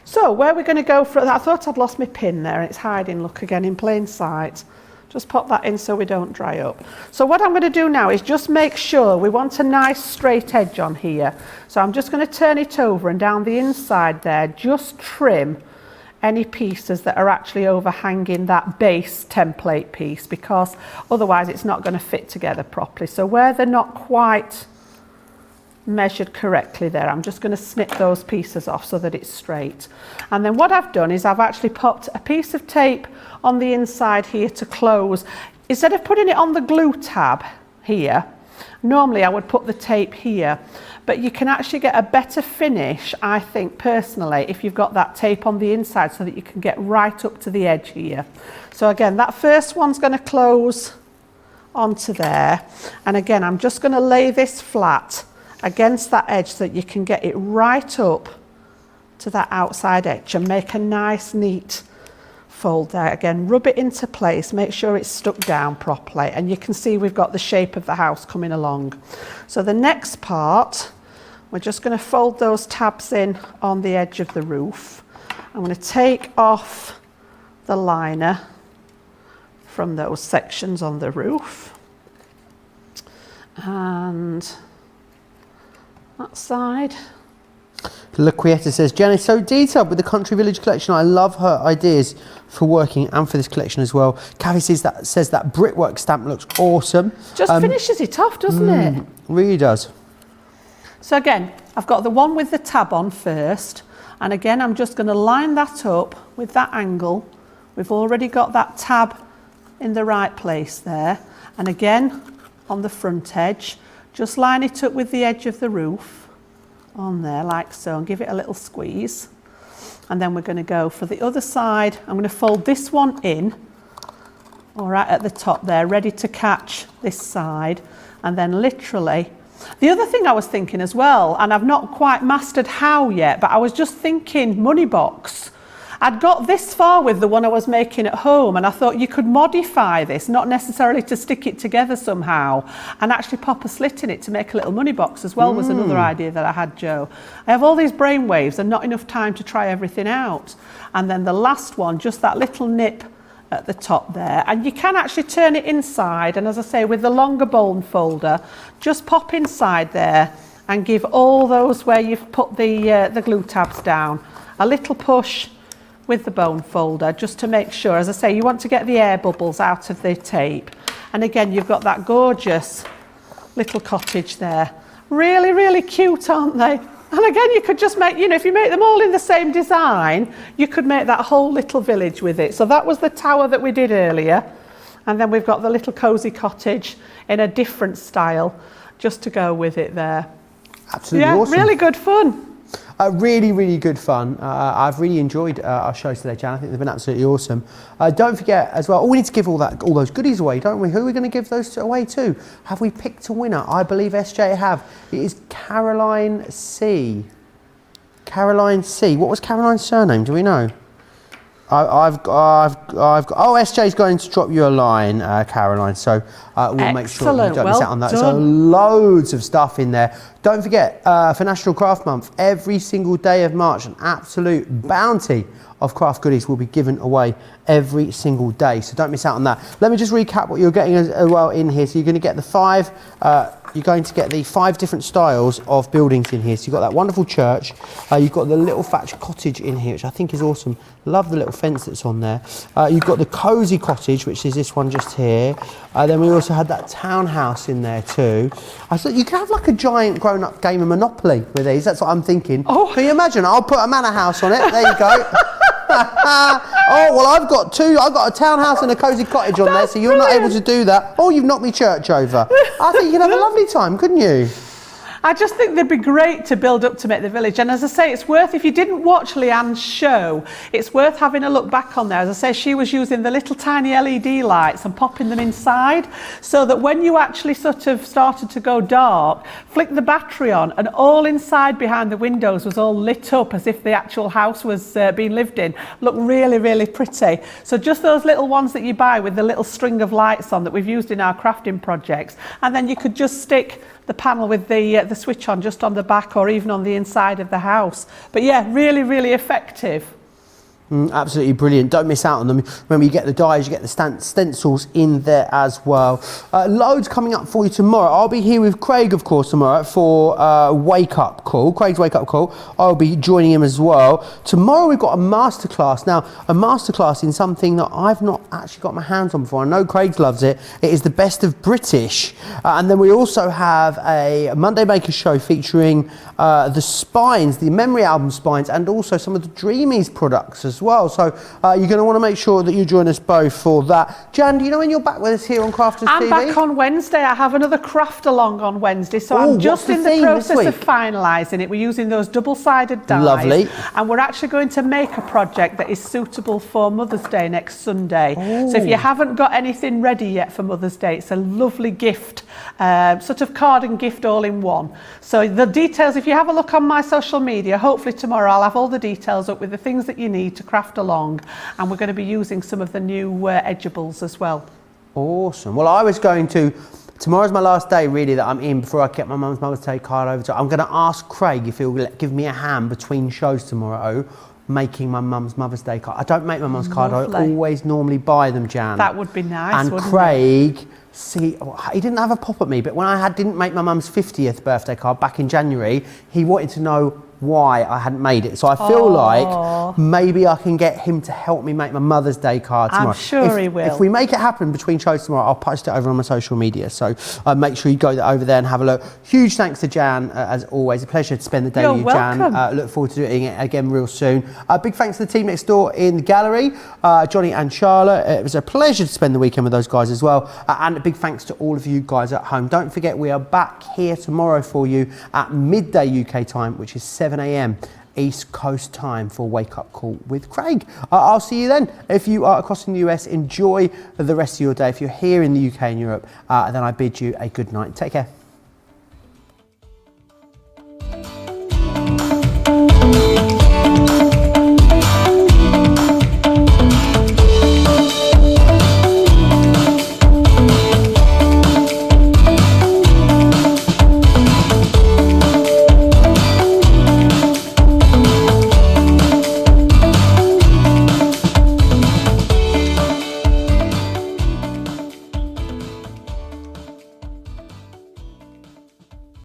So where we're going to go for, I thought I'd lost my pin there, and it's hiding, look, again in plain sight. Just pop that in so we don't dry up. So what I'm going to do now is just make sure we want a nice straight edge on here. So I'm just going to turn it over, and down the inside there, just trim any pieces that are actually overhanging that base template piece, because otherwise it's not going to fit together properly. So where they're not quite measured correctly there, I'm just going to snip those pieces off so that it's straight. And then what I've done is I've actually popped a piece of tape on the inside here to close. Instead of putting it on the glue tab here, normally I would put the tape here, but you can actually get a better finish, I think personally, if you've got that tape on the inside, so that you can get right up to the edge here. So again, that first one's going to close onto there, and again I'm just going to lay this flat against that edge so that you can get it right up to that outside edge and make a nice neat fold there. Again, rub it into place, make sure it's stuck down properly, and you can see we've got the shape of the house coming along. So the next part, we're just going to fold those tabs in on the edge of the roof. I'm going to take off the liner from those sections on the roof, and that side. Laquieta says, Jen is so detailed with the Country Village collection. I love her ideas for working and for this collection as well. Kathy says that brickwork stamp looks awesome. Just finishes it off, doesn't it? Really does. So again, I've got the one with the tab on first, and again I'm just going to line that up with that angle. We've already got that tab in the right place there, and again on the front edge, just line it up with the edge of the roof on there like so, and give it a little squeeze. And then we're going to go for the other side. I'm going to fold this one in, all right, at the top there, ready to catch this side, and then literally. The other thing I was thinking as well, and I've not quite mastered how yet, but I was just thinking money box. I'd got this far with the one I was making at home, and I thought you could modify this, not necessarily to stick it together somehow, and actually pop a slit in it to make a little money box as well, was another idea that I had, Joe. I have all these brain waves and not enough time to try everything out. And then the last one, just that little nip at the top there, and you can actually turn it inside, and as I say, with the longer bone folder, just pop inside there and give all those where you've put the glue tabs down a little push with the bone folder, just to make sure, as I say, you want to get the air bubbles out of the tape. And again, you've got that gorgeous little cottage there. Really, really cute, aren't they? And again, you could just make, you know, if you make them all in the same design, you could make that whole little village with it. So that was the tower that we did earlier. And then we've got the little cosy cottage in a different style, just to go with it there. Absolutely awesome. Really good fun. Really, really good fun. I've really enjoyed our shows today, Jan. I think they've been absolutely awesome. Don't forget as well, we need to give all those goodies away, don't we? Who are we going to give those away to? Have we picked a winner? I believe SJ have. It is Caroline C. Caroline C. What was Caroline's surname? Do we know? Oh, SJ's going to drop you a line, Caroline, so we'll make sure you don't miss out on that. So loads of stuff in there. Don't forget, for National Craft Month, every single day of March, an absolute bounty of craft goodies will be given away every single day, so don't miss out on that. Let me just recap what you're getting as well in here. So you're going to get the five different styles of buildings in here. So you've got that wonderful church, you've got the little thatched cottage in here, which I think is awesome. Love the little fence that's on there. You've got the cosy cottage, which is this one just here. Then we also had that townhouse in there too. I thought you could have like a giant grown-up game of Monopoly with these. That's what I'm thinking. Oh. Can you imagine? I'll put a manor house on it. There you go. Oh, well, I've got two. I've got a townhouse and a cosy cottage on there, so you're not able to do that. Oh, you've knocked me church over. I think you could have a lovely time, couldn't you? I just think they'd be great to build up to make the village. And as I say, it's worth, if you didn't watch Leanne's show, it's worth having a look back on there. As I say, she was using the little tiny LED lights and popping them inside, so that when you actually sort of started to go dark, flick the battery on, and all inside behind the windows was all lit up as if the actual house was being lived in. Looked really, really pretty. So just those little ones that you buy with the little string of lights on that we've used in our crafting projects, and then you could just stick the panel with the switch on just on the back or even on the inside of the house. But yeah, really, really effective. Absolutely brilliant. Don't miss out on them. Remember, you get the dies, you get the stencils in there as well. Loads coming up for you tomorrow. I'll be here with Craig, of course, tomorrow for Wake Up Call. Craig's Wake Up Call. I'll be joining him as well. Tomorrow we've got a masterclass. Now, a masterclass in something that I've not actually got my hands on before. I know Craig loves it. It is the best of British. And then we also have a Monday Maker show featuring the spines, the memory album spines, and also some of the Dreamies products as well. So you're going to want to make sure that you join us both for that. Jan, do you know when you're back with us here on Crafters TV? I'm back on Wednesday. I have another craft along on Wednesday, so I'm just in the process of finalising it. We're using those double-sided dies. Lovely. And we're actually going to make a project that is suitable for Mother's Day next Sunday. So if you haven't got anything ready yet for Mother's Day, it's a lovely gift, sort of card and gift all in one. So the details, if you have a look on my social media, hopefully tomorrow I'll have all the details up with the things that you need to craft along, and we're going to be using some of the new edgeables as well. Awesome. Well, I was going to, tomorrow's my last day really that I'm in before I get my mum's Mother's Day card over to. I'm going to ask Craig if he'll give me a hand between shows tomorrow making my mum's Mother's Day card. I don't make my mum's card, I always normally buy them, Jan. That would be nice, and wouldn't Craig, see, he didn't have a pop at me, but when I didn't make my mum's 50th birthday card back in January, he wanted to know why I hadn't made it. So I feel like maybe I can get him to help me make my Mother's Day card tomorrow. I'm sure he will. If we make it happen between shows tomorrow, I'll post it over on my social media. So make sure you go over there and have a look. Huge thanks to Jan, as always. A pleasure to spend the day with you, Jan. Look forward to doing it again real soon. Big thanks to the team next door in the gallery, Johnny and Charlotte. It was a pleasure to spend the weekend with those guys as well. And a big thanks to all of you guys at home. Don't forget, we are back here tomorrow for you at midday UK time, which is 7 a.m. East Coast time for Wake Up Call with Craig. I'll see you then. If you are across in the US, enjoy the rest of your day. If you're here in the UK and Europe, then I bid you a good night. Take care.